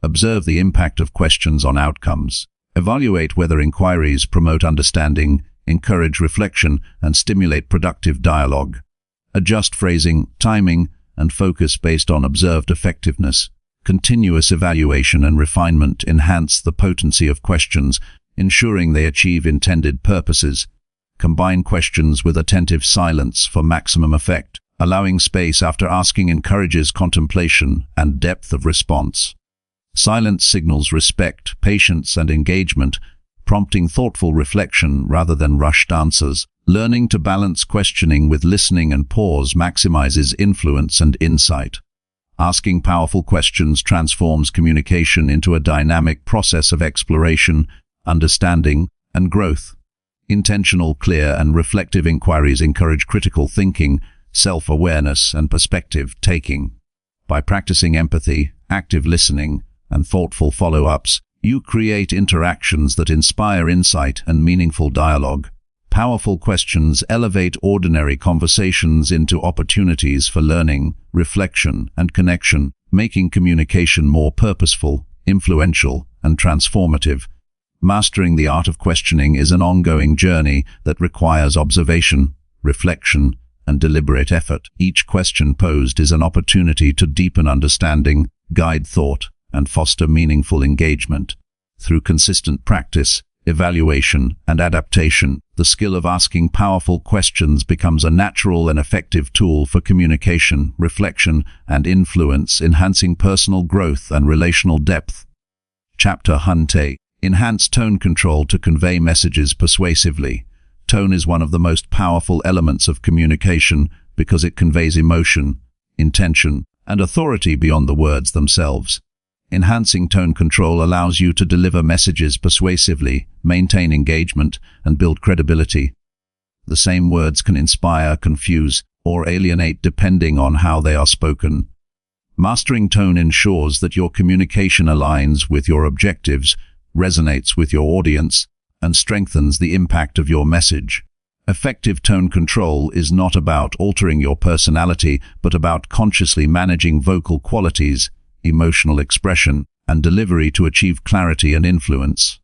Observe the impact of questions on outcomes. Evaluate whether inquiries promote understanding, encourage reflection, and stimulate productive dialogue. Adjust phrasing, timing, and focus based on observed effectiveness. Continuous evaluation and refinement enhance the potency of questions, ensuring they achieve intended purposes. Combine questions with attentive silence for maximum effect. Allowing space after asking encourages contemplation and depth of response. Silence signals respect, patience, and engagement, prompting thoughtful reflection rather than rushed answers. Learning to balance questioning with listening and pause maximizes influence and insight. Asking powerful questions transforms communication into a dynamic process of exploration, understanding, and growth. Intentional, clear, and reflective inquiries encourage critical thinking, self-awareness, and perspective-taking. By practicing empathy, active listening, and thoughtful follow-ups, you create interactions that inspire insight and meaningful dialogue. Powerful questions elevate ordinary conversations into opportunities for learning, reflection, and connection, making communication more purposeful, influential, and transformative. Mastering the art of questioning is an ongoing journey that requires observation, reflection, and deliberate effort. Each question posed is an opportunity to deepen understanding, guide thought, and foster meaningful engagement. Through consistent practice, evaluation, and adaptation, the skill of asking powerful questions becomes a natural and effective tool for communication, reflection, and influence, enhancing personal growth and relational depth. Chapter Hunte. Enhance tone control to convey messages persuasively. Tone is one of the most powerful elements of communication because it conveys emotion, intention, and authority beyond the words themselves. Enhancing tone control allows you to deliver messages persuasively, maintain engagement, and build credibility. The same words can inspire, confuse, or alienate depending on how they are spoken. Mastering tone ensures that your communication aligns with your objectives, resonates with your audience, and strengthens the impact of your message. Effective tone control is not about altering your personality, but about consciously managing vocal qualities, emotional expression, and delivery to achieve clarity and influence.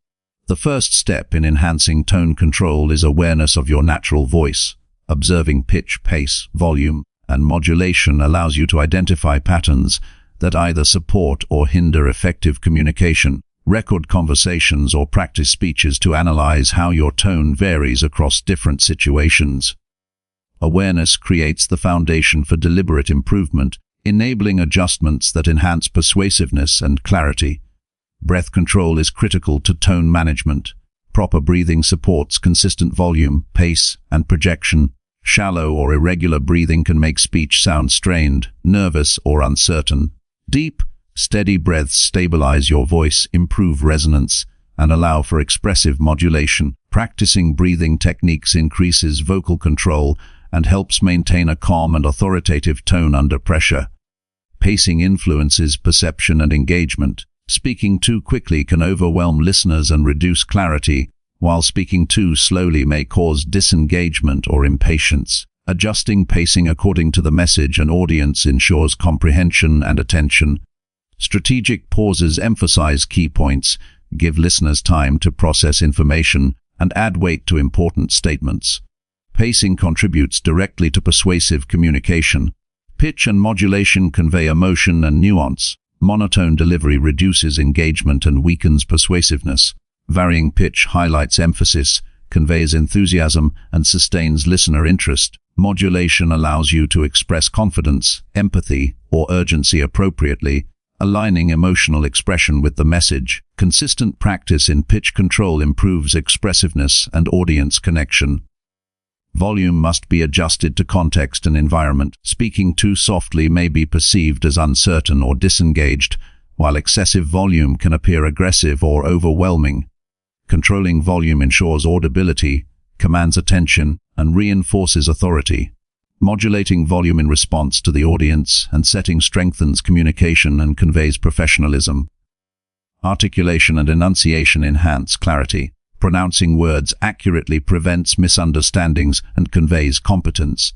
The first step in enhancing tone control is awareness of your natural voice. Observing pitch, pace, volume, and modulation allows you to identify patterns that either support or hinder effective communication. Record conversations or practice speeches to analyze how your tone varies across different situations. Awareness creates the foundation for deliberate improvement, enabling adjustments that enhance persuasiveness and clarity. Breath control is critical to tone management. Proper breathing supports consistent volume, pace, and projection. Shallow or irregular breathing can make speech sound strained, nervous, or uncertain. Deep, steady breaths stabilize your voice, improve resonance, and allow for expressive modulation. Practicing breathing techniques increases vocal control and helps maintain a calm and authoritative tone under pressure. Pacing influences perception and engagement. Speaking too quickly can overwhelm listeners and reduce clarity, while speaking too slowly may cause disengagement or impatience. Adjusting pacing according to the message and audience ensures comprehension and attention. Strategic pauses emphasize key points, give listeners time to process information, and add weight to important statements. Pacing contributes directly to persuasive communication. Pitch and modulation convey emotion and nuance. Monotone delivery reduces engagement and weakens persuasiveness. Varying pitch highlights emphasis, conveys enthusiasm, and sustains listener interest. Modulation allows you to express confidence, empathy, or urgency appropriately, aligning emotional expression with the message. Consistent practice in pitch control improves expressiveness and audience connection. Volume must be adjusted to context and environment. Speaking too softly may be perceived as uncertain or disengaged, while excessive volume can appear aggressive or overwhelming. Controlling volume ensures audibility, commands attention, and reinforces authority. Modulating volume in response to the audience and setting strengthens communication and conveys professionalism. Articulation and enunciation enhance clarity. Pronouncing words accurately prevents misunderstandings and conveys competence.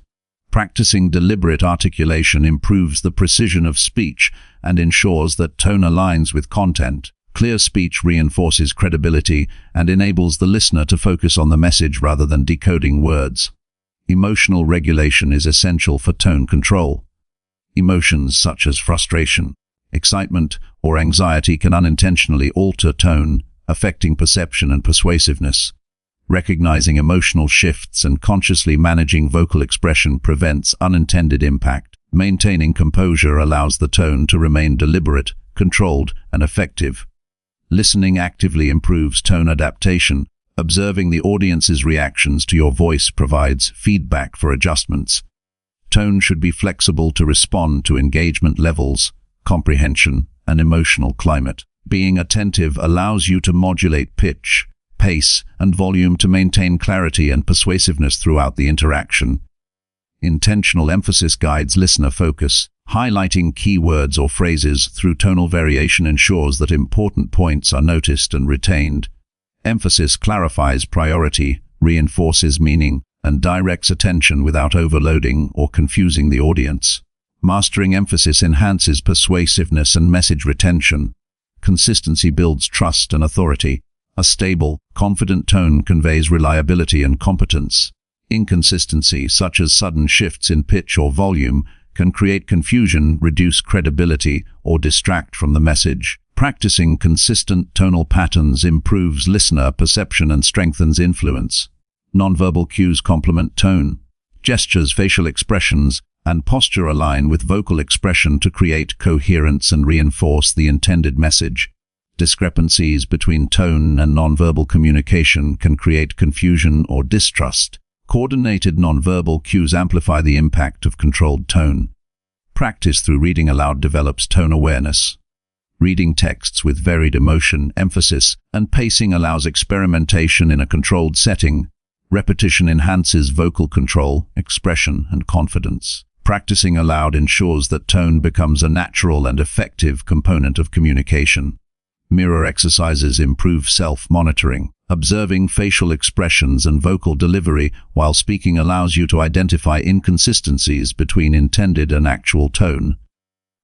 Practicing deliberate articulation improves the precision of speech and ensures that tone aligns with content. Clear speech reinforces credibility and enables the listener to focus on the message rather than decoding words. Emotional regulation is essential for tone control. Emotions such as frustration, excitement, or anxiety can unintentionally alter tone, affecting perception and persuasiveness. Recognizing emotional shifts and consciously managing vocal expression prevents unintended impact. Maintaining composure allows the tone to remain deliberate, controlled, and effective. Listening actively improves tone adaptation. Observing the audience's reactions to your voice provides feedback for adjustments. Tone should be flexible to respond to engagement levels, comprehension, and emotional climate. Being attentive allows you to modulate pitch, pace, and volume to maintain clarity and persuasiveness throughout the interaction. Intentional emphasis guides listener focus. Highlighting key words or phrases through tonal variation ensures that important points are noticed and retained. Emphasis clarifies priority, reinforces meaning, and directs attention without overloading or confusing the audience. Mastering emphasis enhances persuasiveness and message retention. Consistency builds trust and authority. A stable, confident tone conveys reliability and competence. Inconsistency, such as sudden shifts in pitch or volume, can create confusion, reduce credibility, or distract from the message. Practicing consistent tonal patterns improves listener perception and strengthens influence. Nonverbal cues complement tone. Gestures, facial expressions, and posture align with vocal expression to create coherence and reinforce the intended message. Discrepancies between tone and nonverbal communication can create confusion or distrust. Coordinated nonverbal cues amplify the impact of controlled tone. Practice through reading aloud develops tone awareness. Reading texts with varied emotion, emphasis, and pacing allows experimentation in a controlled setting. Repetition enhances vocal control, expression, and confidence. Practicing aloud ensures that tone becomes a natural and effective component of communication. Mirror exercises improve self-monitoring. Observing facial expressions and vocal delivery while speaking allows you to identify inconsistencies between intended and actual tone.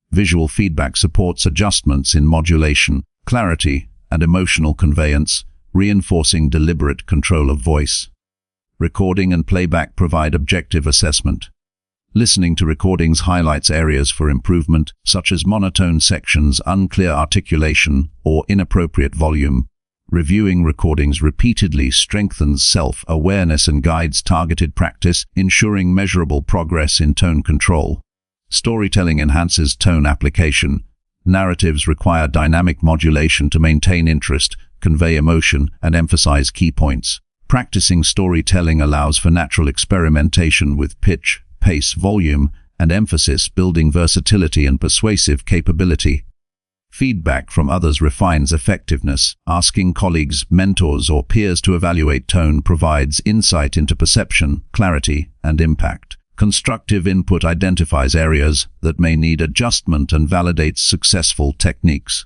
Visual feedback supports adjustments in modulation, clarity, and emotional conveyance, reinforcing deliberate control of voice. Recording and playback provide objective assessment. Listening to recordings highlights areas for improvement, such as monotone sections, unclear articulation, or inappropriate volume. Reviewing recordings repeatedly strengthens self-awareness and guides targeted practice, ensuring measurable progress in tone control. Storytelling enhances tone application. Narratives require dynamic modulation to maintain interest, convey emotion, and emphasize key points. Practicing storytelling allows for natural experimentation with pitch, pace, volume, and emphasis, building versatility and persuasive capability. Feedback from others refines effectiveness. Asking colleagues, mentors, or peers to evaluate tone provides insight into perception, clarity, and impact. Constructive input identifies areas that may need adjustment and validates successful techniques.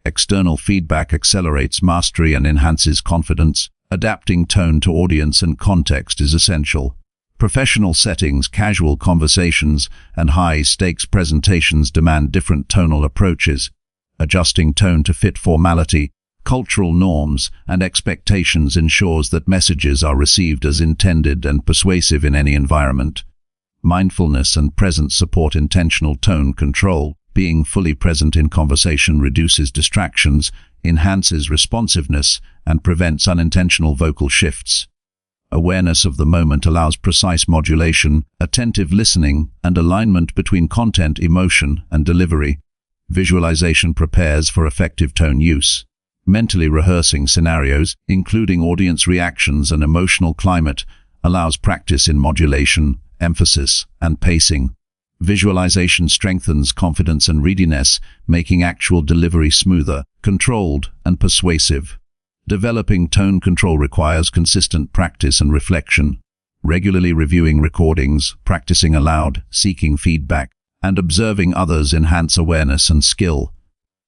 External feedback accelerates mastery and enhances confidence. Adapting tone to audience and context is essential. Professional settings, casual conversations, and high-stakes presentations demand different tonal approaches. Adjusting tone to fit formality, cultural norms, and expectations ensures that messages are received as intended and persuasive in any environment. Mindfulness and presence support intentional tone control. Being fully present in conversation reduces distractions, enhances responsiveness, and prevents unintentional vocal shifts. Awareness of the moment allows precise modulation, attentive listening, and alignment between content, emotion, and delivery. Visualization prepares for effective tone use. Mentally rehearsing scenarios, including audience reactions and emotional climate, allows practice in modulation, emphasis, and pacing. Visualization strengthens confidence and readiness, making actual delivery smoother, controlled, and persuasive. Developing tone control requires consistent practice and reflection. Regularly reviewing recordings, practicing aloud, seeking feedback, and observing others enhance awareness and skill.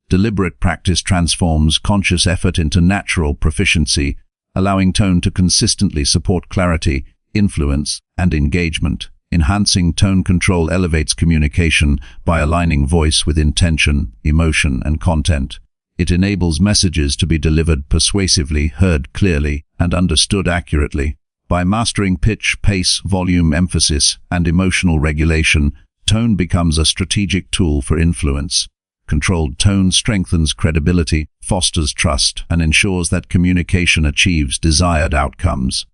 Deliberate practice transforms conscious effort into natural proficiency, allowing tone to consistently support clarity, influence, and engagement. Enhancing tone control elevates communication by aligning voice with intention, emotion, and content. It enables messages to be delivered persuasively, heard clearly, and understood accurately. By mastering pitch, pace, volume, emphasis, and emotional regulation, tone becomes a strategic tool for influence. Controlled tone strengthens credibility, fosters trust, and ensures that communication achieves desired outcomes.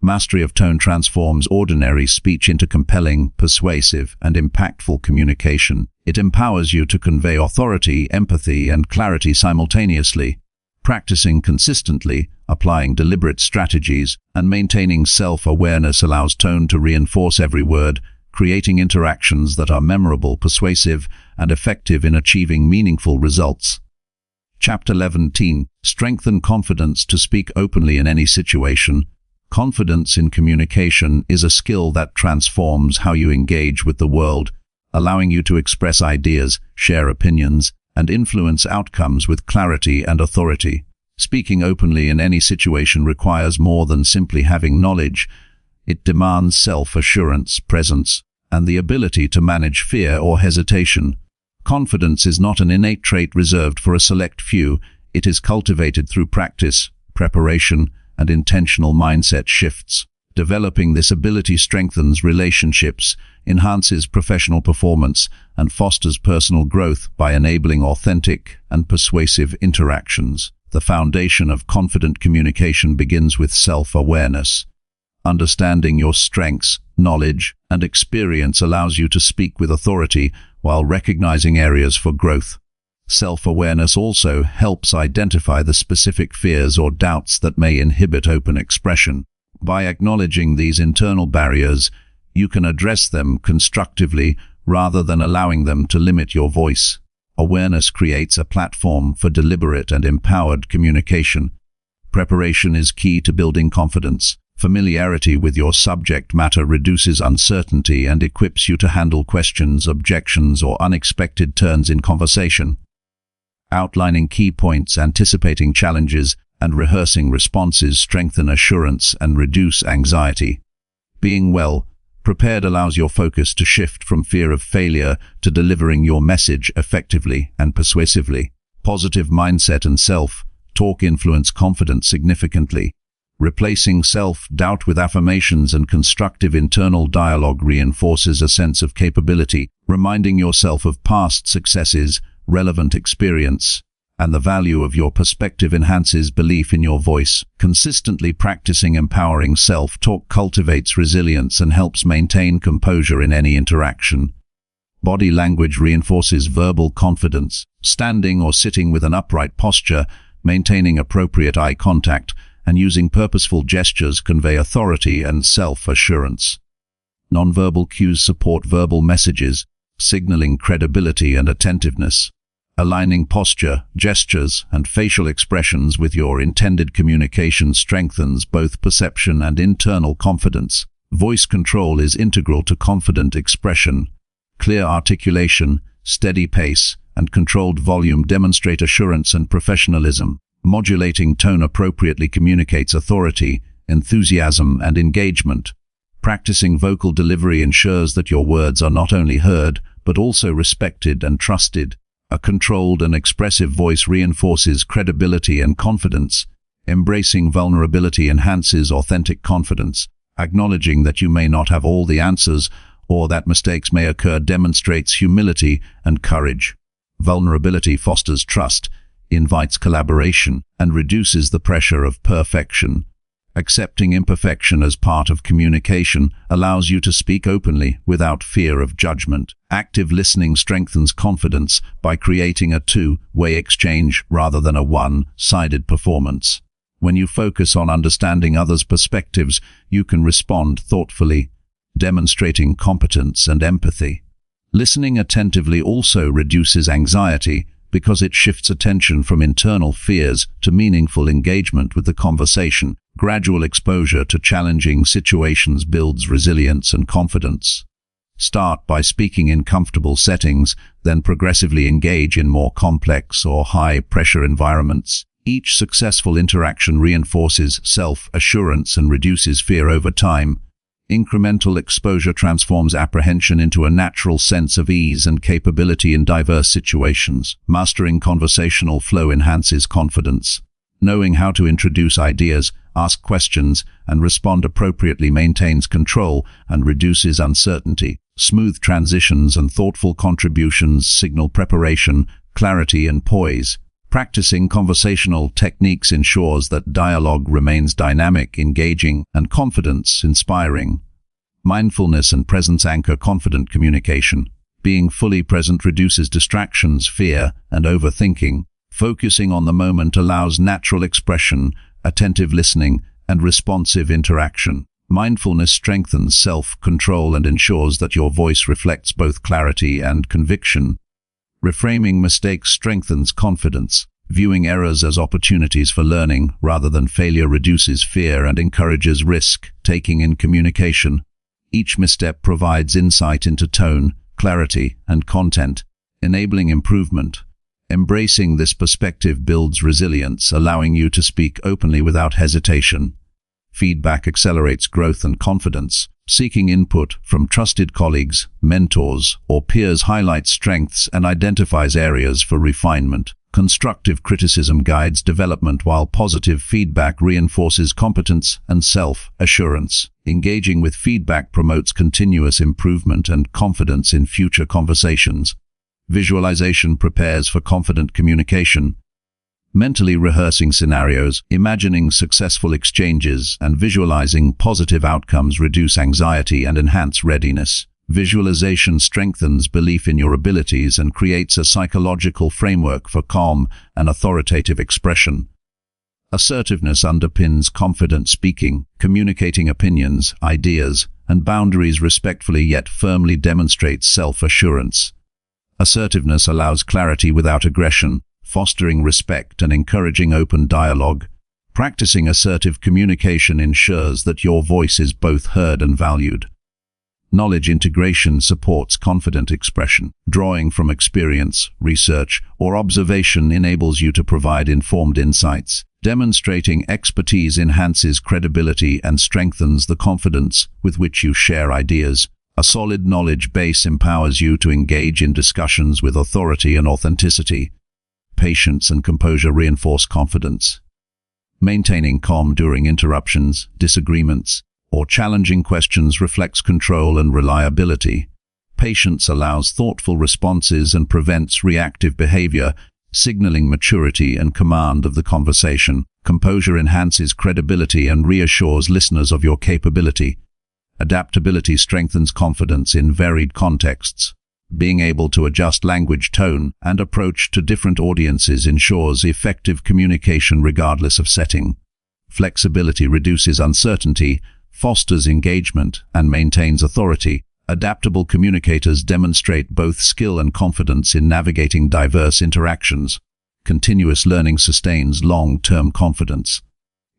Mastery of tone transforms ordinary speech into compelling, persuasive, and impactful communication. It empowers you to convey authority, empathy, and clarity simultaneously. Practicing consistently, applying deliberate strategies, and maintaining self-awareness allows tone to reinforce every word, creating interactions that are memorable, persuasive, and effective in achieving meaningful results. Chapter 11. Strengthen confidence to speak openly in any situation. Confidence in communication is a skill that transforms how you engage with the world, allowing you to express ideas, share opinions, and influence outcomes with clarity and authority. Speaking openly in any situation requires more than simply having knowledge. It demands self-assurance, presence, and the ability to manage fear or hesitation. Confidence is not an innate trait reserved for a select few. It is cultivated through practice, preparation, and intentional mindset shifts. Developing this ability strengthens relationships, enhances professional performance, and fosters personal growth by enabling authentic and persuasive interactions. The foundation of confident communication begins with self-awareness. Understanding your strengths, knowledge, and experience allows you to speak with authority while recognizing areas for growth. Self-awareness also helps identify the specific fears or doubts that may inhibit open expression. By acknowledging these internal barriers, you can address them constructively rather than allowing them to limit your voice. Awareness creates a platform for deliberate and empowered communication. Preparation is key to building confidence. Familiarity with your subject matter reduces uncertainty and equips you to handle questions, objections, or unexpected turns in conversation. Outlining key points, anticipating challenges, and rehearsing responses strengthen assurance and reduce anxiety. Being well prepared allows your focus to shift from fear of failure to delivering your message effectively and persuasively. Positive mindset and self-talk influence confidence significantly. Replacing self-doubt with affirmations and constructive internal dialogue reinforces a sense of capability, reminding yourself of past successes, relevant experience, and the value of your perspective enhances belief in your voice. Consistently practicing empowering self-talk cultivates resilience and helps maintain composure in any interaction. Body language reinforces verbal confidence. Standing or sitting with an upright posture, maintaining appropriate eye contact, and using purposeful gestures convey authority and self-assurance. Nonverbal cues support verbal messages, signaling credibility and attentiveness. Aligning posture, gestures, and facial expressions with your intended communication strengthens both perception and internal confidence. Voice control is integral to confident expression. Clear articulation, steady pace, and controlled volume demonstrate assurance and professionalism. Modulating tone appropriately communicates authority, enthusiasm, and engagement. Practicing vocal delivery ensures that your words are not only heard, but also respected and trusted. A controlled and expressive voice reinforces credibility and confidence. Embracing vulnerability enhances authentic confidence. Acknowledging that you may not have all the answers or that mistakes may occur demonstrates humility and courage. Vulnerability fosters trust, invites collaboration, and reduces the pressure of perfection. Accepting imperfection as part of communication allows you to speak openly without fear of judgment. Active listening strengthens confidence by creating a two-way exchange rather than a one-sided performance. When you focus on understanding others' perspectives, you can respond thoughtfully, demonstrating competence and empathy. Listening attentively also reduces anxiety because it shifts attention from internal fears to meaningful engagement with the conversation. Gradual exposure to challenging situations builds resilience and confidence. Start by speaking in comfortable settings, then progressively engage in more complex or high-pressure environments. Each successful interaction reinforces self-assurance and reduces fear over time. Incremental exposure transforms apprehension into a natural sense of ease and capability in diverse situations. Mastering conversational flow enhances confidence. Knowing how to introduce ideas, ask questions, and respond appropriately maintains control and reduces uncertainty. Smooth transitions and thoughtful contributions signal preparation, clarity, and poise. Practicing conversational techniques ensures that dialogue remains dynamic, engaging, and confidence-inspiring. Mindfulness and presence anchor confident communication. Being fully present reduces distractions, fear, and overthinking. Focusing on the moment allows natural expression, attentive listening, and responsive interaction. Mindfulness strengthens self-control and ensures that your voice reflects both clarity and conviction. Reframing mistakes strengthens confidence. Viewing errors as opportunities for learning rather than failure reduces fear and encourages risk-taking in communication. Each misstep provides insight into tone, clarity, and content, enabling improvement. Embracing this perspective builds resilience, allowing you to speak openly without hesitation. Feedback accelerates growth and confidence. Seeking input from trusted colleagues, mentors, or peers highlights strengths and identifies areas for refinement. Constructive criticism guides development, while positive feedback reinforces competence and self-assurance. Engaging with feedback promotes continuous improvement and confidence in future conversations. Visualization prepares for confident communication. Mentally rehearsing scenarios, imagining successful exchanges, and visualizing positive outcomes reduce anxiety and enhance readiness. Visualization strengthens belief in your abilities and creates a psychological framework for calm and authoritative expression. Assertiveness underpins confident speaking. Communicating opinions, ideas, and boundaries respectfully yet firmly demonstrates self-assurance. Assertiveness allows clarity without aggression, fostering respect and encouraging open dialogue. Practicing assertive communication ensures that your voice is both heard and valued. Knowledge integration supports confident expression. Drawing from experience, research, or observation enables you to provide informed insights. Demonstrating expertise enhances credibility and strengthens the confidence with which you share ideas. A solid knowledge base empowers you to engage in discussions with authority and authenticity. Patience and composure reinforce confidence. Maintaining calm during interruptions, disagreements, or challenging questions reflects control and reliability. Patience allows thoughtful responses and prevents reactive behavior, signaling maturity and command of the conversation. Composure enhances credibility and reassures listeners of your capability. Adaptability strengthens confidence in varied contexts. Being able to adjust language, tone, and approach to different audiences ensures effective communication regardless of setting. Flexibility reduces uncertainty, fosters engagement, and maintains authority. Adaptable communicators demonstrate both skill and confidence in navigating diverse interactions. Continuous learning sustains long-term confidence.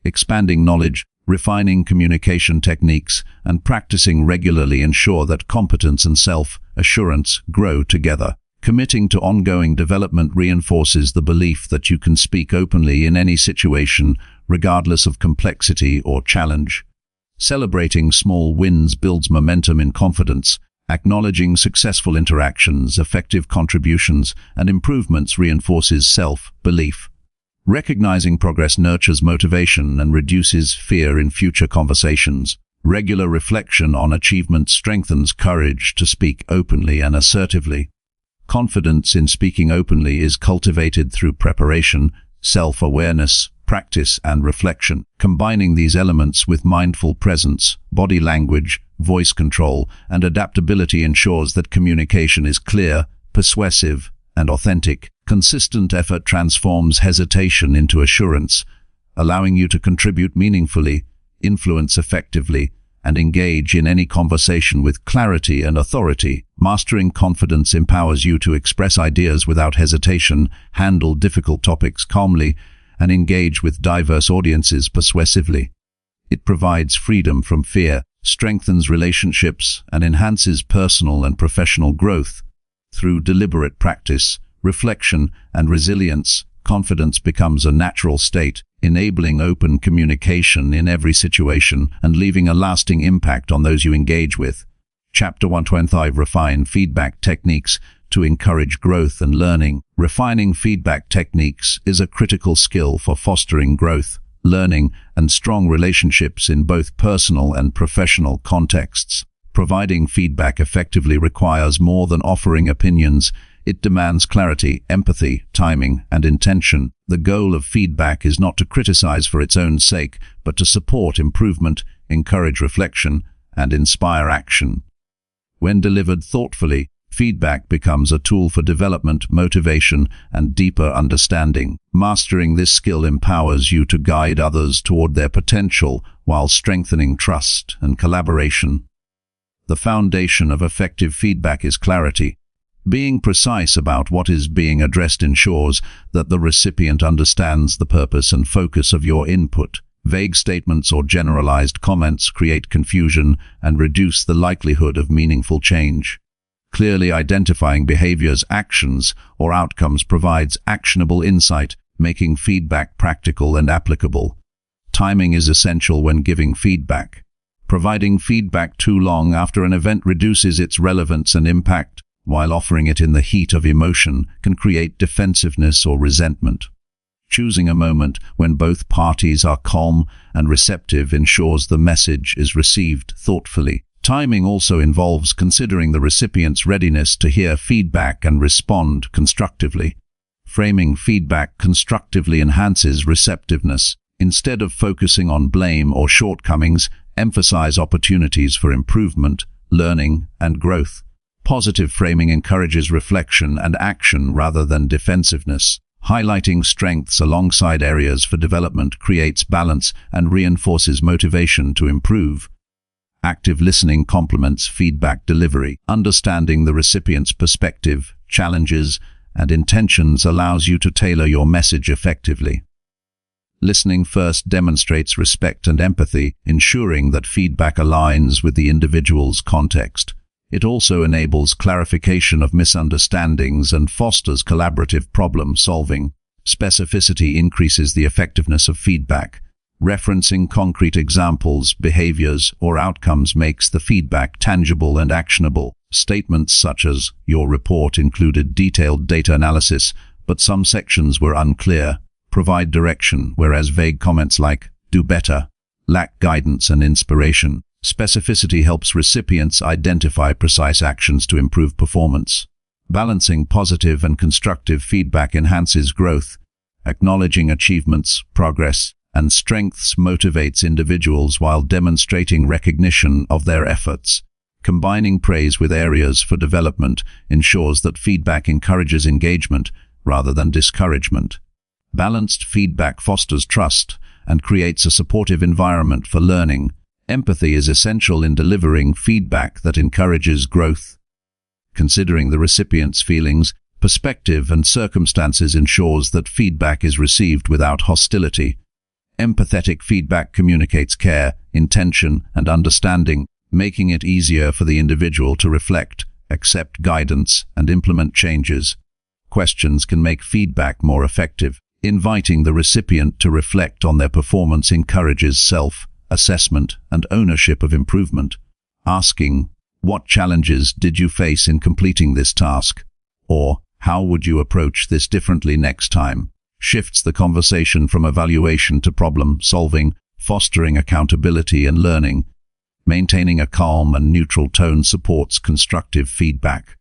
Expanding knowledge, refining communication techniques, and practicing regularly ensure that competence and self-assurance grow together. Committing to ongoing development reinforces the belief that you can speak openly in any situation, regardless of complexity or challenge. Celebrating small wins builds momentum in confidence. Acknowledging successful interactions, effective contributions, and improvements reinforces self-belief. Recognizing progress nurtures motivation and reduces fear in future conversations. Regular reflection on achievements strengthens courage to speak openly and assertively. Confidence in speaking openly is cultivated through preparation, self-awareness, practice, and reflection. Combining these elements with mindful presence, body language, voice control, and adaptability ensures that communication is clear, persuasive, and authentic. Consistent effort transforms hesitation into assurance, allowing you to contribute meaningfully, influence effectively, and engage in any conversation with clarity and authority. Mastering confidence empowers you to express ideas without hesitation, handle difficult topics calmly, and engage with diverse audiences persuasively. It provides freedom from fear, strengthens relationships, and enhances personal and professional growth. Through deliberate practice, reflection, and resilience, confidence becomes a natural state, enabling open communication in every situation and leaving a lasting impact on those you engage with. Chapter 125: Refine feedback techniques to encourage growth and learning. Refining feedback techniques is a critical skill for fostering growth, learning, and strong relationships in both personal and professional contexts. Providing feedback effectively requires more than offering opinions. It demands clarity, empathy, timing, and intention. The goal of feedback is not to criticize for its own sake, but to support improvement, encourage reflection, and inspire action. When delivered thoughtfully, feedback becomes a tool for development, motivation, and deeper understanding. Mastering this skill empowers you to guide others toward their potential while strengthening trust and collaboration. The foundation of effective feedback is clarity. Being precise about what is being addressed ensures that the recipient understands the purpose and focus of your input. Vague statements or generalized comments create confusion and reduce the likelihood of meaningful change. Clearly identifying behaviors, actions, or outcomes provides actionable insight, making feedback practical and applicable. Timing is essential when giving feedback. Providing feedback too long after an event reduces its relevance and impact, while offering it in the heat of emotion can create defensiveness or resentment. Choosing a moment when both parties are calm and receptive ensures the message is received thoughtfully. Timing also involves considering the recipient's readiness to hear feedback and respond constructively. Framing feedback constructively enhances receptiveness. Instead of focusing on blame or shortcomings, emphasize opportunities for improvement, learning, and growth. Positive framing encourages reflection and action rather than defensiveness. Highlighting strengths alongside areas for development creates balance and reinforces motivation to improve. Active listening complements feedback delivery. Understanding the recipient's perspective, challenges, and intentions allows you to tailor your message effectively. Listening first demonstrates respect and empathy, ensuring that feedback aligns with the individual's context. It also enables clarification of misunderstandings and fosters collaborative problem solving. Specificity increases the effectiveness of feedback. Referencing concrete examples, behaviors, or outcomes makes the feedback tangible and actionable. Statements such as, "Your report included detailed data analysis, but some sections were unclear," provide direction, whereas vague comments like, "Do better," lack guidance and inspiration. Specificity helps recipients identify precise actions to improve performance. Balancing positive and constructive feedback enhances growth. Acknowledging achievements, progress, and strengths motivates individuals while demonstrating recognition of their efforts. Combining praise with areas for development ensures that feedback encourages engagement rather than discouragement. Balanced feedback fosters trust and creates a supportive environment for learning. Empathy is essential in delivering feedback that encourages growth. Considering the recipient's feelings, perspective, and circumstances ensures that feedback is received without hostility. Empathetic feedback communicates care, intention, and understanding, making it easier for the individual to reflect, accept guidance, and implement changes. Questions can make feedback more effective. Inviting the recipient to reflect on their performance encourages self-assessment and ownership of improvement. Asking, "What challenges did you face in completing this task?" or "How would you approach this differently next time?" shifts the conversation from evaluation to problem solving, fostering accountability and learning. Maintaining a calm and neutral tone supports constructive feedback.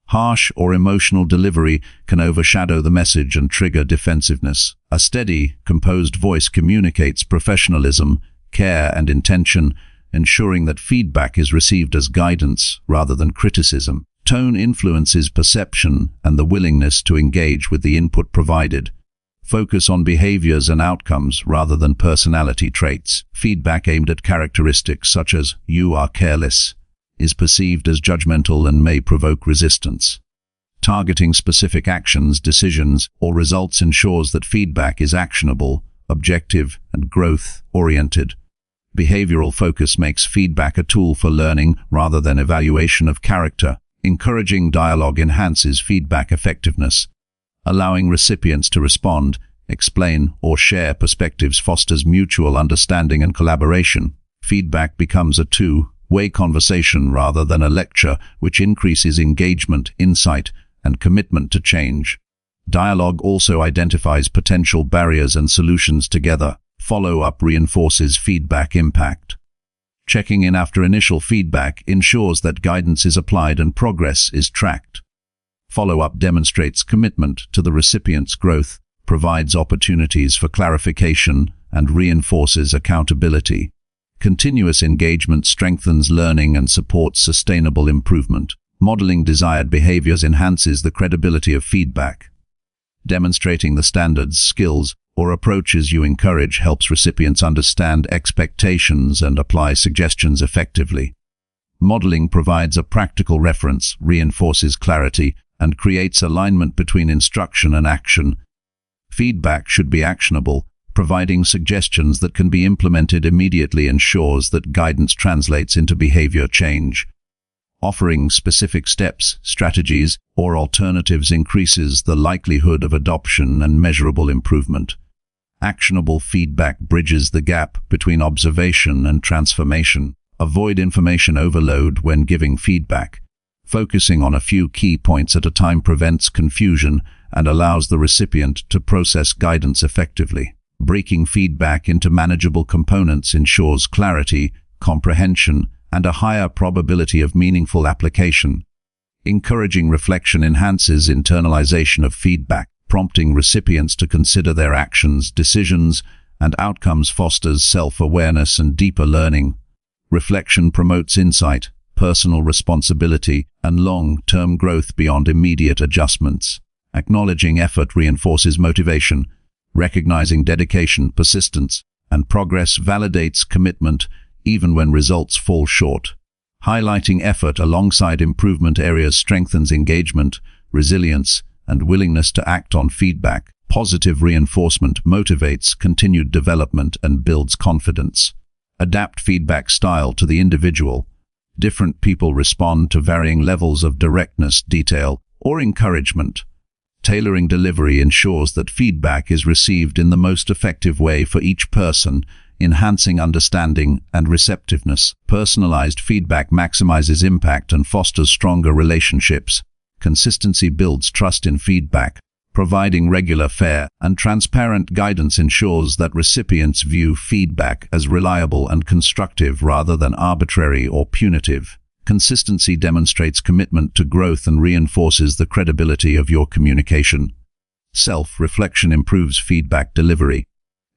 Harsh or emotional delivery can overshadow the message and trigger defensiveness. A steady, composed voice communicates professionalism, care, and intention, ensuring that feedback is received as guidance rather than criticism. Tone influences perception and the willingness to engage with the input provided. Focus on behaviors and outcomes rather than personality traits. Feedback aimed at characteristics such as "you are careless" is perceived as judgmental and may provoke resistance. Targeting specific actions, decisions, or results ensures that feedback is actionable, objective, and growth-oriented. Behavioral focus makes feedback a tool for learning rather than evaluation of character. Encouraging dialogue enhances feedback effectiveness. Allowing recipients to respond, explain, or share perspectives fosters mutual understanding and collaboration. Feedback becomes a two-way conversation rather than a lecture, which increases engagement, insight, and commitment to change. Dialogue also identifies potential barriers and solutions together. Follow-up reinforces feedback impact. Checking in after initial feedback ensures that guidance is applied and progress is tracked. Follow-up demonstrates commitment to the recipient's growth, provides opportunities for clarification, and reinforces accountability. Continuous engagement strengthens learning and supports sustainable improvement. Modeling desired behaviors enhances the credibility of feedback. Demonstrating the standards, skills, or approaches you encourage helps recipients understand expectations and apply suggestions effectively. Modeling provides a practical reference, reinforces clarity, and creates alignment between instruction and action. Feedback should be actionable. Providing suggestions that can be implemented immediately ensures that guidance translates into behavior change. Offering specific steps, strategies, or alternatives increases the likelihood of adoption and measurable improvement. Actionable feedback bridges the gap between observation and transformation. Avoid information overload when giving feedback. Focusing on a few key points at a time prevents confusion and allows the recipient to process guidance effectively. Breaking feedback into manageable components ensures clarity, comprehension, and a higher probability of meaningful application. Encouraging reflection enhances internalization of feedback. Prompting recipients to consider their actions, decisions, and outcomes fosters self-awareness and deeper learning. Reflection promotes insight, personal responsibility, and long-term growth beyond immediate adjustments. Acknowledging effort reinforces motivation. Recognizing dedication, persistence, and progress validates commitment even when results fall short. Highlighting effort alongside improvement areas strengthens engagement, resilience, and willingness to act on feedback. Positive reinforcement motivates continued development and builds confidence. Adapt feedback style to the individual. Different people respond to varying levels of directness, detail, or encouragement. Tailoring delivery ensures that feedback is received in the most effective way for each person, enhancing understanding and receptiveness. Personalized feedback maximizes impact and fosters stronger relationships. Consistency builds trust in feedback. Providing regular, fair, and transparent guidance ensures that recipients view feedback as reliable and constructive rather than arbitrary or punitive. Consistency demonstrates commitment to growth and reinforces the credibility of your communication. Self-reflection improves feedback delivery.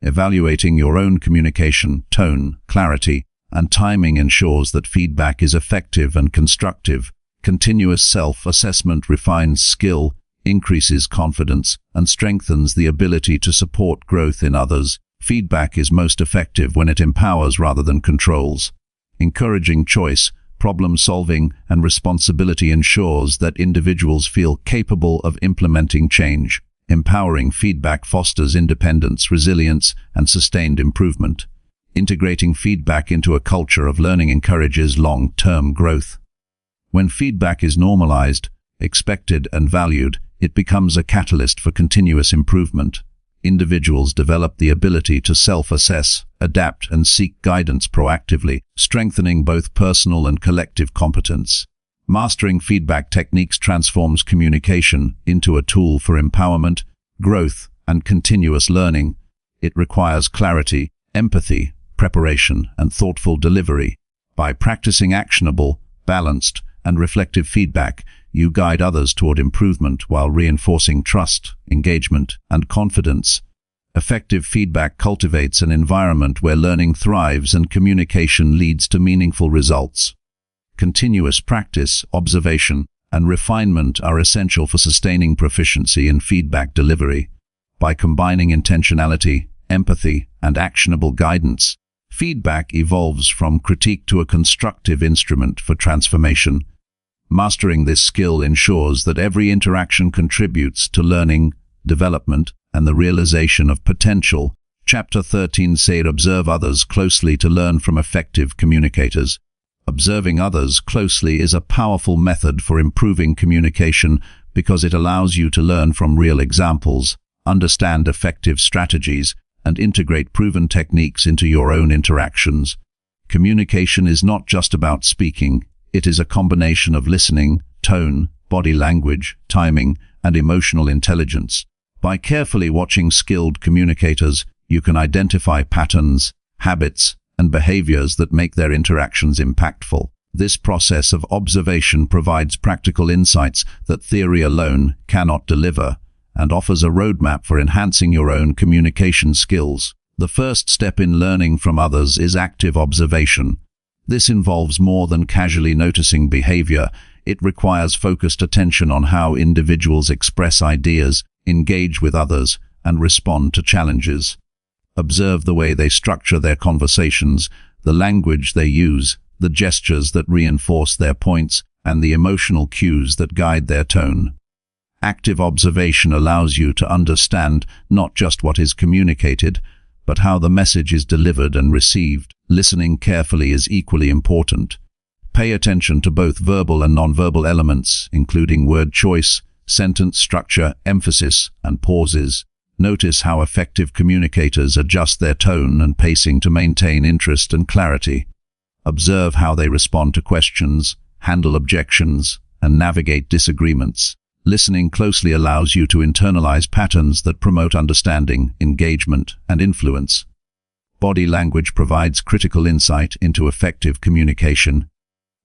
Evaluating your own communication, tone, clarity, and timing ensures that feedback is effective and constructive. Continuous self-assessment refines skill, increases confidence, and strengthens the ability to support growth in others. Feedback is most effective when it empowers rather than controls. Encouraging choice, problem-solving, and responsibility ensures that individuals feel capable of implementing change. Empowering feedback fosters independence, resilience, and sustained improvement. Integrating feedback into a culture of learning encourages long-term growth. When feedback is normalized, expected, and valued, it becomes a catalyst for continuous improvement. Individuals develop the ability to self-assess, adapt, and seek guidance proactively, strengthening both personal and collective competence. Mastering feedback techniques transforms communication into a tool for empowerment, growth, and continuous learning. It requires clarity, empathy, preparation, and thoughtful delivery. By practicing actionable, balanced, and reflective feedback, you guide others toward improvement while reinforcing trust, engagement, and confidence. Effective feedback cultivates an environment where learning thrives and communication leads to meaningful results. Continuous practice, observation, and refinement are essential for sustaining proficiency in feedback delivery. By combining intentionality, empathy, and actionable guidance, feedback evolves from critique to a constructive instrument for transformation. Mastering this skill ensures that every interaction contributes to learning, development, and the realization of potential. Chapter 13 said observe others closely to learn from effective communicators. Observing others closely is a powerful method for improving communication because it allows you to learn from real examples, understand effective strategies, and integrate proven techniques into your own interactions. Communication is not just about speaking. It is a combination of listening, tone, body language, timing, and emotional intelligence. By carefully watching skilled communicators, you can identify patterns, habits, and behaviors that make their interactions impactful. This process of observation provides practical insights that theory alone cannot deliver, and offers a roadmap for enhancing your own communication skills. The first step in learning from others is active observation. This involves more than casually noticing behavior. It requires focused attention on how individuals express ideas, engage with others, and respond to challenges. Observe the way they structure their conversations, the language they use, the gestures that reinforce their points, and the emotional cues that guide their tone. Active observation allows you to understand not just what is communicated, but how the message is delivered and received. Listening carefully is equally important. Pay attention to both verbal and nonverbal elements, including word choice, sentence structure, emphasis, and pauses. Notice how effective communicators adjust their tone and pacing to maintain interest and clarity. Observe how they respond to questions, handle objections, and navigate disagreements. Listening closely allows you to internalize patterns that promote understanding, engagement, and influence. Body language provides critical insight into effective communication.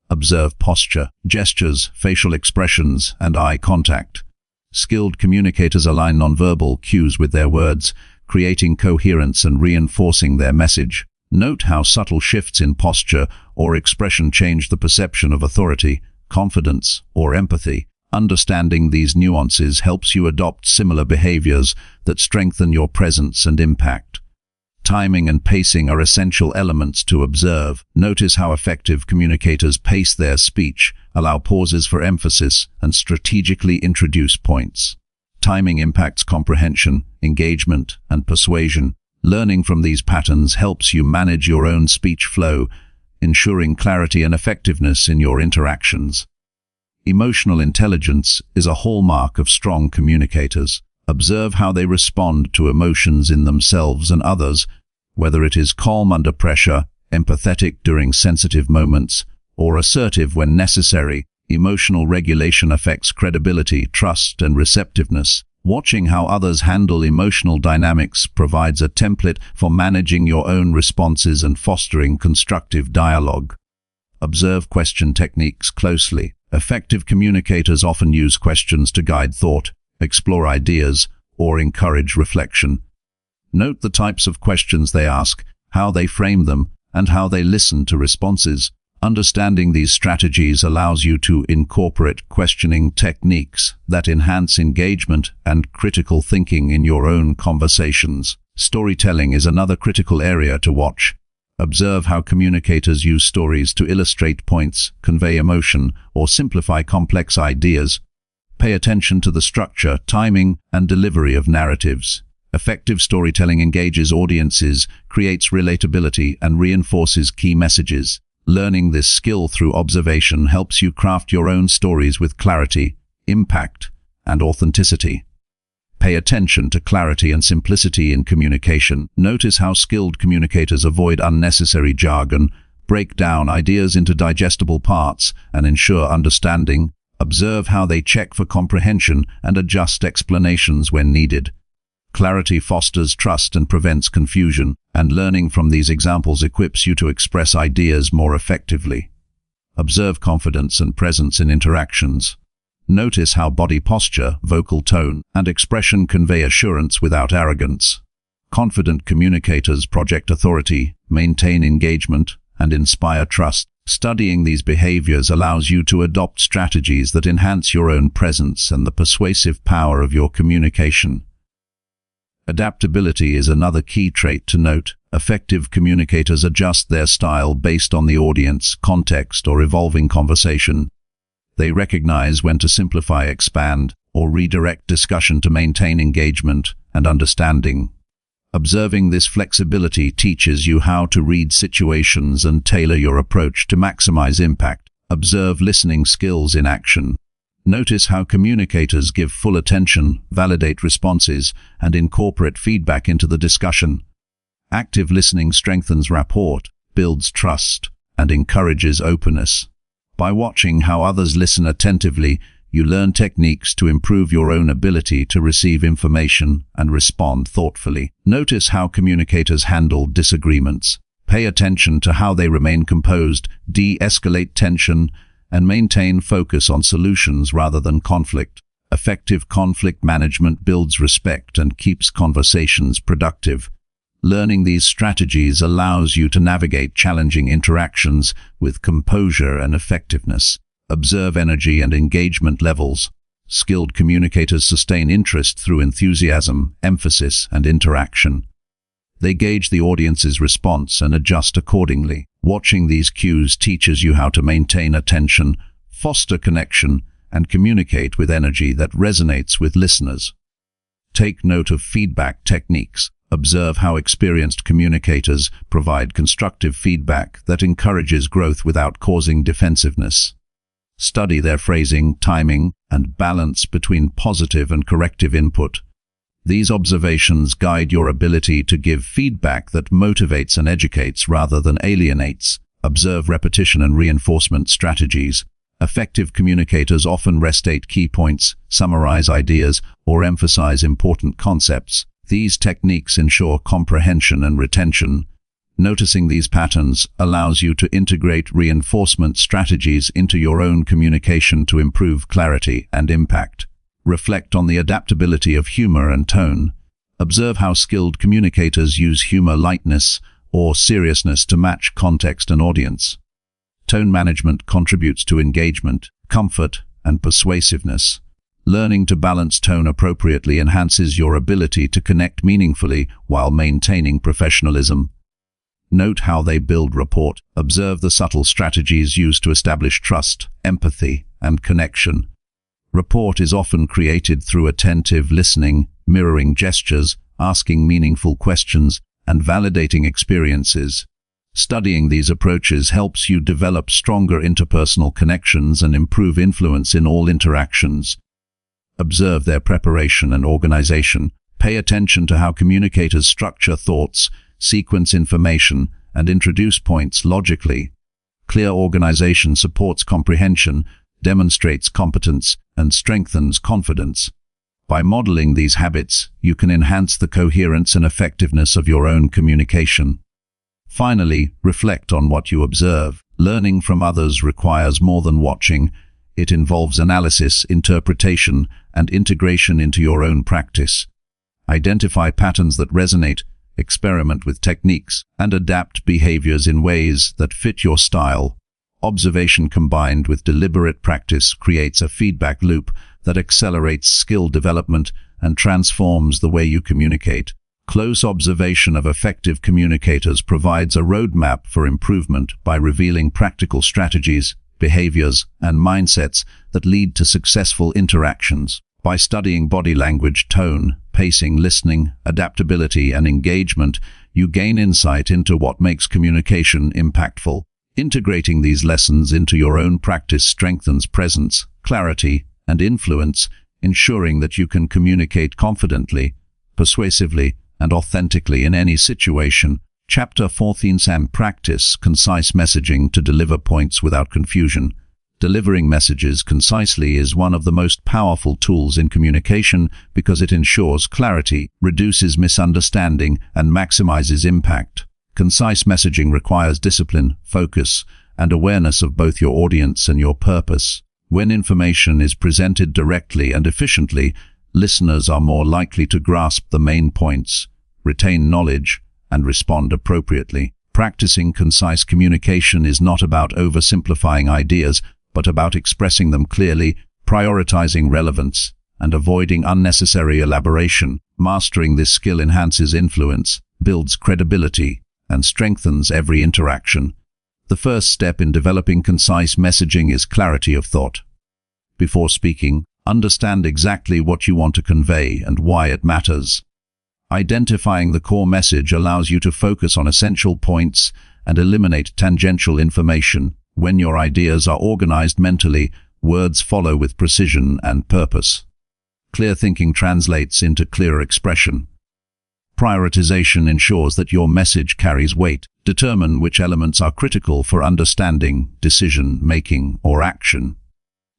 Observe posture, gestures, facial expressions, and eye contact. Skilled communicators align nonverbal cues with their words, creating coherence and reinforcing their message. Note how subtle shifts in posture or expression change the perception of authority, confidence, or empathy. Understanding these nuances helps you adopt similar behaviors that strengthen your presence and impact. Timing and pacing are essential elements to observe. Notice how effective communicators pace their speech, allow pauses for emphasis, and strategically introduce points. Timing impacts comprehension, engagement, and persuasion. Learning from these patterns helps you manage your own speech flow, ensuring clarity and effectiveness in your interactions. Emotional intelligence is a hallmark of strong communicators. Observe how they respond to emotions in themselves and others, whether it is calm under pressure, empathetic during sensitive moments, or assertive when necessary. Emotional regulation affects credibility, trust, and receptiveness. Watching how others handle emotional dynamics provides a template for managing your own responses and fostering constructive dialogue. Observe question techniques closely. Effective communicators often use questions to guide thought, explore ideas, or encourage reflection. Note the types of questions they ask, how they frame them, and how they listen to responses. Understanding these strategies allows you to incorporate questioning techniques that enhance engagement and critical thinking in your own conversations. Storytelling is another critical area to watch. Observe how communicators use stories to illustrate points, convey emotion, or simplify complex ideas. Pay attention to the structure, timing, and delivery of narratives. Effective storytelling engages audiences, creates relatability, and reinforces key messages. Learning this skill through observation helps you craft your own stories with clarity, impact, and authenticity. Pay attention to clarity and simplicity in communication. Notice how skilled communicators avoid unnecessary jargon, break down ideas into digestible parts, and ensure understanding. Observe how they check for comprehension and adjust explanations when needed. Clarity fosters trust and prevents confusion, and learning from these examples equips you to express ideas more effectively. Observe confidence and presence in interactions. Notice how body posture, vocal tone, and expression convey assurance without arrogance. Confident communicators project authority, maintain engagement, and inspire trust. Studying these behaviors allows you to adopt strategies that enhance your own presence and the persuasive power of your communication. Adaptability is another key trait to note. Effective communicators adjust their style based on the audience, context, or evolving conversation. They recognize when to simplify, expand, or redirect discussion to maintain engagement and understanding. Observing this flexibility teaches you how to read situations and tailor your approach to maximize impact. Observe listening skills in action. Notice how communicators give full attention, validate responses, and incorporate feedback into the discussion. Active listening strengthens rapport, builds trust, and encourages openness. By watching how others listen attentively, you learn techniques to improve your own ability to receive information and respond thoughtfully. Notice how communicators handle disagreements. Pay attention to how they remain composed, de-escalate tension, and maintain focus on solutions rather than conflict. Effective conflict management builds respect and keeps conversations productive. Learning these strategies allows you to navigate challenging interactions with composure and effectiveness. Observe energy and engagement levels. Skilled communicators sustain interest through enthusiasm, emphasis, and interaction. They gauge the audience's response and adjust accordingly. Watching these cues teaches you how to maintain attention, foster connection, and communicate with energy that resonates with listeners. Take note of feedback techniques. Observe how experienced communicators provide constructive feedback that encourages growth without causing defensiveness. Study their phrasing, timing, and balance between positive and corrective input. These observations guide your ability to give feedback that motivates and educates rather than alienates. Observe repetition and reinforcement strategies. Effective communicators often restate key points, summarize ideas, or emphasize important concepts. These techniques ensure comprehension and retention. Noticing these patterns allows you to integrate reinforcement strategies into your own communication to improve clarity and impact. Reflect on the adaptability of humor and tone. Observe how skilled communicators use humor, lightness, or seriousness to match context and audience. Tone management contributes to engagement, comfort, and persuasiveness. Learning to balance tone appropriately enhances your ability to connect meaningfully while maintaining professionalism. Note how they build rapport. Observe the subtle strategies used to establish trust, empathy, and connection. Rapport is often created through attentive listening, mirroring gestures, asking meaningful questions, and validating experiences. Studying these approaches helps you develop stronger interpersonal connections and improve influence in all interactions. Observe their preparation and organization. Pay attention to how communicators structure thoughts, sequence information, and introduce points logically. Clear organization supports comprehension, demonstrates competence, and strengthens confidence. By modeling these habits, you can enhance the coherence and effectiveness of your own communication. Finally, reflect on what you observe. Learning from others requires more than watching. It involves analysis, interpretation, and integration into your own practice. Identify patterns that resonate, experiment with techniques, and adapt behaviors in ways that fit your style. Observation combined with deliberate practice creates a feedback loop that accelerates skill development and transforms the way you communicate. Close observation of effective communicators provides a roadmap for improvement by revealing practical strategies, behaviors, and mindsets that lead to successful interactions. By studying body language, tone, pacing, listening, adaptability, and engagement, you gain insight into what makes communication impactful. Integrating these lessons into your own practice strengthens presence, clarity, and influence, ensuring that you can communicate confidently, persuasively, and authentically in any situation. Chapter 14. Practice concise messaging to deliver points without confusion. Delivering messages concisely is one of the most powerful tools in communication because it ensures clarity, reduces misunderstanding, and maximizes impact. Concise messaging requires discipline, focus, and awareness of both your audience and your purpose. When information is presented directly and efficiently, listeners are more likely to grasp the main points, retain knowledge, and respond appropriately. Practicing concise communication is not about oversimplifying ideas, but about expressing them clearly, prioritizing relevance, and avoiding unnecessary elaboration. Mastering this skill enhances influence, builds credibility, and strengthens every interaction. The first step in developing concise messaging is clarity of thought. Before speaking, understand exactly what you want to convey and why it matters. Identifying the core message allows you to focus on essential points and eliminate tangential information. When your ideas are organized mentally, words follow with precision and purpose. Clear thinking translates into clearer expression. Prioritization ensures that your message carries weight. Determine which elements are critical for understanding, decision-making, or action.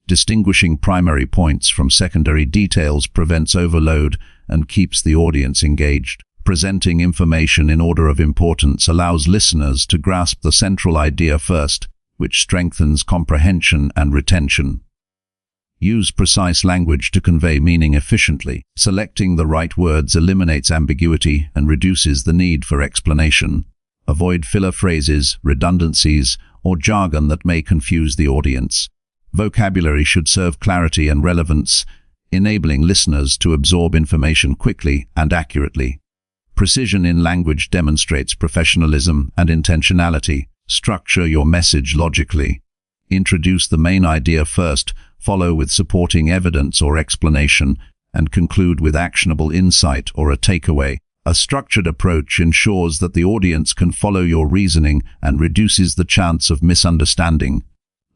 Distinguishing primary points from secondary details prevents overload and keeps the audience engaged. Presenting information in order of importance allows listeners to grasp the central idea first, which strengthens comprehension and retention. Use precise language to convey meaning efficiently. Selecting the right words eliminates ambiguity and reduces the need for explanation. Avoid filler phrases, redundancies, or jargon that may confuse the audience. Vocabulary should serve clarity and relevance, enabling listeners to absorb information quickly and accurately. Precision in language demonstrates professionalism and intentionality. Structure your message logically. Introduce the main idea first, follow with supporting evidence or explanation, and conclude with actionable insight or a takeaway. A structured approach ensures that the audience can follow your reasoning and reduces the chance of misunderstanding.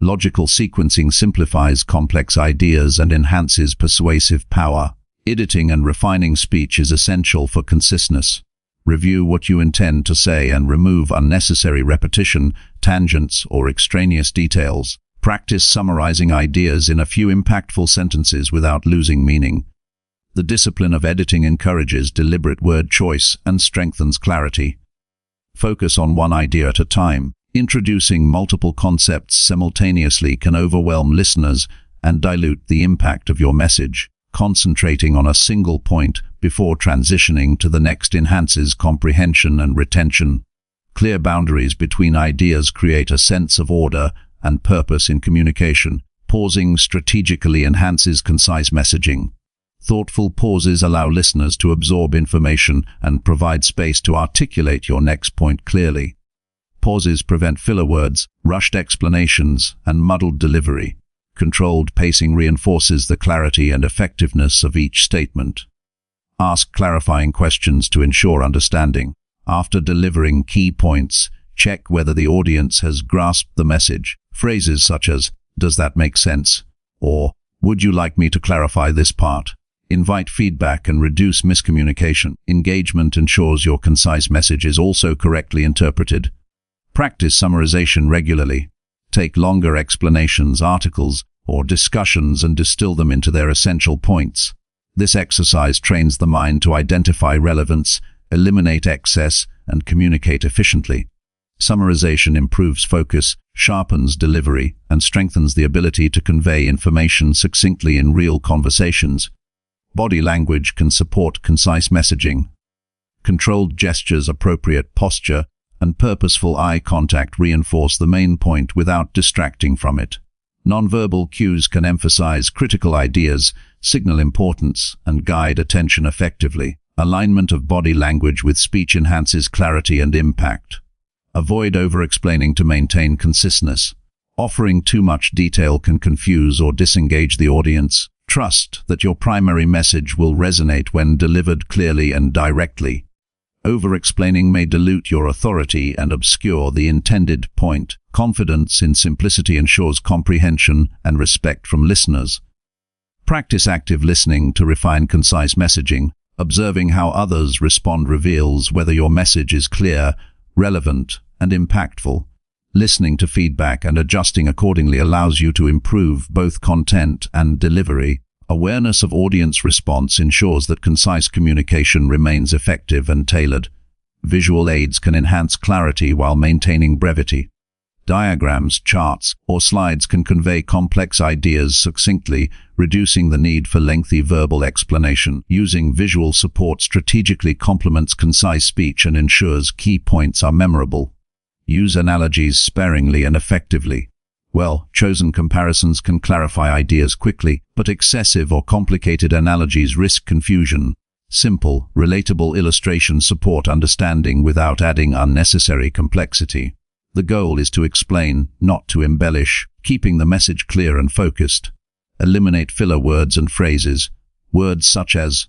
Logical sequencing simplifies complex ideas and enhances persuasive power. Editing and refining speech is essential for conciseness. Review what you intend to say and remove unnecessary repetition, tangents, or extraneous details. Practice summarizing ideas in a few impactful sentences without losing meaning. The discipline of editing encourages deliberate word choice and strengthens clarity. Focus on one idea at a time. Introducing multiple concepts simultaneously can overwhelm listeners and dilute the impact of your message. Concentrating on a single point before transitioning to the next enhances comprehension and retention. Clear boundaries between ideas create a sense of order and purpose in communication. Pausing strategically enhances concise messaging. Thoughtful pauses allow listeners to absorb information and provide space to articulate your next point clearly. Pauses prevent filler words, rushed explanations, and muddled delivery. Controlled pacing reinforces the clarity and effectiveness of each statement. Ask clarifying questions to ensure understanding. After delivering key points, check whether the audience has grasped the message. Phrases such as, "Does that make sense?" or "Would you like me to clarify this part?" invite feedback and reduce miscommunication. Engagement ensures your concise message is also correctly interpreted. Practice summarization regularly. Take longer explanations, articles, or discussions and distill them into their essential points. This exercise trains the mind to identify relevance, eliminate excess, and communicate efficiently. Summarization improves focus, sharpens delivery, and strengthens the ability to convey information succinctly in real conversations. Body language can support concise messaging. Controlled gestures, appropriate posture, and purposeful eye contact reinforce the main point without distracting from it. Nonverbal cues can emphasize critical ideas, signal importance, and guide attention effectively. Alignment of body language with speech enhances clarity and impact. Avoid over-explaining to maintain conciseness. Offering too much detail can confuse or disengage the audience. Trust that your primary message will resonate when delivered clearly and directly. Over-explaining may dilute your authority and obscure the intended point. Confidence in simplicity ensures comprehension and respect from listeners. Practice active listening to refine concise messaging. Observing how others respond reveals whether your message is clear, relevant, and impactful. Listening to feedback and adjusting accordingly allows you to improve both content and delivery. Awareness of audience response ensures that concise communication remains effective and tailored. Visual aids can enhance clarity while maintaining brevity. Diagrams, charts, or slides can convey complex ideas succinctly, reducing the need for lengthy verbal explanation. Using visual support strategically complements concise speech and ensures key points are memorable. Use analogies sparingly and effectively. Well-chosen comparisons can clarify ideas quickly, but excessive or complicated analogies risk confusion. Simple, relatable illustrations support understanding without adding unnecessary complexity. The goal is to explain, not to embellish, keeping the message clear and focused. Eliminate filler words and phrases. Words such as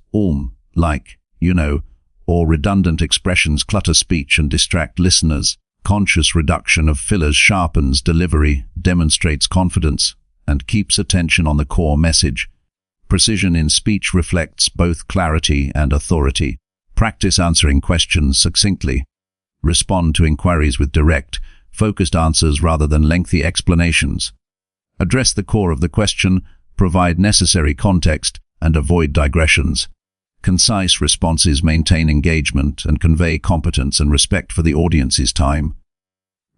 like, you know, or redundant expressions clutter speech and distract listeners. Conscious reduction of fillers sharpens delivery, demonstrates confidence, and keeps attention on the core message. Precision in speech reflects both clarity and authority. Practice answering questions succinctly. Respond to inquiries with direct, focused answers rather than lengthy explanations. Address the core of the question, provide necessary context, and avoid digressions. Concise responses maintain engagement and convey competence and respect for the audience's time.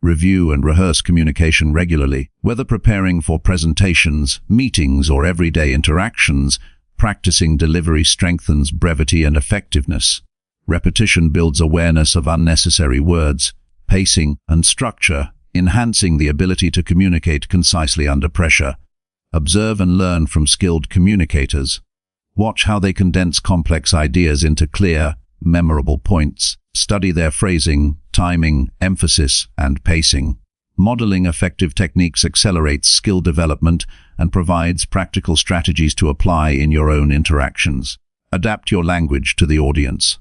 Review and rehearse communication regularly. Whether preparing for presentations, meetings, or everyday interactions, practicing delivery strengthens brevity and effectiveness. Repetition builds awareness of unnecessary words, pacing, and structure, enhancing the ability to communicate concisely under pressure. Observe and learn from skilled communicators. Watch how they condense complex ideas into clear, memorable points. Study their phrasing, timing, emphasis, and pacing. Modeling effective techniques accelerates skill development and provides practical strategies to apply in your own interactions. Adapt your language to the audience.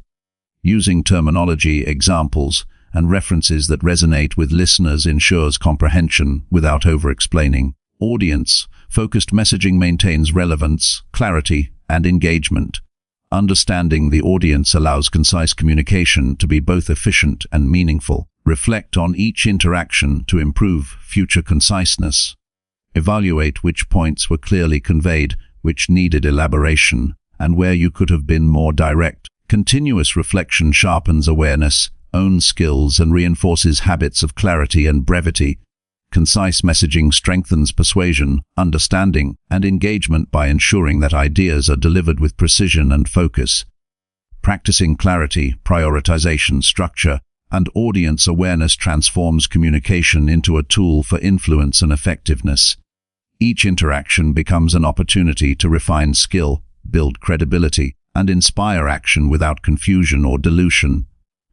Using terminology, examples, and references that resonate with listeners ensures comprehension without over-explaining. Audience-focused messaging maintains relevance, clarity, and engagement. Understanding the audience allows concise communication to be both efficient and meaningful. Reflect on each interaction to improve future conciseness. Evaluate which points were clearly conveyed, which needed elaboration, and where you could have been more direct. Continuous reflection sharpens awareness, owns skills, and reinforces habits of clarity and brevity. Concise messaging strengthens persuasion, understanding, and engagement by ensuring that ideas are delivered with precision and focus. Practicing clarity, prioritization, structure, and audience awareness transforms communication into a tool for influence and effectiveness. Each interaction becomes an opportunity to refine skill, build credibility, and inspire action without confusion or dilution.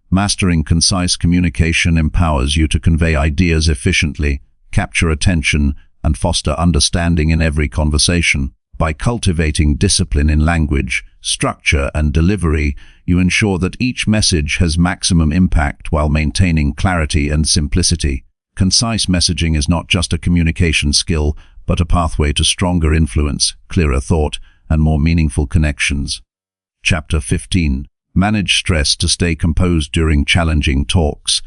Mastering concise communication empowers you to convey ideas efficiently, capture attention, and foster understanding in every conversation. By cultivating discipline in language, structure, and delivery, you ensure that each message has maximum impact while maintaining clarity and simplicity. Concise messaging is not just a communication skill, but a pathway to stronger influence, clearer thought, and more meaningful connections. Chapter 15. Manage stress to stay composed during challenging talks.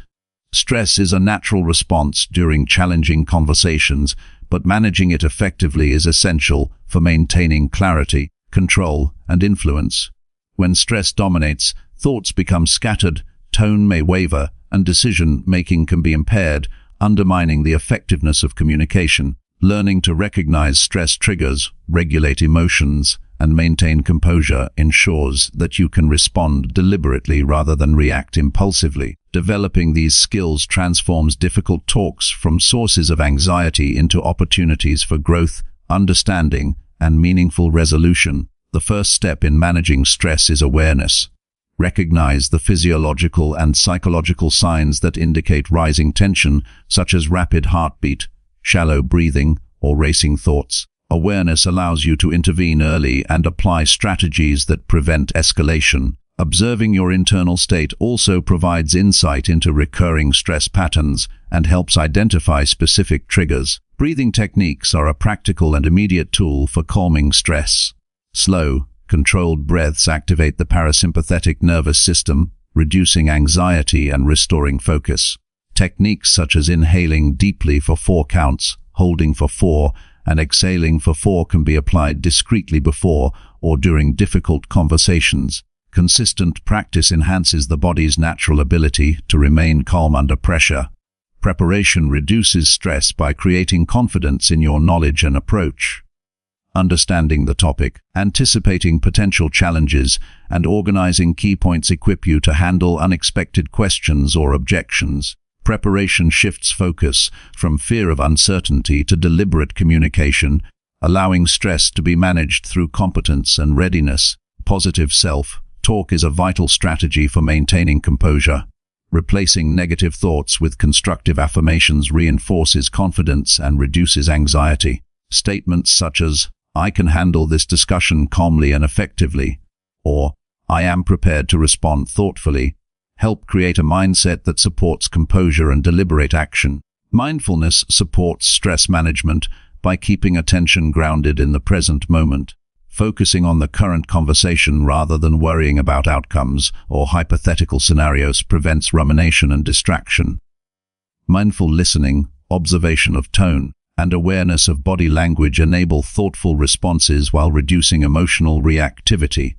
Stress is a natural response during challenging conversations, but managing it effectively is essential for maintaining clarity, control, and influence. When stress dominates, thoughts become scattered, tone may waver, and decision-making can be impaired, undermining the effectiveness of communication. Learning to recognize stress triggers, regulate emotions, and maintain composure ensures that you can respond deliberately rather than react impulsively. Developing these skills transforms difficult talks from sources of anxiety into opportunities for growth, understanding, and meaningful resolution. The first step in managing stress is awareness. Recognize the physiological and psychological signs that indicate rising tension, such as rapid heartbeat, shallow breathing, or racing thoughts. Awareness allows you to intervene early and apply strategies that prevent escalation. Observing your internal state also provides insight into recurring stress patterns and helps identify specific triggers. Breathing techniques are a practical and immediate tool for calming stress. Slow, controlled breaths activate the parasympathetic nervous system, reducing anxiety and restoring focus. Techniques such as inhaling deeply for 4 counts, holding for 4, and exhaling for 4 can be applied discreetly before or during difficult conversations. Consistent practice enhances the body's natural ability to remain calm under pressure. Preparation reduces stress by creating confidence in your knowledge and approach. Understanding the topic, anticipating potential challenges, and organizing key points equip you to handle unexpected questions or objections. Preparation shifts focus from fear of uncertainty to deliberate communication, allowing stress to be managed through competence and readiness. Positive self-talk is a vital strategy for maintaining composure. Replacing negative thoughts with constructive affirmations reinforces confidence and reduces anxiety. Statements such as, "I can handle this discussion calmly and effectively," or "I am prepared to respond thoughtfully," help create a mindset that supports composure and deliberate action. Mindfulness supports stress management by keeping attention grounded in the present moment. Focusing on the current conversation rather than worrying about outcomes or hypothetical scenarios prevents rumination and distraction. Mindful listening, observation of tone, and awareness of body language enable thoughtful responses while reducing emotional reactivity.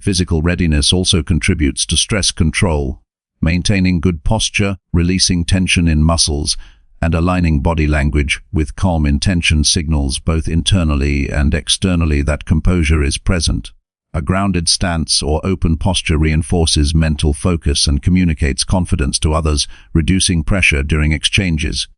Physical readiness also contributes to stress control. Maintaining good posture, releasing tension in muscles, and aligning body language with calm intention signals both internally and externally that composure is present. A grounded stance or open posture reinforces mental focus and communicates confidence to others, reducing pressure during exchanges.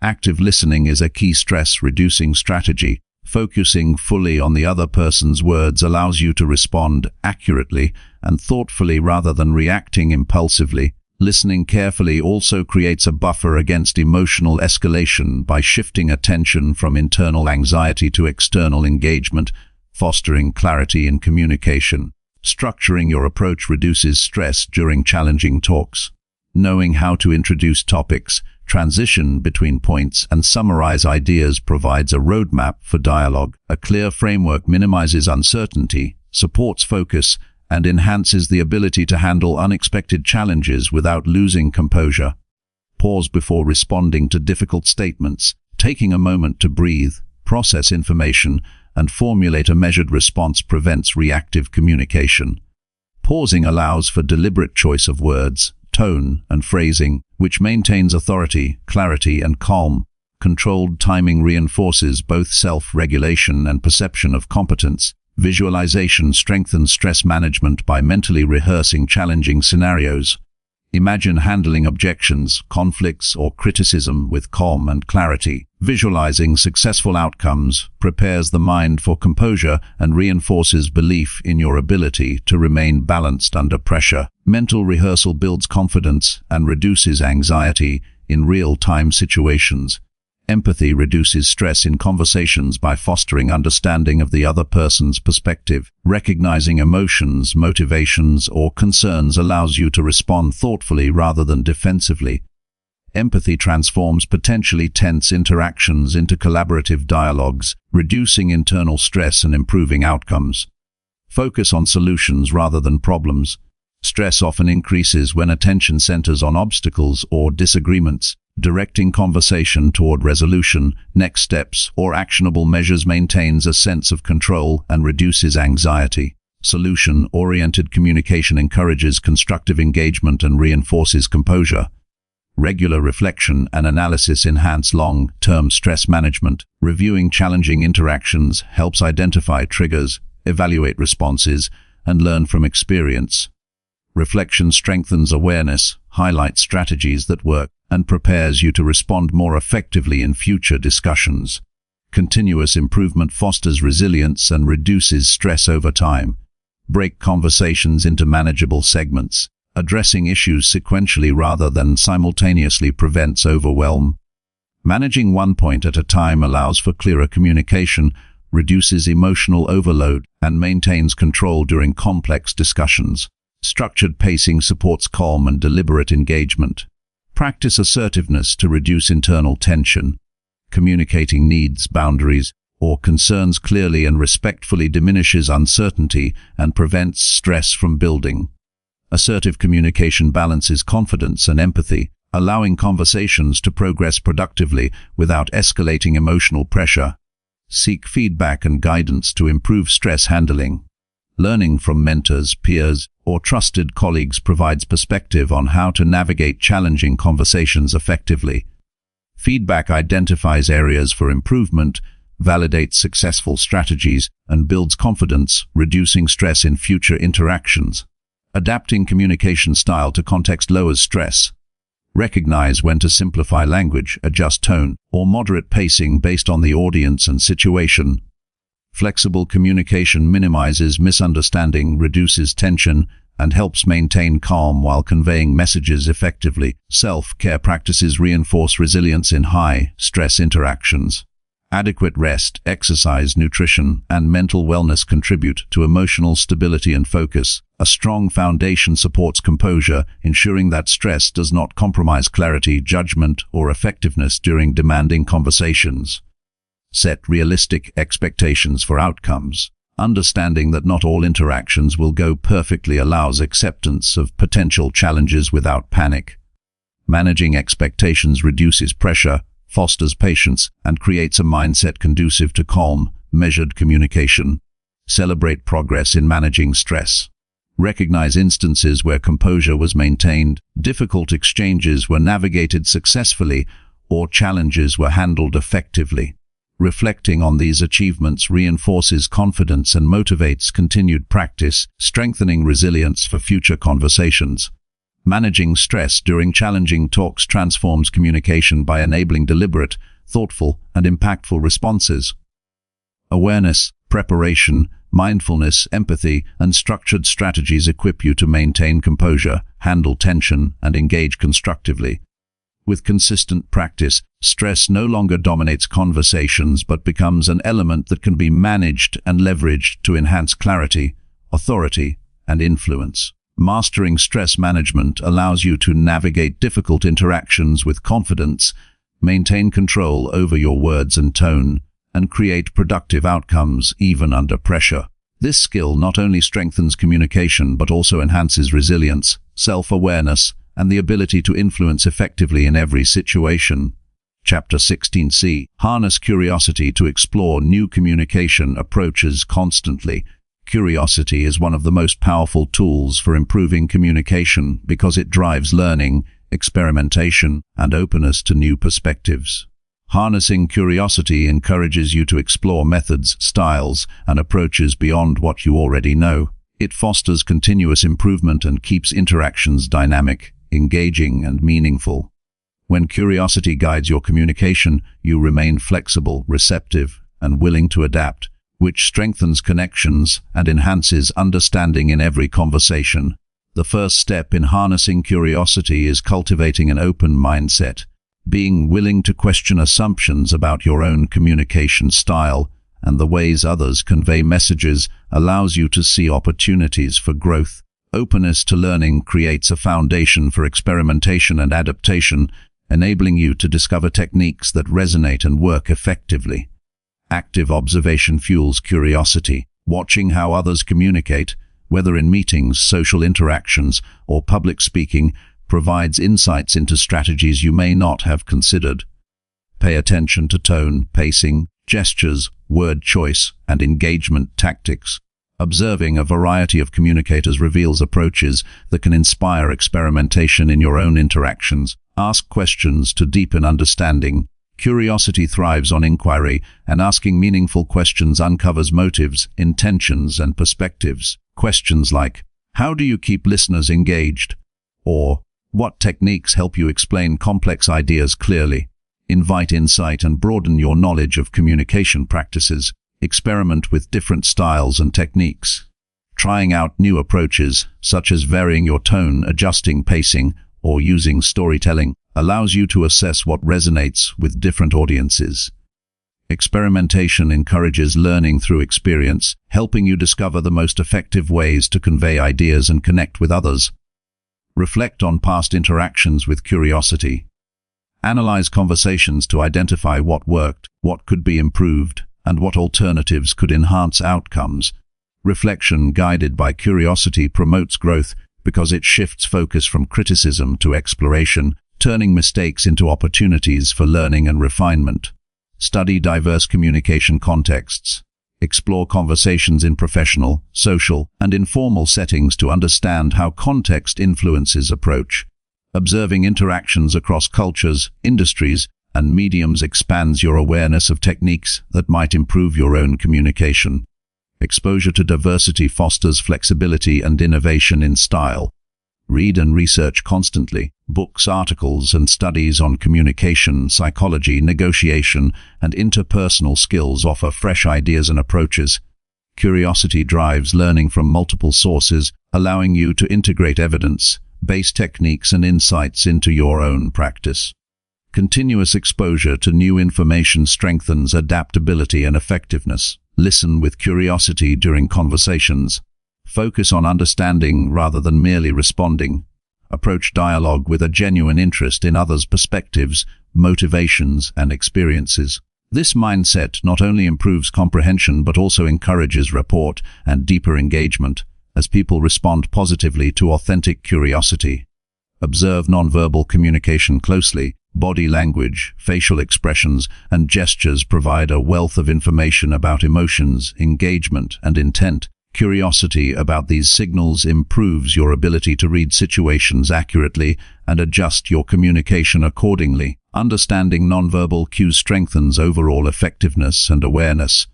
Active listening is a key stress-reducing strategy. Focusing fully on the other person's words allows you to respond accurately and thoughtfully rather than reacting impulsively. Listening carefully also creates a buffer against emotional escalation by shifting attention from internal anxiety to external engagement, fostering clarity in communication. Structuring your approach reduces stress during challenging talks. Knowing how to introduce topics, transition between points, and summarize ideas provides a roadmap for dialogue. A clear framework minimizes uncertainty, supports focus, and enhances the ability to handle unexpected challenges without losing composure. Pause before responding to difficult statements. Taking a moment to breathe, process information, and formulate a measured response prevents reactive communication. Pausing allows for deliberate choice of words, tone, and phrasing, which maintains authority, clarity, and calm. Controlled timing reinforces both self-regulation and perception of competence. Visualization strengthens stress management by mentally rehearsing challenging scenarios. Imagine handling objections, conflicts, or criticism with calm and clarity. Visualizing successful outcomes prepares the mind for composure and reinforces belief in your ability to remain balanced under pressure. Mental rehearsal builds confidence and reduces anxiety in real-time situations. Empathy reduces stress in conversations by fostering understanding of the other person's perspective. Recognizing emotions, motivations, or concerns allows you to respond thoughtfully rather than defensively. Empathy transforms potentially tense interactions into collaborative dialogues, reducing internal stress and improving outcomes. Focus on solutions rather than problems. Stress often increases when attention centers on obstacles or disagreements. Directing conversation toward resolution, next steps, or actionable measures maintains a sense of control and reduces anxiety. Solution-oriented communication encourages constructive engagement and reinforces composure. Regular reflection and analysis enhance long-term stress management. Reviewing challenging interactions helps identify triggers, evaluate responses, and learn from experience. Reflection strengthens awareness, highlights strategies that work, and prepares you to respond more effectively in future discussions. Continuous improvement fosters resilience and reduces stress over time. Break conversations into manageable segments. Addressing issues sequentially rather than simultaneously prevents overwhelm. Managing one point at a time allows for clearer communication, reduces emotional overload, and maintains control during complex discussions. Structured pacing supports calm and deliberate engagement. Practice assertiveness to reduce internal tension. Communicating needs, boundaries, or concerns clearly and respectfully diminishes uncertainty and prevents stress from building. Assertive communication balances confidence and empathy, allowing conversations to progress productively without escalating emotional pressure. Seek feedback and guidance to improve stress handling. Learning from mentors, peers, or trusted colleagues provides perspective on how to navigate challenging conversations effectively. Feedback identifies areas for improvement, validates successful strategies, and builds confidence, reducing stress in future interactions. Adapting communication style to context lowers stress. Recognize when to simplify language, adjust tone, or moderate pacing based on the audience and situation. Flexible communication minimizes misunderstanding, reduces tension, and helps maintain calm while conveying messages effectively. Self-care practices reinforce resilience in high-stress interactions. Adequate rest, exercise, nutrition, and mental wellness contribute to emotional stability and focus. A strong foundation supports composure, ensuring that stress does not compromise clarity, judgment, or effectiveness during demanding conversations. Set realistic expectations for outcomes. Understanding that not all interactions will go perfectly allows acceptance of potential challenges without panic. Managing expectations reduces pressure, fosters patience, and creates a mindset conducive to calm, measured communication. Celebrate progress in managing stress. Recognize instances where composure was maintained, difficult exchanges were navigated successfully, or challenges were handled effectively. Reflecting on these achievements reinforces confidence and motivates continued practice, strengthening resilience for future conversations. Managing stress during challenging talks transforms communication by enabling deliberate, thoughtful, and impactful responses. Awareness, preparation, mindfulness, empathy, and structured strategies equip you to maintain composure, handle tension, and engage constructively. With consistent practice, stress no longer dominates conversations but becomes an element that can be managed and leveraged to enhance clarity, authority, and influence. Mastering stress management allows you to navigate difficult interactions with confidence, maintain control over your words and tone, and create productive outcomes even under pressure. This skill not only strengthens communication but also enhances resilience, self-awareness, and the ability to influence effectively in every situation. Chapter 16c. Harness curiosity to explore new communication approaches constantly. Curiosity is one of the most powerful tools for improving communication because it drives learning, experimentation, and openness to new perspectives. Harnessing curiosity encourages you to explore methods, styles, and approaches beyond what you already know. It fosters continuous improvement and keeps interactions dynamic, engaging, and meaningful. When curiosity guides your communication, you remain flexible, receptive, and willing to adapt, which strengthens connections and enhances understanding in every conversation. The first step in harnessing curiosity is cultivating an open mindset. Being willing to question assumptions about your own communication style and the ways others convey messages allows you to see opportunities for growth. Openness to learning creates a foundation for experimentation and adaptation, enabling you to discover techniques that resonate and work effectively. Active observation fuels curiosity. Watching how others communicate, whether in meetings, social interactions, or public speaking, provides insights into strategies you may not have considered. Pay attention to tone, pacing, gestures, word choice, and engagement tactics. Observing a variety of communicators reveals approaches that can inspire experimentation in your own interactions. Ask questions to deepen understanding. Curiosity thrives on inquiry, and asking meaningful questions uncovers motives, intentions, and perspectives. Questions like, "How do you keep listeners engaged?" or "What techniques help you explain complex ideas clearly?" invite insight and broaden your knowledge of communication practices. Experiment with different styles and techniques. Trying out new approaches, such as varying your tone, adjusting pacing, or using storytelling, allows you to assess what resonates with different audiences. Experimentation encourages learning through experience, helping you discover the most effective ways to convey ideas and connect with others. Reflect on past interactions with curiosity. Analyze conversations to identify what worked, what could be improved, and what alternatives could enhance outcomes. Reflection guided by curiosity promotes growth because it shifts focus from criticism to exploration, turning mistakes into opportunities for learning and refinement. Study diverse communication contexts. Explore conversations in professional, social, and informal settings to understand how context influences approach. Observing interactions across cultures, industries, and mediums expands your awareness of techniques that might improve your own communication. Exposure to diversity fosters flexibility and innovation in style. Read and research constantly. Books, articles, and studies on communication, psychology, negotiation, and interpersonal skills offer fresh ideas and approaches. Curiosity drives learning from multiple sources, allowing you to integrate evidence-based techniques and insights into your own practice. Continuous exposure to new information strengthens adaptability and effectiveness. Listen with curiosity during conversations. Focus on understanding rather than merely responding. Approach dialogue with a genuine interest in others' perspectives, motivations, and experiences. This mindset not only improves comprehension but also encourages rapport and deeper engagement, as people respond positively to authentic curiosity. Observe nonverbal communication closely. Body language, facial expressions, and gestures provide a wealth of information about emotions, engagement, and intent. Curiosity about these signals improves your ability to read situations accurately and adjust your communication accordingly. Understanding nonverbal cues strengthens overall effectiveness and awareness.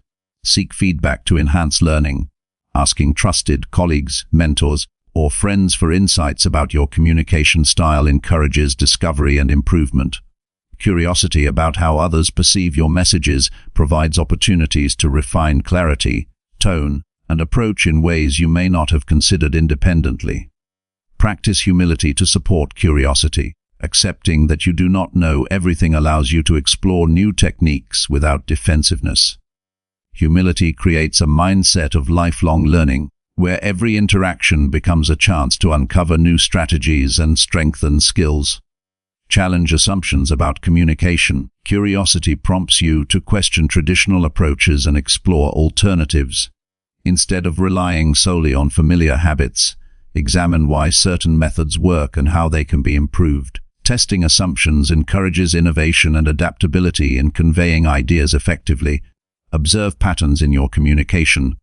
Seek feedback to enhance learning. Asking trusted colleagues, mentors, or friends for insights about your communication style encourages discovery and improvement. Curiosity about how others perceive your messages provides opportunities to refine clarity, tone, and approach in ways you may not have considered independently. Practice humility to support curiosity. Accepting that you do not know everything allows you to explore new techniques without defensiveness. Humility creates a mindset of lifelong learning, where every interaction becomes a chance to uncover new strategies and strengthen skills. Challenge assumptions about communication. Curiosity prompts you to question traditional approaches and explore alternatives. Instead of relying solely on familiar habits, examine why certain methods work and how they can be improved. Testing assumptions encourages innovation and adaptability in conveying ideas effectively. Observe patterns in your communication.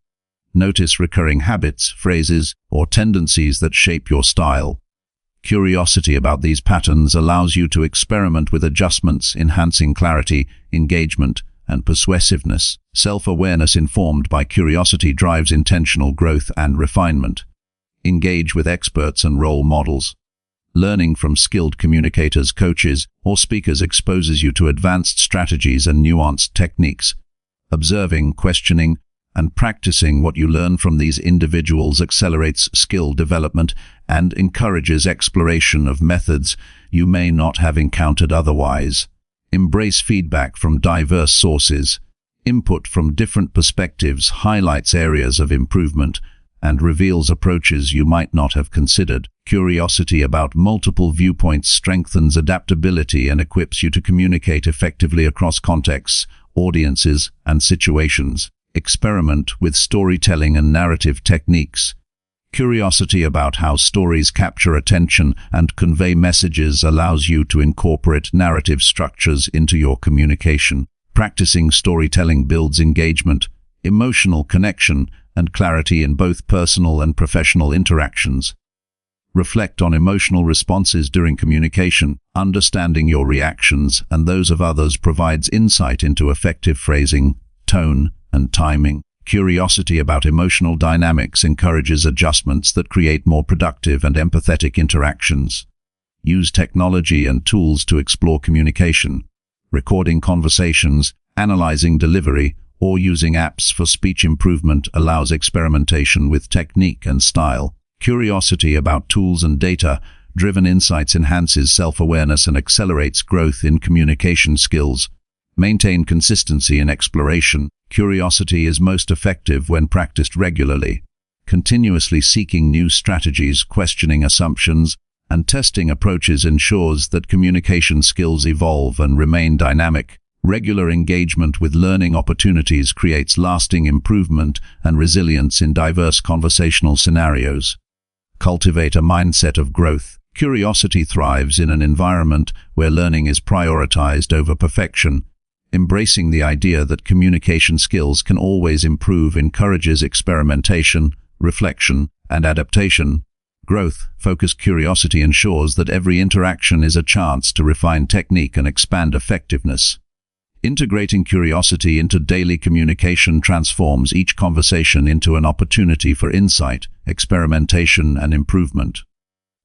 Notice recurring habits, phrases, or tendencies that shape your style. Curiosity about these patterns allows you to experiment with adjustments, enhancing clarity, engagement, and persuasiveness. Self-awareness informed by curiosity drives intentional growth and refinement. Engage with experts and role models. Learning from skilled communicators, coaches, or speakers exposes you to advanced strategies and nuanced techniques. Observing, questioning, and practicing what you learn from these individuals accelerates skill development and encourages exploration of methods you may not have encountered otherwise. Embrace feedback from diverse sources. Input from different perspectives highlights areas of improvement and reveals approaches you might not have considered. Curiosity about multiple viewpoints strengthens adaptability and equips you to communicate effectively across contexts, audiences, and situations. Experiment with storytelling and narrative techniques. Curiosity about how stories capture attention and convey messages allows you to incorporate narrative structures into your communication. Practicing storytelling builds engagement, emotional connection, and clarity in both personal and professional interactions. Reflect on emotional responses during communication. Understanding your reactions and those of others provides insight into effective phrasing, tone, and timing. Curiosity about emotional dynamics encourages adjustments that create more productive and empathetic interactions. Use technology and tools to explore communication. Recording conversations, analyzing delivery, or using apps for speech improvement allows experimentation with technique and style. Curiosity about tools and data-driven insights enhances self-awareness and accelerates growth in communication skills. Maintain consistency in exploration. Curiosity is most effective when practiced regularly. Continuously seeking new strategies, questioning assumptions, and testing approaches ensures that communication skills evolve and remain dynamic. Regular engagement with learning opportunities creates lasting improvement and resilience in diverse conversational scenarios. Cultivate a mindset of growth. Curiosity thrives in an environment where learning is prioritized over perfection. Embracing the idea that communication skills can always improve encourages experimentation, reflection, and adaptation. Growth-focused curiosity ensures that every interaction is a chance to refine technique and expand effectiveness. Integrating curiosity into daily communication transforms each conversation into an opportunity for insight, experimentation, and improvement.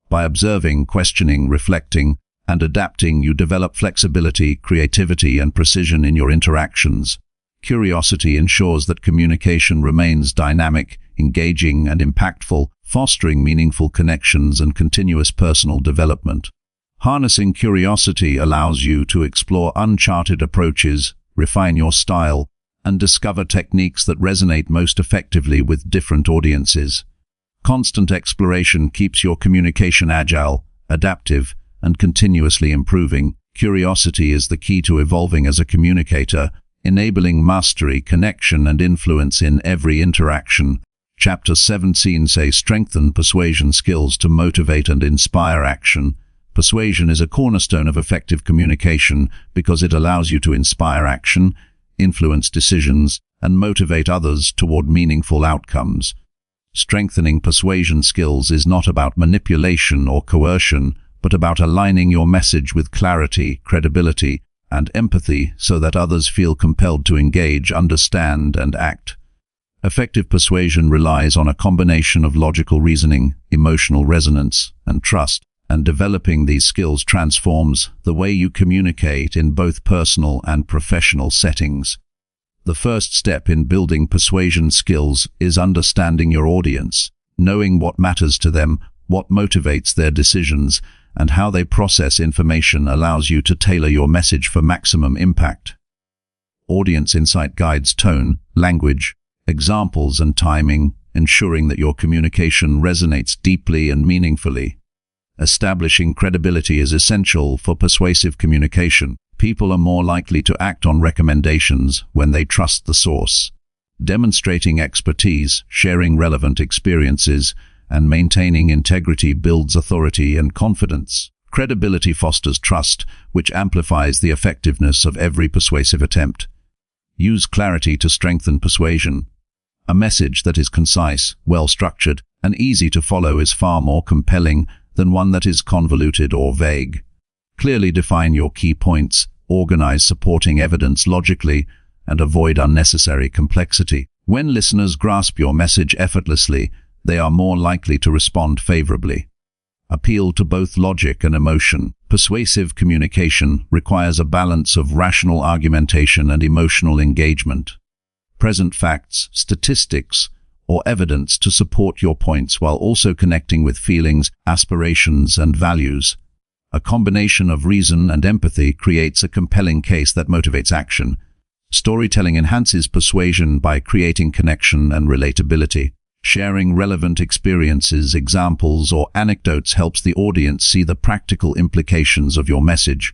By observing, questioning, reflecting, and adapting, you develop flexibility, creativity, and precision in your interactions. Curiosity ensures that communication remains dynamic, engaging, and impactful, fostering meaningful connections and continuous personal development. Harnessing curiosity allows you to explore uncharted approaches, refine your style, and discover techniques that resonate most effectively with different audiences. Constant exploration keeps your communication agile, adaptive, and continuously improving. Curiosity is the key to evolving as a communicator, enabling mastery, connection, and influence in every interaction. Chapter 17 says strengthen persuasion skills to motivate and inspire action. Persuasion is a cornerstone of effective communication because it allows you to inspire action, influence decisions, and motivate others toward meaningful outcomes. Strengthening persuasion skills is not about manipulation or coercion, but about aligning your message with clarity, credibility, and empathy so that others feel compelled to engage, understand, and act. Effective persuasion relies on a combination of logical reasoning, emotional resonance, and trust. And developing these skills transforms the way you communicate in both personal and professional settings. The first step in building persuasion skills is understanding your audience, knowing what matters to them, what motivates their decisions, and how they process information allows you to tailor your message for maximum impact. Audience insight guides tone, language, examples, and timing, ensuring that your communication resonates deeply and meaningfully. Establishing credibility is essential for persuasive communication. People are more likely to act on recommendations when they trust the source. Demonstrating expertise, sharing relevant experiences, and maintaining integrity builds authority and confidence. Credibility fosters trust, which amplifies the effectiveness of every persuasive attempt. Use clarity to strengthen persuasion. A message that is concise, well-structured, and easy to follow is far more compelling than one that is convoluted or vague. Clearly define your key points, organize supporting evidence logically, and avoid unnecessary complexity. When listeners grasp your message effortlessly, they are more likely to respond favorably. Appeal to both logic and emotion. Persuasive communication requires a balance of rational argumentation and emotional engagement. Present facts, statistics, or evidence to support your points while also connecting with feelings, aspirations, and values. A combination of reason and empathy creates a compelling case that motivates action. Storytelling enhances persuasion by creating connection and relatability. Sharing relevant experiences, examples, or anecdotes helps the audience see the practical implications of your message.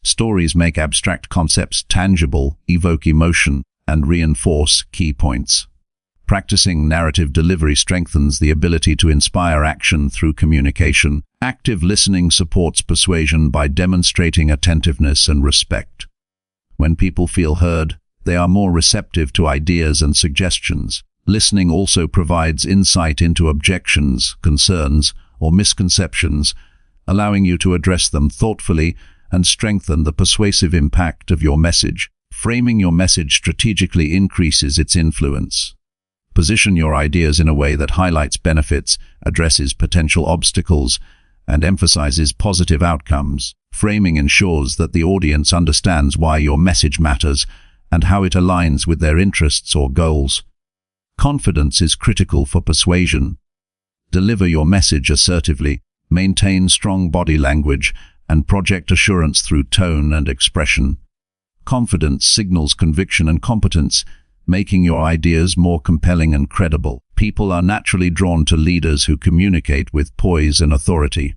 Stories make abstract concepts tangible, evoke emotion, and reinforce key points. Practicing narrative delivery strengthens the ability to inspire action through communication. Active listening supports persuasion by demonstrating attentiveness and respect. When people feel heard, they are more receptive to ideas and suggestions. Listening also provides insight into objections, concerns, or misconceptions, allowing you to address them thoughtfully and strengthen the persuasive impact of your message. Framing your message strategically increases its influence. Position your ideas in a way that highlights benefits, addresses potential obstacles, and emphasizes positive outcomes. Framing ensures that the audience understands why your message matters and how it aligns with their interests or goals. Confidence is critical for persuasion. Deliver your message assertively, maintain strong body language, and project assurance through tone and expression. Confidence signals conviction and competence, making your ideas more compelling and credible. People are naturally drawn to leaders who communicate with poise and authority.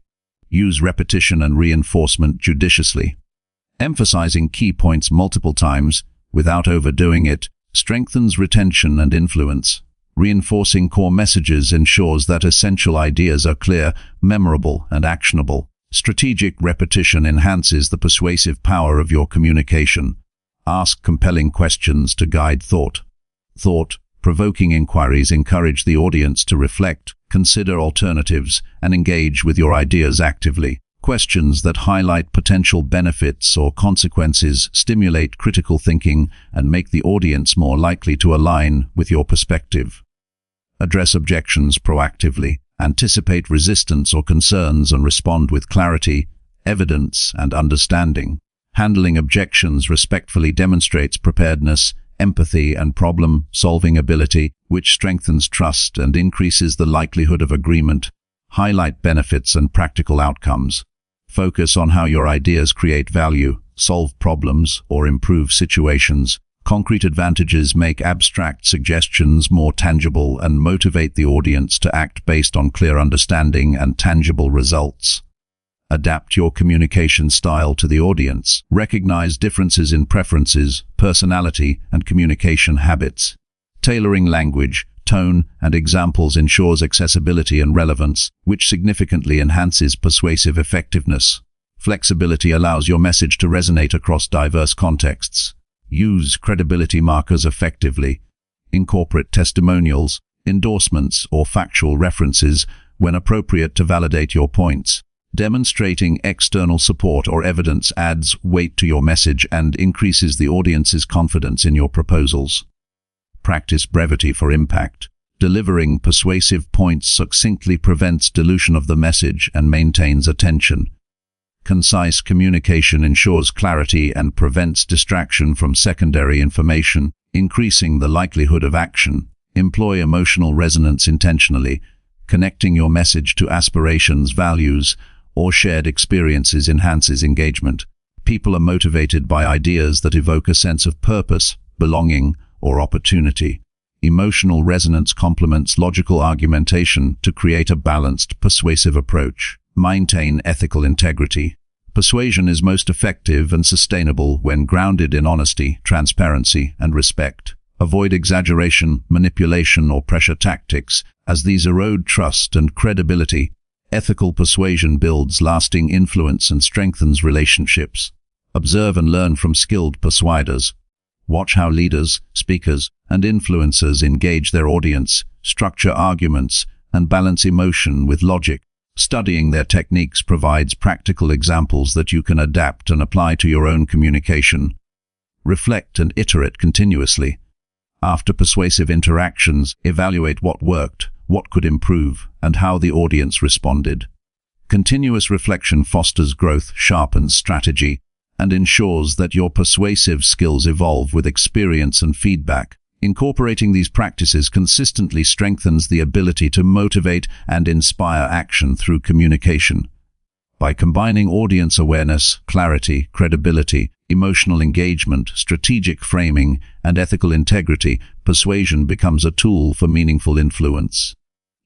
Use repetition and reinforcement judiciously. Emphasizing key points multiple times, without overdoing it, strengthens retention and influence. Reinforcing core messages ensures that essential ideas are clear, memorable, and actionable. Strategic repetition enhances the persuasive power of your communication. Ask compelling questions to guide thought. Thought-provoking inquiries encourage the audience to reflect, consider alternatives, and engage with your ideas actively. Questions that highlight potential benefits or consequences stimulate critical thinking and make the audience more likely to align with your perspective. Address objections proactively. Anticipate resistance or concerns and respond with clarity, evidence, and understanding. Handling objections respectfully demonstrates preparedness, empathy, and problem-solving ability, which strengthens trust and increases the likelihood of agreement. Highlight benefits and practical outcomes. Focus on how your ideas create value, solve problems, or improve situations. Concrete advantages make abstract suggestions more tangible and motivate the audience to act based on clear understanding and tangible results. Adapt your communication style to the audience. Recognize differences in preferences, personality, and communication habits. Tailoring language, tone, and examples ensures accessibility and relevance, which significantly enhances persuasive effectiveness. Flexibility allows your message to resonate across diverse contexts. Use credibility markers effectively. Incorporate testimonials, endorsements, or factual references when appropriate to validate your points. Demonstrating external support or evidence adds weight to your message and increases the audience's confidence in your proposals. Practice brevity for impact. Delivering persuasive points succinctly prevents dilution of the message and maintains attention. Concise communication ensures clarity and prevents distraction from secondary information, increasing the likelihood of action. Employ emotional resonance intentionally. Connecting your message to aspirations, values, or shared experiences enhances engagement. People are motivated by ideas that evoke a sense of purpose, belonging, or opportunity. Emotional resonance complements logical argumentation to create a balanced, persuasive approach. Maintain ethical integrity. Persuasion is most effective and sustainable when grounded in honesty, transparency, and respect. Avoid exaggeration, manipulation, or pressure tactics, as these erode trust and credibility. Ethical persuasion builds lasting influence and strengthens relationships. Observe and learn from skilled persuaders. Watch how leaders, speakers, and influencers engage their audience, structure arguments, and balance emotion with logic. Studying their techniques provides practical examples that you can adapt and apply to your own communication. Reflect and iterate continuously. After persuasive interactions, evaluate what worked, what could improve, and how the audience responded. Continuous reflection fosters growth, sharpens strategy, and ensures that your persuasive skills evolve with experience and feedback. Incorporating these practices consistently strengthens the ability to motivate and inspire action through communication. By combining audience awareness, clarity, credibility, emotional engagement, strategic framing, and ethical integrity, persuasion becomes a tool for meaningful influence.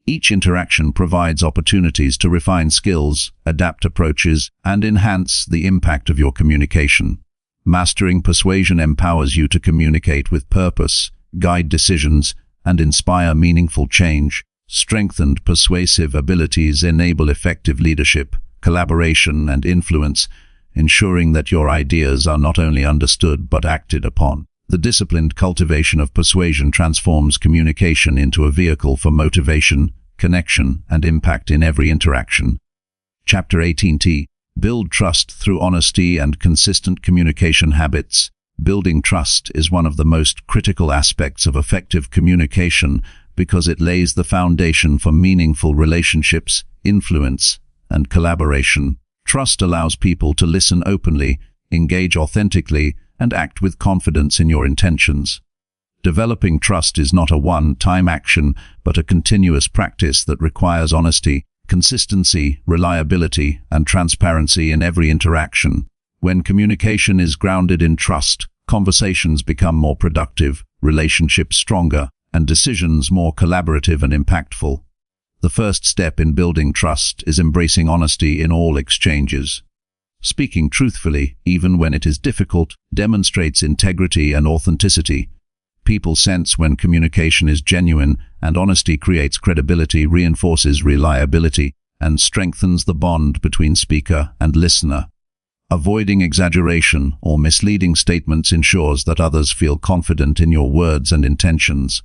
Each interaction provides opportunities to refine skills, adapt approaches, and enhance the impact of your communication. Mastering persuasion empowers you to communicate with purpose, guide decisions, and inspire meaningful change. Strengthened persuasive abilities enable effective leadership, collaboration, and influence, ensuring that your ideas are not only understood but acted upon. The disciplined cultivation of persuasion transforms communication into a vehicle for motivation, connection, and impact in every interaction. Chapter 18T. Build trust through honesty and consistent communication habits. Building trust is one of the most critical aspects of effective communication because it lays the foundation for meaningful relationships, influence, and collaboration. Trust allows people to listen openly, engage authentically, and act with confidence in your intentions. Developing trust is not a one-time action, but a continuous practice that requires honesty, consistency, reliability, and transparency in every interaction. When communication is grounded in trust, conversations become more productive, relationships stronger, and decisions more collaborative and impactful. The first step in building trust is embracing honesty in all exchanges. Speaking truthfully, even when it is difficult, demonstrates integrity and authenticity. People sense when communication is genuine, and honesty creates credibility, reinforces reliability, and strengthens the bond between speaker and listener. Avoiding exaggeration or misleading statements ensures that others feel confident in your words and intentions.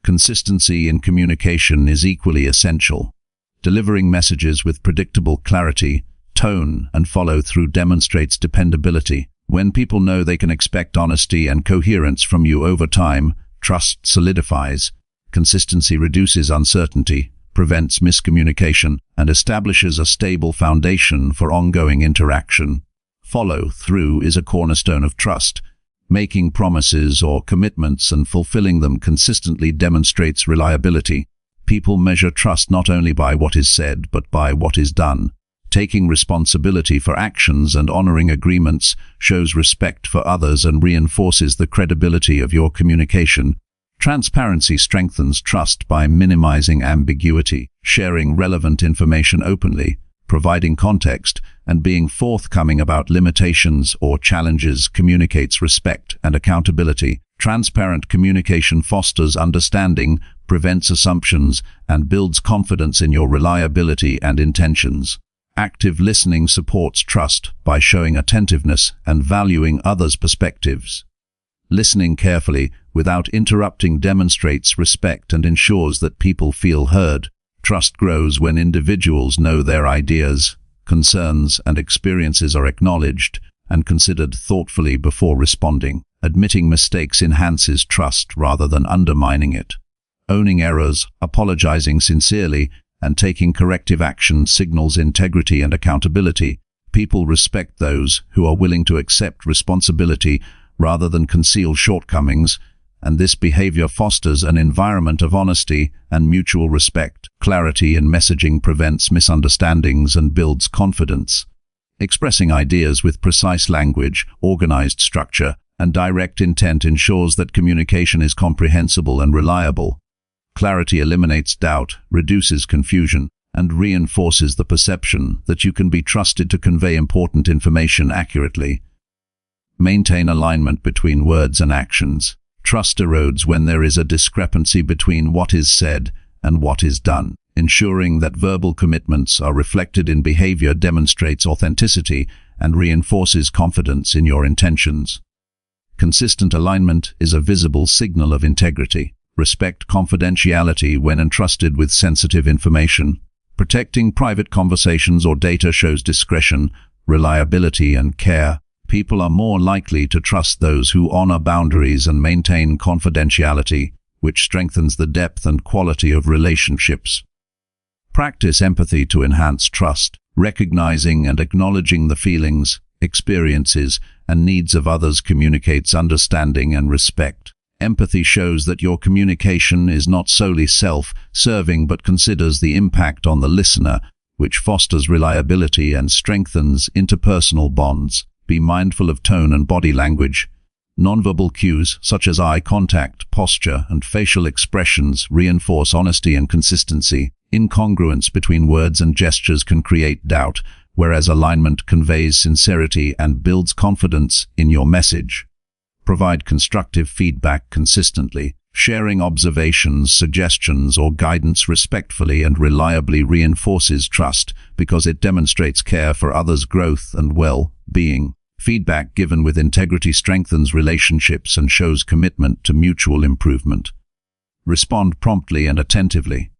Consistency in communication is equally essential. Delivering messages with predictable clarity, tone, and follow-through demonstrates dependability. When people know they can expect honesty and coherence from you over time, trust solidifies. Consistency reduces uncertainty, prevents miscommunication, and establishes a stable foundation for ongoing interaction. Follow-through is a cornerstone of trust. Making promises or commitments and fulfilling them consistently demonstrates reliability. People measure trust not only by what is said, but by what is done. Taking responsibility for actions and honoring agreements shows respect for others and reinforces the credibility of your communication. Transparency strengthens trust by minimizing ambiguity, sharing relevant information openly, providing context, and being forthcoming about limitations or challenges communicates respect and accountability. Transparent communication fosters understanding, prevents assumptions, and builds confidence in your reliability and intentions. Active listening supports trust by showing attentiveness and valuing others' perspectives. Listening carefully, without interrupting, demonstrates respect and ensures that people feel heard. Trust grows when individuals know their ideas, concerns, and experiences are acknowledged and considered thoughtfully before responding. Admitting mistakes enhances trust rather than undermining it. Owning errors, apologizing sincerely, and taking corrective action signals integrity and accountability. People respect those who are willing to accept responsibility rather than conceal shortcomings, and this behavior fosters an environment of honesty and mutual respect. Clarity in messaging prevents misunderstandings and builds confidence. Expressing ideas with precise language, organized structure, and direct intent ensures that communication is comprehensible and reliable. Clarity eliminates doubt, reduces confusion, and reinforces the perception that you can be trusted to convey important information accurately. Maintain alignment between words and actions. Trust erodes when there is a discrepancy between what is said and what is done. Ensuring that verbal commitments are reflected in behavior demonstrates authenticity and reinforces confidence in your intentions. Consistent alignment is a visible signal of integrity. Respect confidentiality when entrusted with sensitive information. Protecting private conversations or data shows discretion, reliability, and care. People are more likely to trust those who honor boundaries and maintain confidentiality, which strengthens the depth and quality of relationships. Practice empathy to enhance trust. Recognizing and acknowledging the feelings, experiences, and needs of others communicates understanding and respect. Empathy shows that your communication is not solely self-serving but considers the impact on the listener, which fosters reliability and strengthens interpersonal bonds. Be mindful of tone and body language. Nonverbal cues such as eye contact, posture, and facial expressions reinforce honesty and consistency. Incongruence between words and gestures can create doubt, whereas alignment conveys sincerity and builds confidence in your message. Provide constructive feedback consistently. Sharing observations, suggestions, or guidance respectfully and reliably reinforces trust because it demonstrates care for others' growth and well-being. Feedback given with integrity strengthens relationships and shows commitment to mutual improvement. Respond promptly and attentively.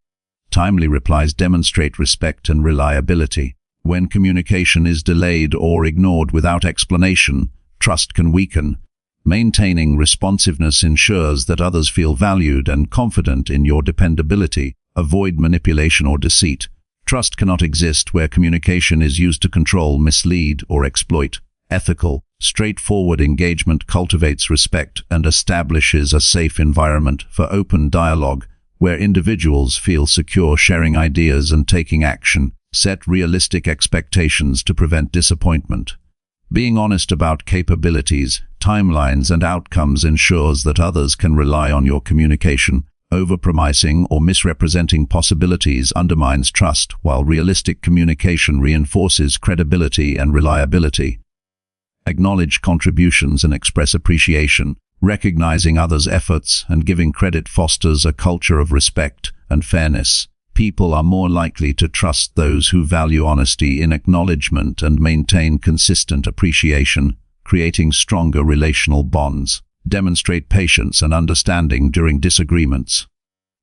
Timely replies demonstrate respect and reliability. When communication is delayed or ignored without explanation, trust can weaken. Maintaining responsiveness ensures that others feel valued and confident in your dependability. Avoid manipulation or deceit. Trust cannot exist where communication is used to control, mislead, or exploit. Ethical, straightforward engagement cultivates respect and establishes a safe environment for open dialogue, where individuals feel secure sharing ideas and taking action. Set realistic expectations to prevent disappointment. Being honest about capabilities, timelines, and outcomes ensures that others can rely on your communication. Overpromising or misrepresenting possibilities undermines trust, while realistic communication reinforces credibility and reliability. Acknowledge contributions and express appreciation. Recognizing others' efforts and giving credit fosters a culture of respect and fairness. People are more likely to trust those who value honesty in acknowledgement and maintain consistent appreciation, creating stronger relational bonds. Demonstrate patience and understanding during disagreements.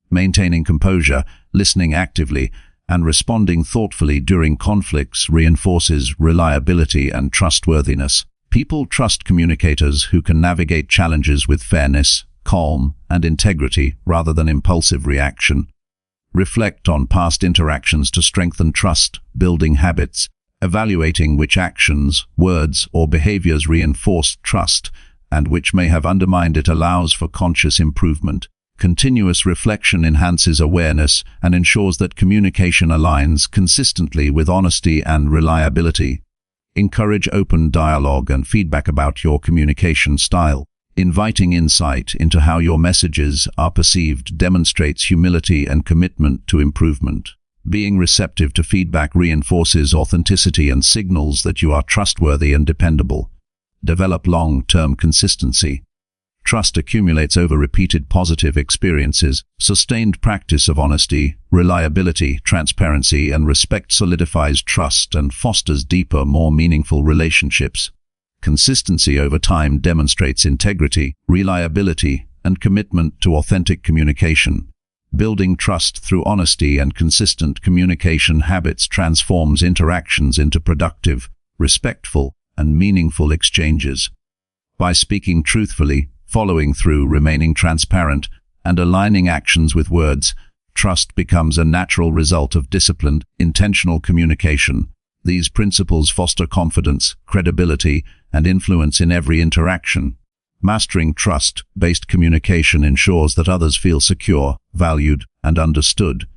Maintaining composure, listening actively, and responding thoughtfully during conflicts reinforces reliability and trustworthiness. People trust communicators who can navigate challenges with fairness, calm, and integrity rather than impulsive reaction. Reflect on past interactions to strengthen trust, building habits, evaluating which actions, words, or behaviors reinforced trust and which may have undermined it allows for conscious improvement. Continuous reflection enhances awareness and ensures that communication aligns consistently with honesty and reliability. Encourage open dialogue and feedback about your communication style. Inviting insight into how your messages are perceived demonstrates humility and commitment to improvement. Being receptive to feedback reinforces authenticity and signals that you are trustworthy and dependable. Develop long-term consistency. Trust accumulates over repeated positive experiences. Sustained practice of honesty, reliability, transparency, and respect solidifies trust and fosters deeper, more meaningful relationships. Consistency over time demonstrates integrity, reliability, and commitment to authentic communication. Building trust through honesty and consistent communication habits transforms interactions into productive, respectful, and meaningful exchanges. By speaking truthfully, following through, remaining transparent, and aligning actions with words, trust becomes a natural result of disciplined, intentional communication. These principles foster confidence, credibility, and influence in every interaction. Mastering trust-based communication ensures that others feel secure, valued, and understood.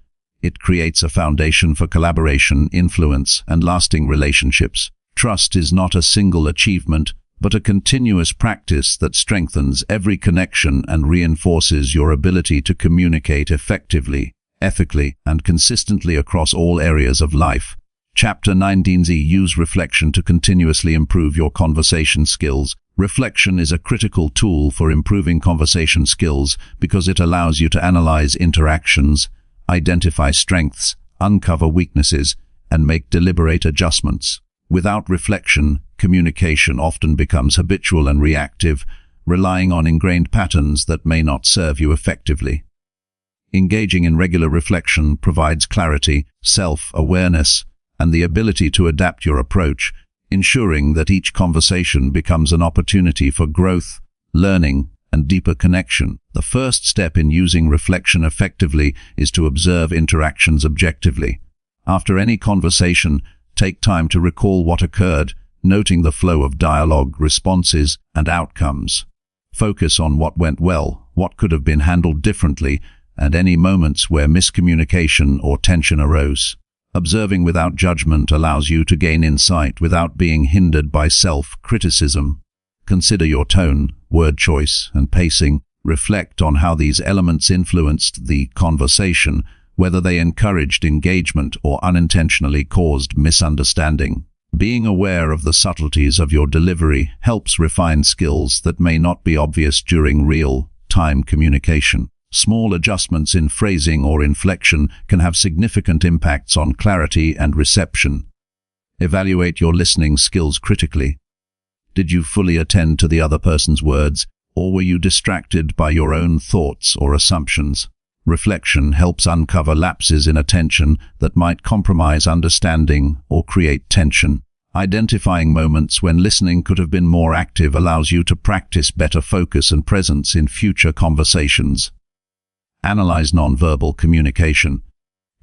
It creates a foundation for collaboration, influence, and lasting relationships. Trust is not a single achievement, but a continuous practice that strengthens every connection and reinforces your ability to communicate effectively, ethically, and consistently across all areas of life. Chapter 19Z. Use reflection to continuously improve your conversation skills. Reflection is a critical tool for improving conversation skills because it allows you to analyze interactions, identify strengths, uncover weaknesses, and make deliberate adjustments. Without reflection, communication often becomes habitual and reactive, relying on ingrained patterns that may not serve you effectively. Engaging in regular reflection provides clarity, self-awareness, and the ability to adapt your approach, ensuring that each conversation becomes an opportunity for growth, learning, and deeper connection. The first step in using reflection effectively is to observe interactions objectively. After any conversation, take time to recall what occurred, noting the flow of dialogue, responses, and outcomes. Focus on what went well, what could have been handled differently, and any moments where miscommunication or tension arose. Observing without judgment allows you to gain insight without being hindered by self-criticism. Consider your tone, word choice, and pacing. Reflect on how these elements influenced the conversation, whether they encouraged engagement or unintentionally caused misunderstanding. Being aware of the subtleties of your delivery helps refine skills that may not be obvious during real-time communication. Small adjustments in phrasing or inflection can have significant impacts on clarity and reception. Evaluate your listening skills critically. Did you fully attend to the other person's words, or were you distracted by your own thoughts or assumptions? Reflection helps uncover lapses in attention that might compromise understanding or create tension. Identifying moments when listening could have been more active allows you to practice better focus and presence in future conversations. Analyze nonverbal communication.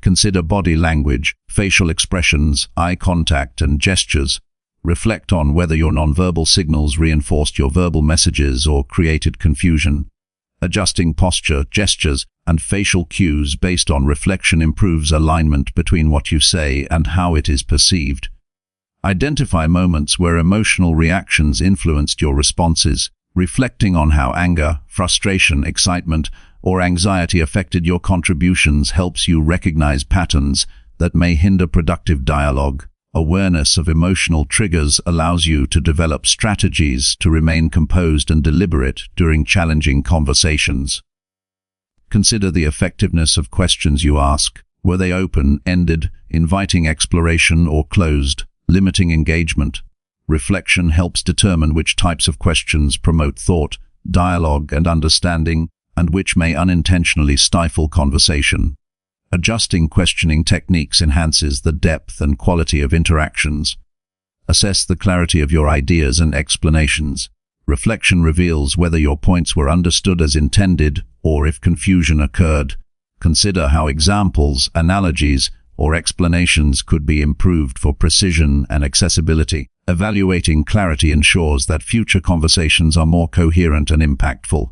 Consider body language, facial expressions, eye contact, and gestures. Reflect on whether your nonverbal signals reinforced your verbal messages or created confusion. Adjusting posture, gestures, and facial cues based on reflection improves alignment between what you say and how it is perceived. Identify moments where emotional reactions influenced your responses. Reflecting on how anger, frustration, excitement, or anxiety affected your contributions helps you recognize patterns that may hinder productive dialogue. Awareness of emotional triggers allows you to develop strategies to remain composed and deliberate during challenging conversations. Consider the effectiveness of questions you ask. Were they open-ended, inviting exploration, or closed, limiting engagement? Reflection helps determine which types of questions promote thought, dialogue, and understanding, and which may unintentionally stifle conversation. Adjusting questioning techniques enhances the depth and quality of interactions. Assess the clarity of your ideas and explanations. Reflection reveals whether your points were understood as intended or if confusion occurred. Consider how examples, analogies, or explanations could be improved for precision and accessibility. Evaluating clarity ensures that future conversations are more coherent and impactful.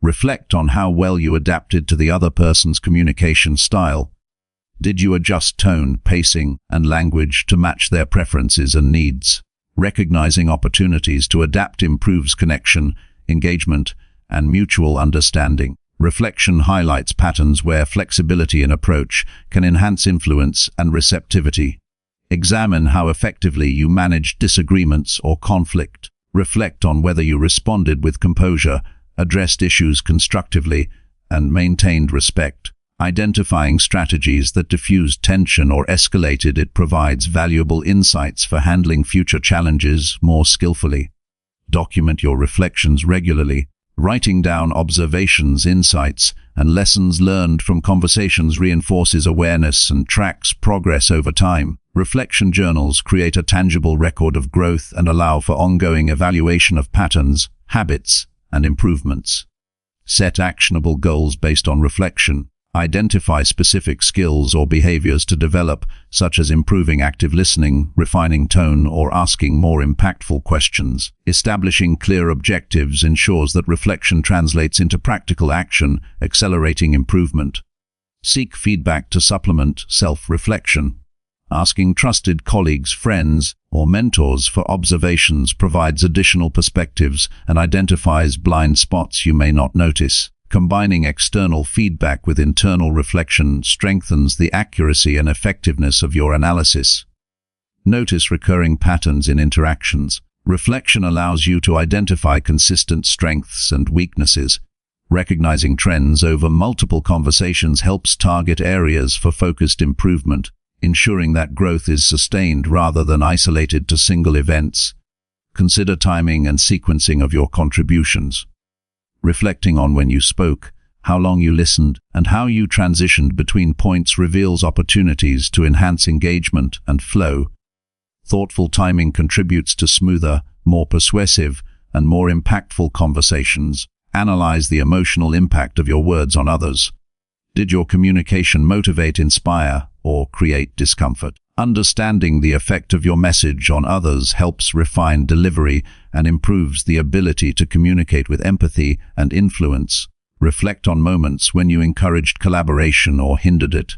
Reflect on how well you adapted to the other person's communication style. Did you adjust tone, pacing, and language to match their preferences and needs? Recognizing opportunities to adapt improves connection, engagement, and mutual understanding. Reflection highlights patterns where flexibility in approach can enhance influence and receptivity. Examine how effectively you managed disagreements or conflict. Reflect on whether you responded with composure, addressed issues constructively, and maintained respect. Identifying strategies that diffused tension or escalated it provides valuable insights for handling future challenges more skillfully. Document your reflections regularly. Writing down observations, insights, and lessons learned from conversations reinforces awareness and tracks progress over time. Reflection journals create a tangible record of growth and allow for ongoing evaluation of patterns, habits, and improvements. Set actionable goals based on reflection. Identify specific skills or behaviors to develop, such as improving active listening, refining tone, or asking more impactful questions. Establishing clear objectives ensures that reflection translates into practical action, accelerating improvement. Seek feedback to supplement self-reflection. Asking trusted colleagues, friends, or mentors for observations provides additional perspectives and identifies blind spots you may not notice. Combining external feedback with internal reflection strengthens the accuracy and effectiveness of your analysis. Notice recurring patterns in interactions. Reflection allows you to identify consistent strengths and weaknesses. Recognizing trends over multiple conversations helps target areas for focused improvement, ensuring that growth is sustained rather than isolated to single events. Consider timing and sequencing of your contributions. Reflecting on when you spoke, how long you listened, and how you transitioned between points reveals opportunities to enhance engagement and flow. Thoughtful timing contributes to smoother, more persuasive, and more impactful conversations. Analyze the emotional impact of your words on others. Did your communication motivate, inspire, or create discomfort? Understanding the effect of your message on others helps refine delivery and improves the ability to communicate with empathy and influence. Reflect on moments when you encouraged collaboration or hindered it.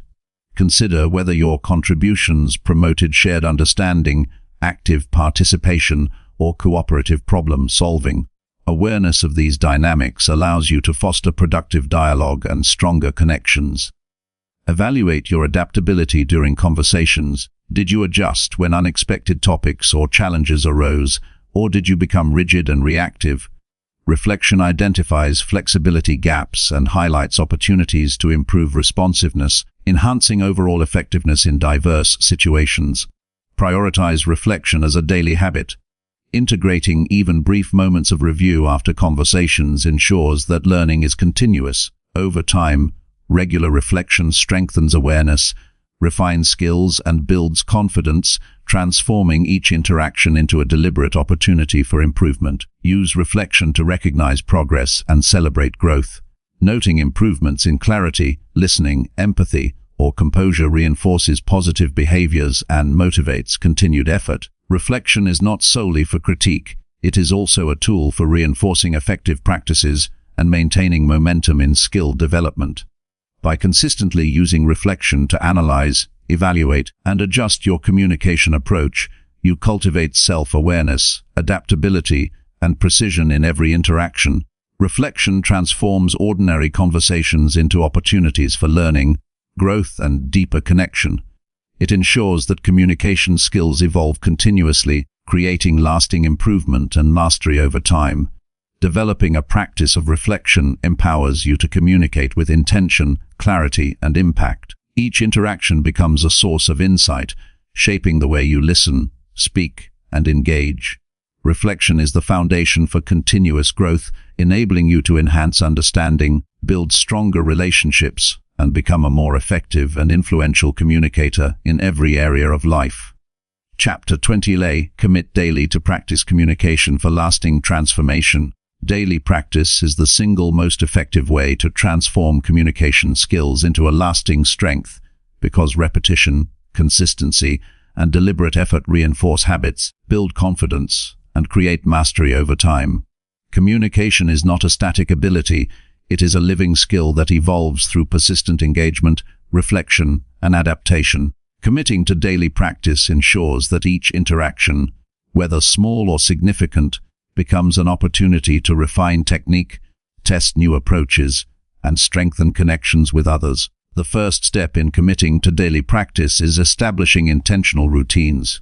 Consider whether your contributions promoted shared understanding, active participation, or cooperative problem solving. Awareness of these dynamics allows you to foster productive dialogue and stronger connections. Evaluate your adaptability during conversations. Did you adjust when unexpected topics or challenges arose, or did you become rigid and reactive? Reflection identifies flexibility gaps and highlights opportunities to improve responsiveness, enhancing overall effectiveness in diverse situations. Prioritize reflection as a daily habit. Integrating even brief moments of review after conversations ensures that learning is continuous. Over time, regular reflection strengthens awareness, refines skills, and builds confidence, transforming each interaction into a deliberate opportunity for improvement. Use reflection to recognize progress and celebrate growth. Noting improvements in clarity, listening, empathy, or composure reinforces positive behaviors and motivates continued effort. Reflection is not solely for critique, it is also a tool for reinforcing effective practices and maintaining momentum in skill development. By consistently using reflection to analyze, evaluate, and adjust your communication approach, you cultivate self-awareness, adaptability, and precision in every interaction. Reflection transforms ordinary conversations into opportunities for learning, growth, and deeper connection. It ensures that communication skills evolve continuously, creating lasting improvement and mastery over time. Developing a practice of reflection empowers you to communicate with intention, clarity, and impact. Each interaction becomes a source of insight, shaping the way you listen, speak, and engage. Reflection is the foundation for continuous growth, enabling you to enhance understanding, build stronger relationships, and become a more effective and influential communicator in every area of life. Chapter 20. Commit daily to practice communication for lasting transformation. Daily practice is the single most effective way to transform communication skills into a lasting strength, because repetition, consistency, and deliberate effort reinforce habits, build confidence, and create mastery over time. Communication is not a static ability, it is a living skill that evolves through persistent engagement, reflection, and adaptation. Committing to daily practice ensures that each interaction, whether small or significant, becomes an opportunity to refine technique, test new approaches, and strengthen connections with others. The first step in committing to daily practice is establishing intentional routines.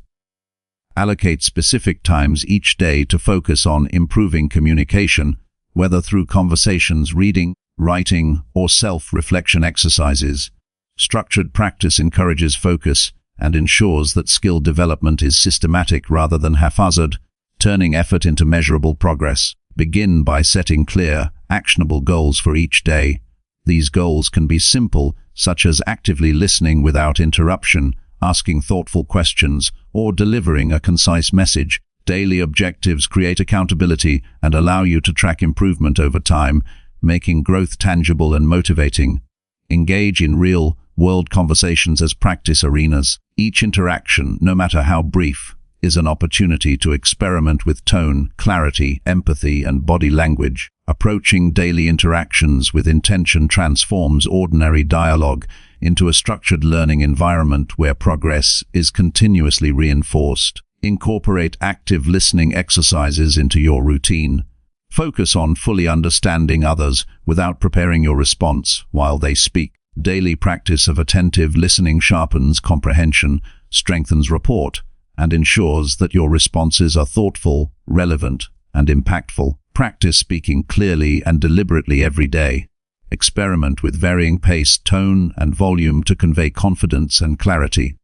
Allocate specific times each day to focus on improving communication, whether through conversations, reading, writing, or self-reflection exercises. Structured practice encourages focus and ensures that skill development is systematic rather than haphazard, turning effort into measurable progress. Begin by setting clear, actionable goals for each day. These goals can be simple, such as actively listening without interruption, asking thoughtful questions, or delivering a concise message. Daily objectives create accountability and allow you to track improvement over time, making growth tangible and motivating. Engage in real-world conversations as practice arenas. Each interaction, no matter how brief, is an opportunity to experiment with tone, clarity, empathy, and body language. Approaching daily interactions with intention transforms ordinary dialogue into a structured learning environment where progress is continuously reinforced. Incorporate active listening exercises into your routine. Focus on fully understanding others without preparing your response while they speak. Daily practice of attentive listening sharpens comprehension, strengthens rapport, and ensures that your responses are thoughtful, relevant, and impactful. Practice speaking clearly and deliberately every day. Experiment with varying pace, tone, and volume to convey confidence and clarity.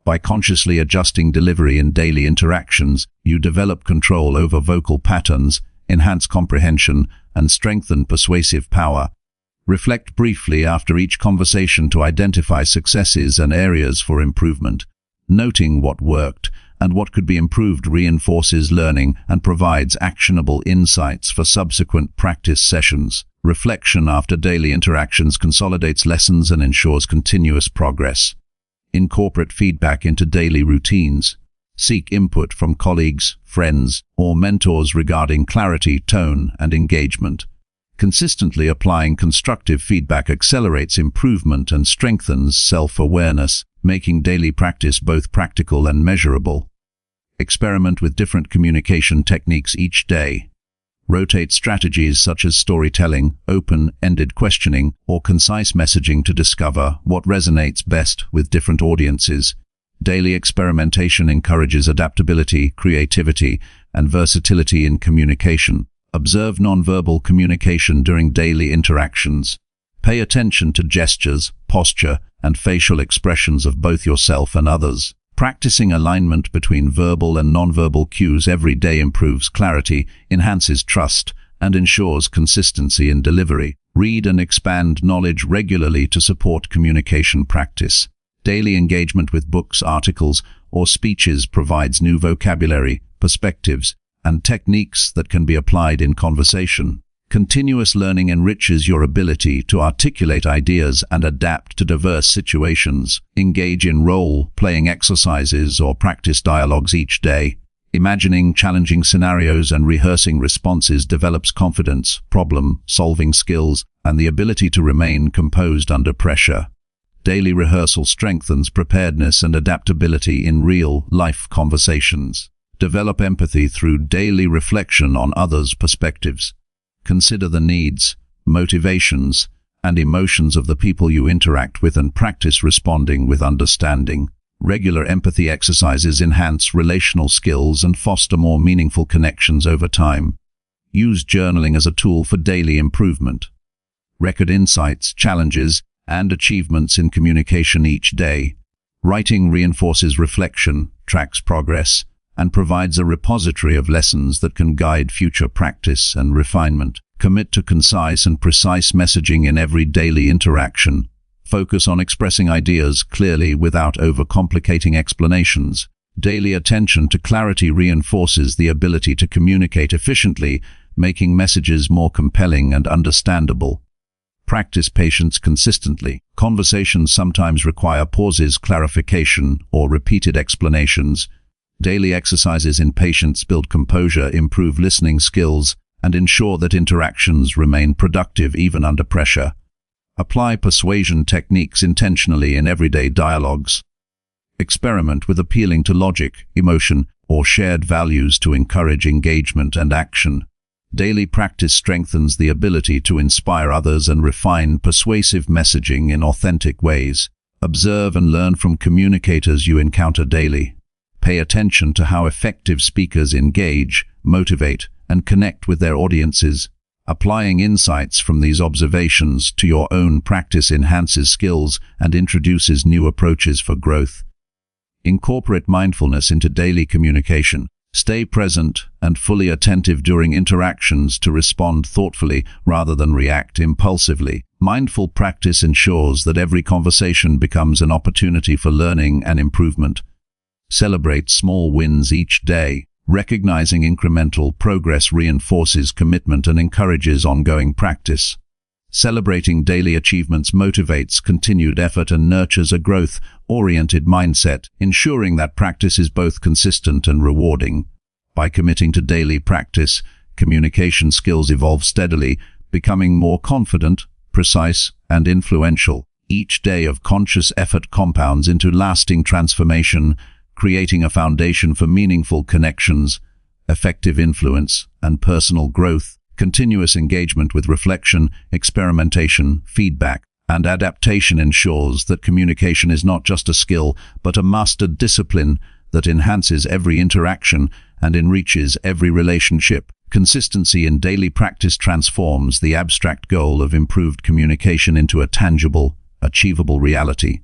By consciously adjusting delivery in daily interactions, you develop control over vocal patterns, enhance comprehension, and strengthen persuasive power. Reflect briefly after each conversation to identify successes and areas for improvement. Noting what worked and what could be improved reinforces learning and provides actionable insights for subsequent practice sessions. Reflection after daily interactions consolidates lessons and ensures continuous progress. Incorporate feedback into daily routines. Seek input from colleagues, friends, or mentors regarding clarity, tone, and engagement. Consistently applying constructive feedback accelerates improvement and strengthens self-awareness, making daily practice both practical and measurable. Experiment with different communication techniques each day. Rotate strategies such as storytelling, open-ended questioning, or concise messaging to discover what resonates best with different audiences. Daily experimentation encourages adaptability, creativity, and versatility in communication. Observe nonverbal communication during daily interactions. Pay attention to gestures, posture, and facial expressions of both yourself and others. Practicing alignment between verbal and nonverbal cues every day improves clarity, enhances trust, and ensures consistency in delivery. Read and expand knowledge regularly to support communication practice. Daily engagement with books, articles, or speeches provides new vocabulary, perspectives, and techniques that can be applied in conversation. Continuous learning enriches your ability to articulate ideas and adapt to diverse situations. Engage in role-playing exercises or practice dialogues each day. Imagining challenging scenarios and rehearsing responses develops confidence, problem-solving skills, and the ability to remain composed under pressure. Daily rehearsal strengthens preparedness and adaptability in real-life conversations. Develop empathy through daily reflection on others' perspectives. Consider the needs, motivations, and emotions of the people you interact with and practice responding with understanding. Regular empathy exercises enhance relational skills and foster more meaningful connections over time. Use journaling as a tool for daily improvement. Record insights, challenges, and achievements in communication each day. Writing reinforces reflection, tracks progress, and provides a repository of lessons that can guide future practice and refinement. Commit to concise and precise messaging in every daily interaction. Focus on expressing ideas clearly without overcomplicating explanations. Daily attention to clarity reinforces the ability to communicate efficiently, making messages more compelling and understandable. Practice patience consistently. Conversations sometimes require pauses, clarification, or repeated explanations. Daily exercises in patience build composure, improve listening skills, and ensure that interactions remain productive even under pressure. Apply persuasion techniques intentionally in everyday dialogues. Experiment with appealing to logic, emotion, or shared values to encourage engagement and action. Daily practice strengthens the ability to inspire others and refine persuasive messaging in authentic ways. Observe and learn from communicators you encounter daily. Pay attention to how effective speakers engage, motivate, and connect with their audiences. Applying insights from these observations to your own practice enhances skills and introduces new approaches for growth. Incorporate mindfulness into daily communication. Stay present and fully attentive during interactions to respond thoughtfully rather than react impulsively. Mindful practice ensures that every conversation becomes an opportunity for learning and improvement. Celebrate small wins each day. Recognizing incremental progress reinforces commitment and encourages ongoing practice. Celebrating daily achievements motivates continued effort and nurtures a growth-oriented mindset, ensuring that practice is both consistent and rewarding. By committing to daily practice, communication skills evolve steadily, becoming more confident, precise, and influential. Each day of conscious effort compounds into lasting transformation, creating a foundation for meaningful connections, effective influence, and personal growth. Continuous engagement with reflection, experimentation, feedback, and adaptation ensures that communication is not just a skill, but a mastered discipline that enhances every interaction and enriches every relationship. Consistency in daily practice transforms the abstract goal of improved communication into a tangible, achievable reality.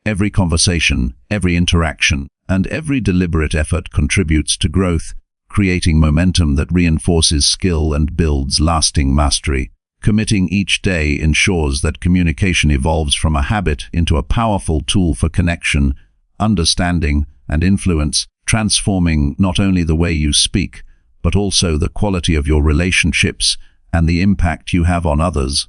Every conversation, every interaction, and every deliberate effort contributes to growth, creating momentum that reinforces skill and builds lasting mastery. Committing each day ensures that communication evolves from a habit into a powerful tool for connection, understanding, and influence, transforming not only the way you speak, but also the quality of your relationships and the impact you have on others.